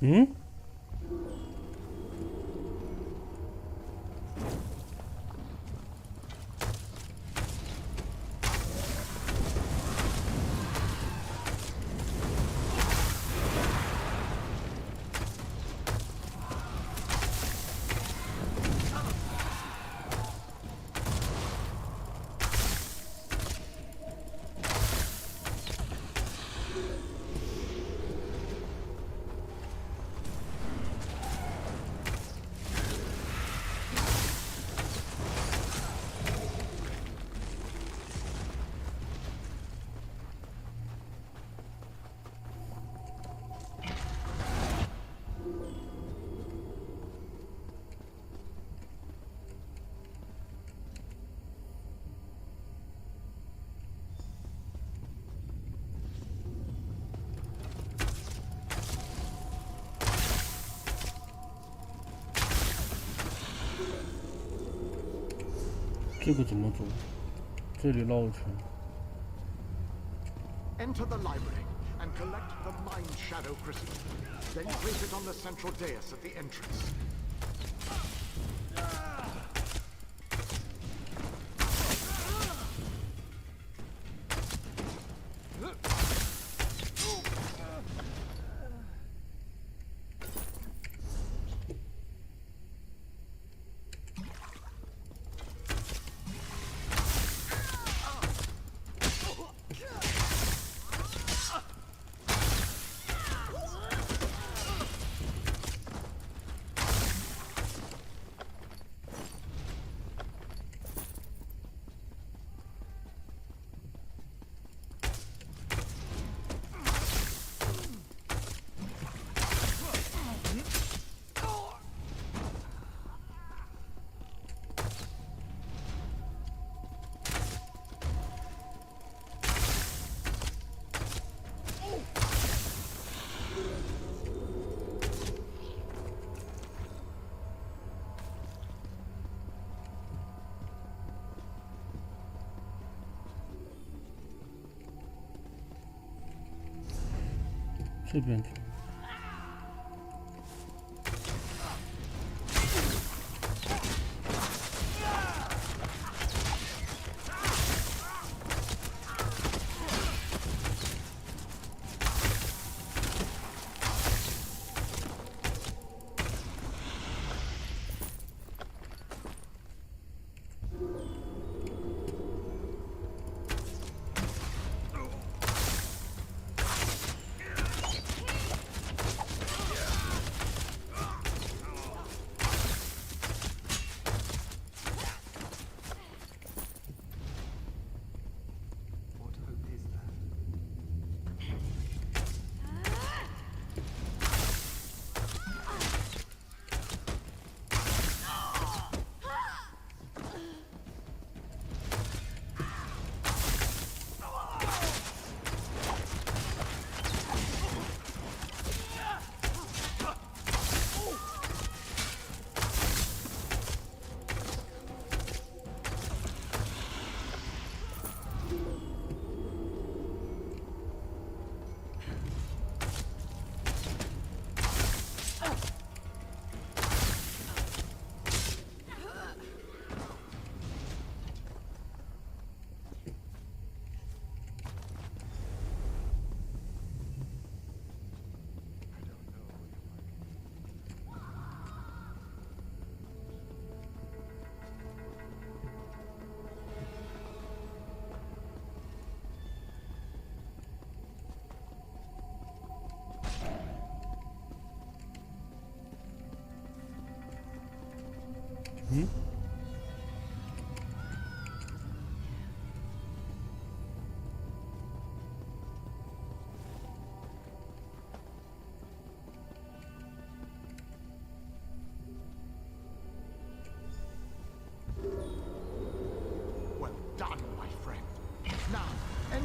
Hmm? Enter the library and collect the mind shadow crystal. Then place it on the central dais at the entrance.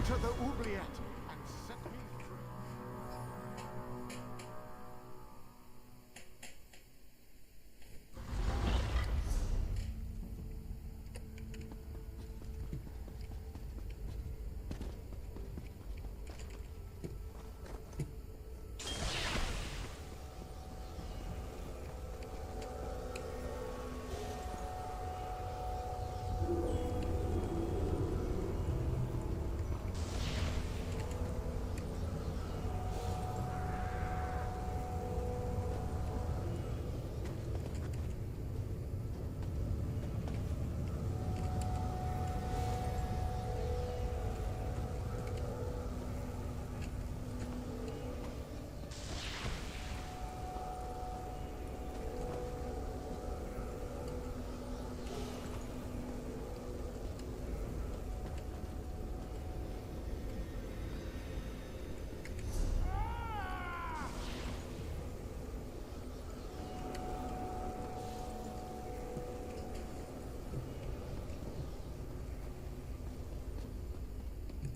enter the oubliette and set me free.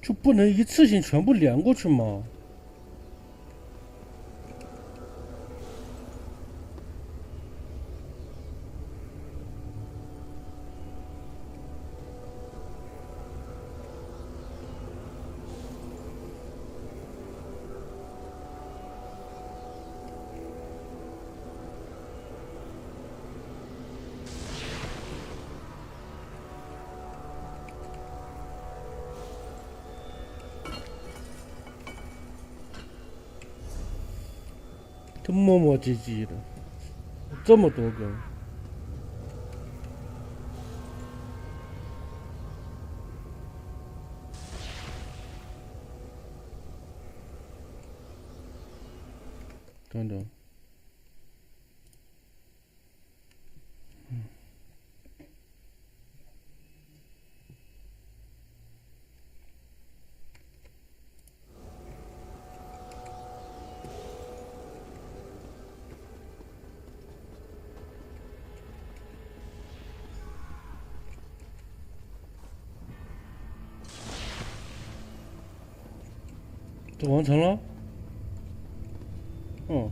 就不能一次性全部连过去吗？都磨磨唧唧的，这么多根。等等，都完成了。嗯。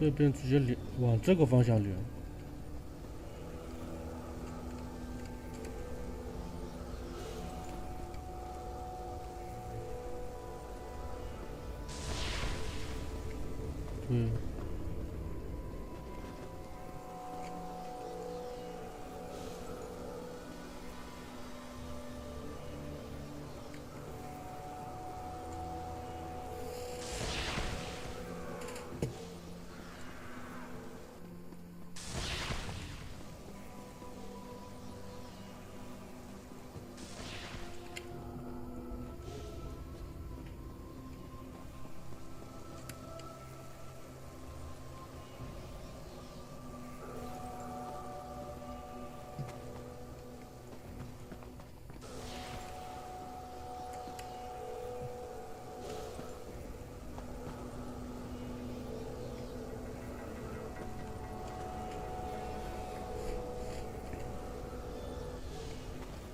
这边直接连往这个方向连。对。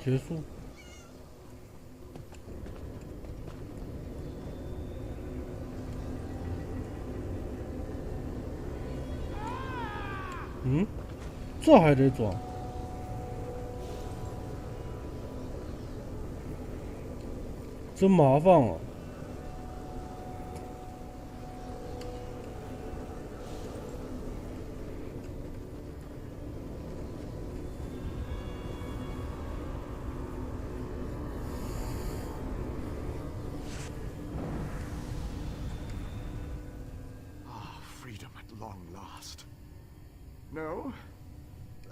结束。嗯，这还得装？真麻烦啊！Long last. No?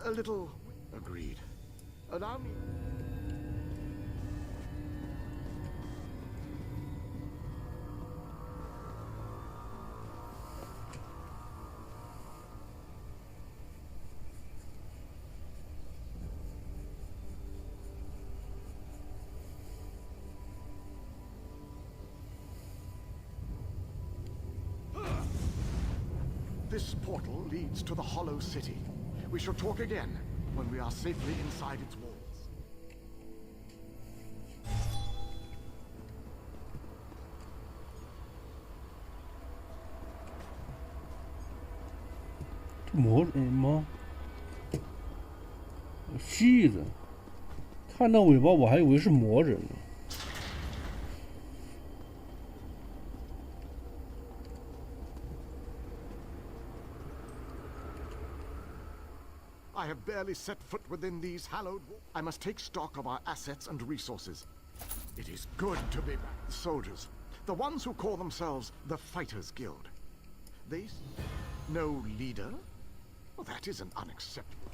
A little... Agreed. Allow me... This portal leads to the Hollow City. We shall talk again when we are safely inside its walls. 魔人吗？蜥蜴人，看到尾巴我还以为是魔人呢。I have barely set foot within these hallowed walls. I must take stock of our assets and resources. It is good to be back. Soldiers, the ones who call themselves the Fighters Guild. They... no leader? Well, that isn't unacceptable.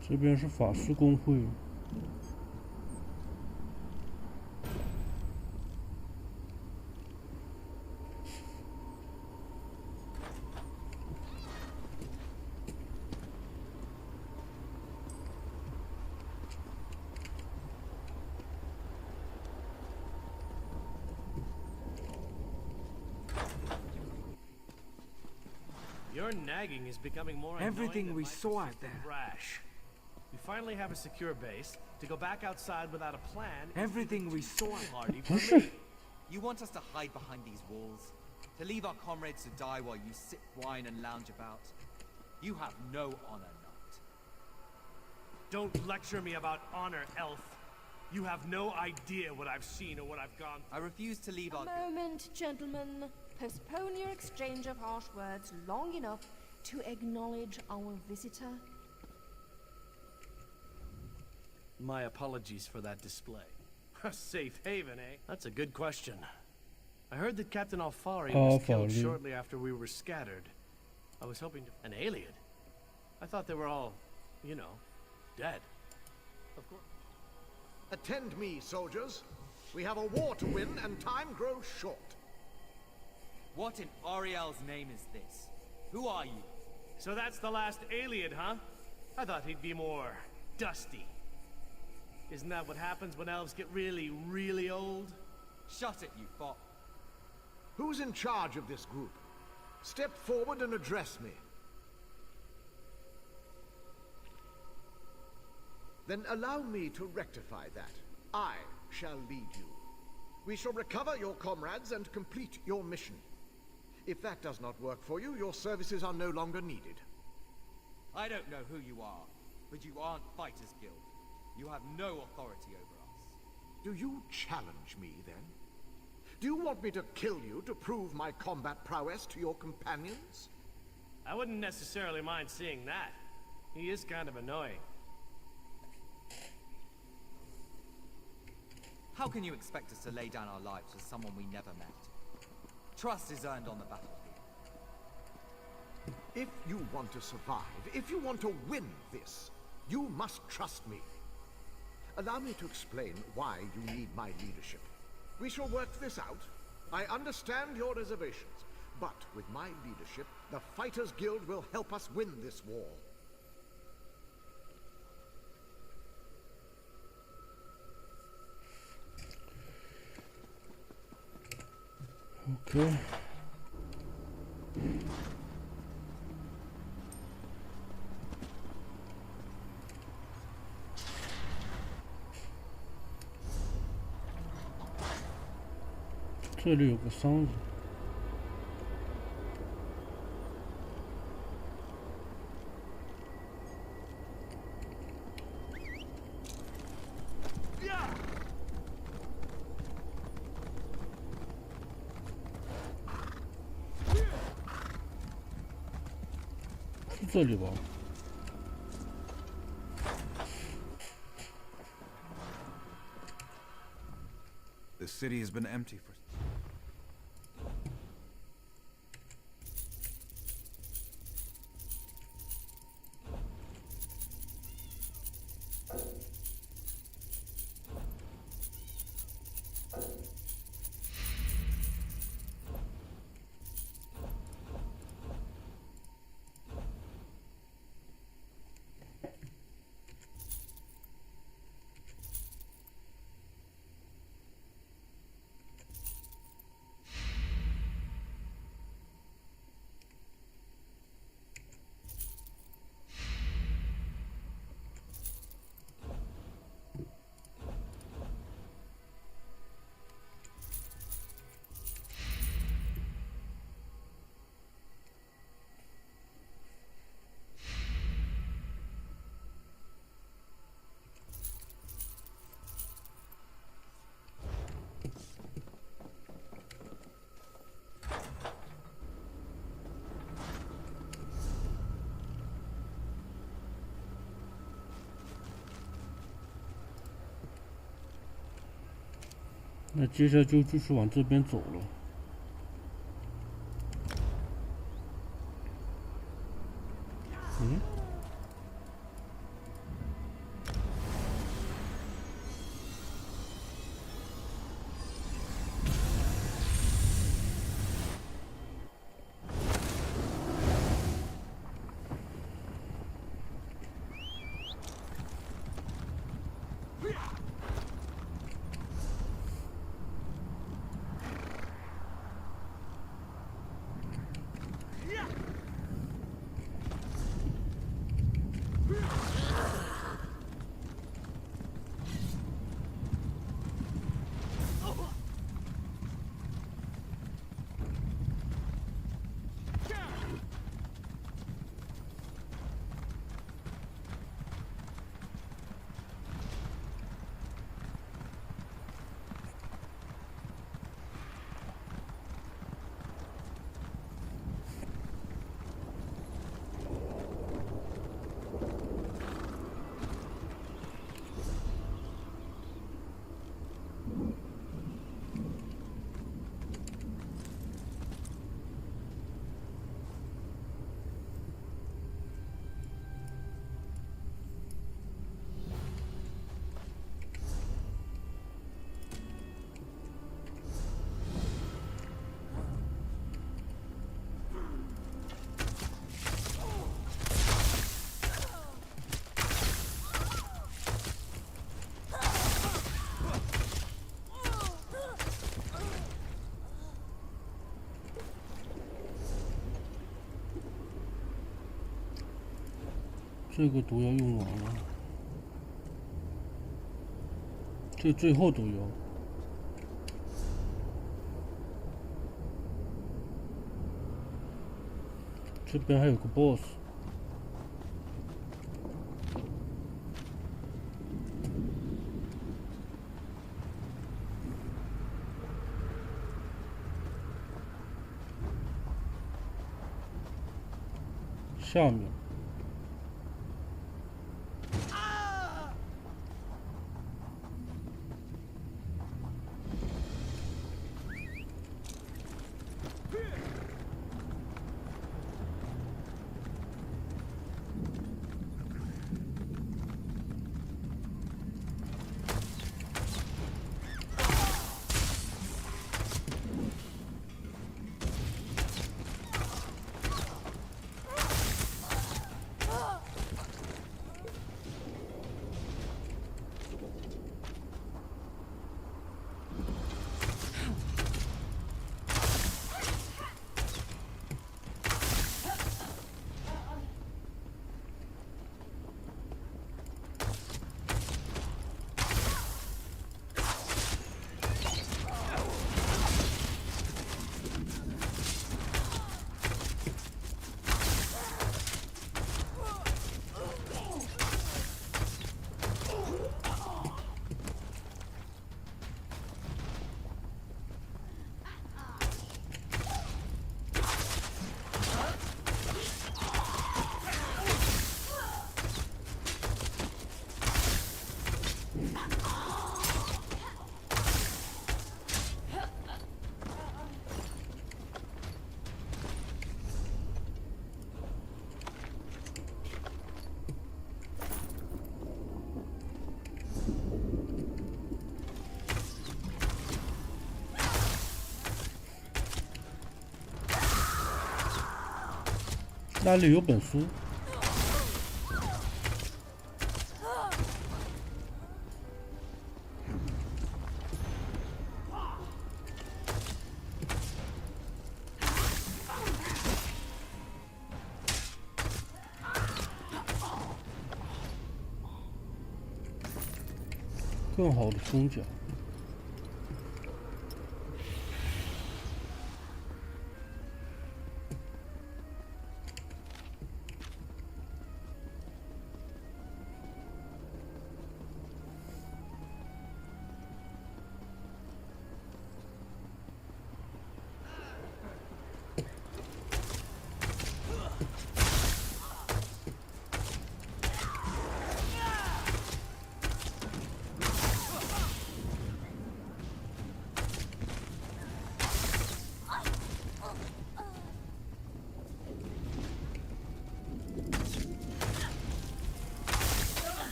这边是法师公会。Your nagging is becoming more Everything we saw out there. Rash. We finally have a secure base. To go back outside without a plan. Everything we saw. Hardy for me. You want us to hide behind these walls? To leave our comrades to die while you sip wine and lounge about? You have no honor, Knight. Don't lecture me about honor, elf. You have no idea what I've seen or what I've gone through. I refuse to leave our... A moment, gentlemen. Postpone your exchange of harsh words long enough to acknowledge our visitor. My apologies for that display. A safe haven, eh? That's a good question. I heard that Captain Alfari was killed shortly after we were scattered. I was hoping to... An alien? I thought they were all, you know, dead. Of course. Attend me, soldiers. We have a war to win, and time grows short. What in Ariel's name is this? Who are you? So that's the last alien, huh? I thought he'd be more dusty. Isn't that what happens when elves get really, really old? Shut it, you fop. Who's in charge of this group? Step forward and address me. Then allow me to rectify that. I shall lead you. We shall recover your comrades and complete your mission. If that does not work for you, your services are no longer needed. I don't know who you are, but you aren't Fighters Guild. You have no authority over us. Do you challenge me, then? Do you want me to kill you to prove my combat prowess to your companions? I wouldn't necessarily mind seeing that. He is kind of annoying. How can you expect us to lay down our lives for someone we never met? Trust is earned on the battlefield. If you want to survive, if you want to win this, you must trust me. Allow me to explain why you need my leadership. We shall work this out. I understand your reservations, but with my leadership, the Fighters Guild will help us win this war. Okay. Here 这里有个箱子。是这里吧？ The city has been empty for... 那接下来就继续往这边走了。嗯？这个毒药用完了，这最后毒药。这边还有个 boss。下面。那里有本书。更好的胸甲。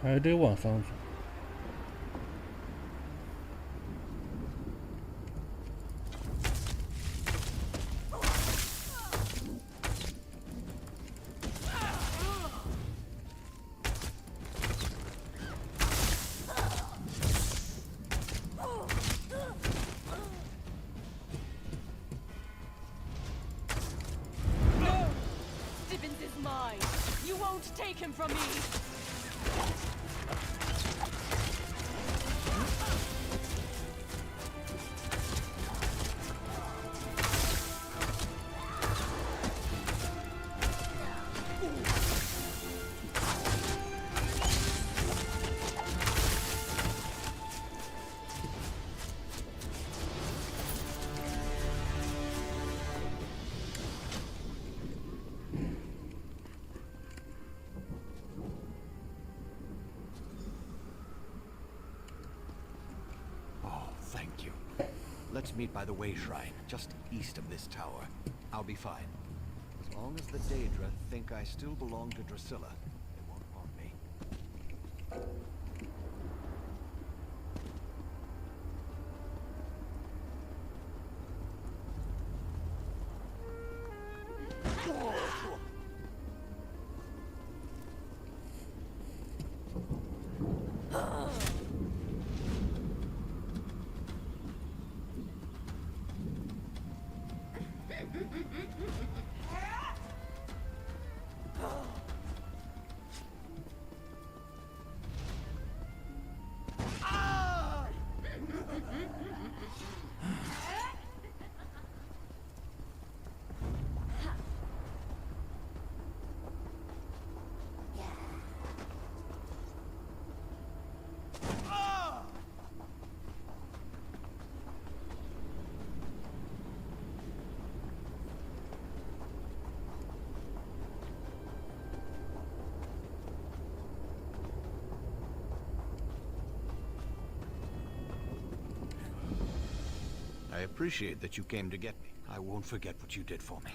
还得往上走。Take him from me! Thank you. Let's meet by the Way Shrine, just east of this tower. I'll be fine. As long as the Daedra think I still belong to Drusilla, they won't harm me. I appreciate that you came to get me. I won't forget what you did for me.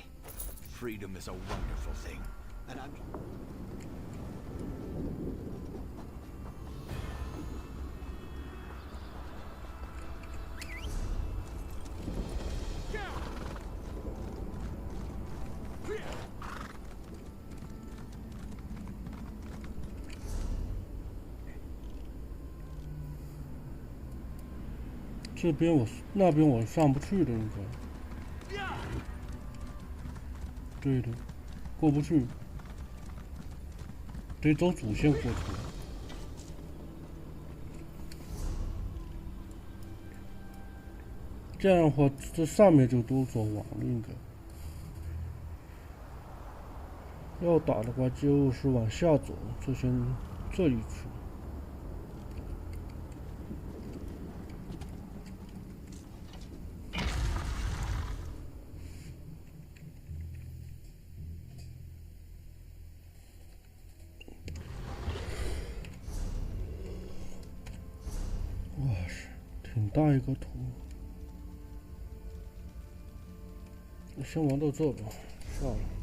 Freedom is a wonderful thing, and I'm...这边那边我上不去的，应该。对的，过不去，得走主线过去。这样的话，这上面就都走完了，应该。要打的话，就是往下走，就先这里去。哇塞，挺大一个图。先玩到这吧，下了。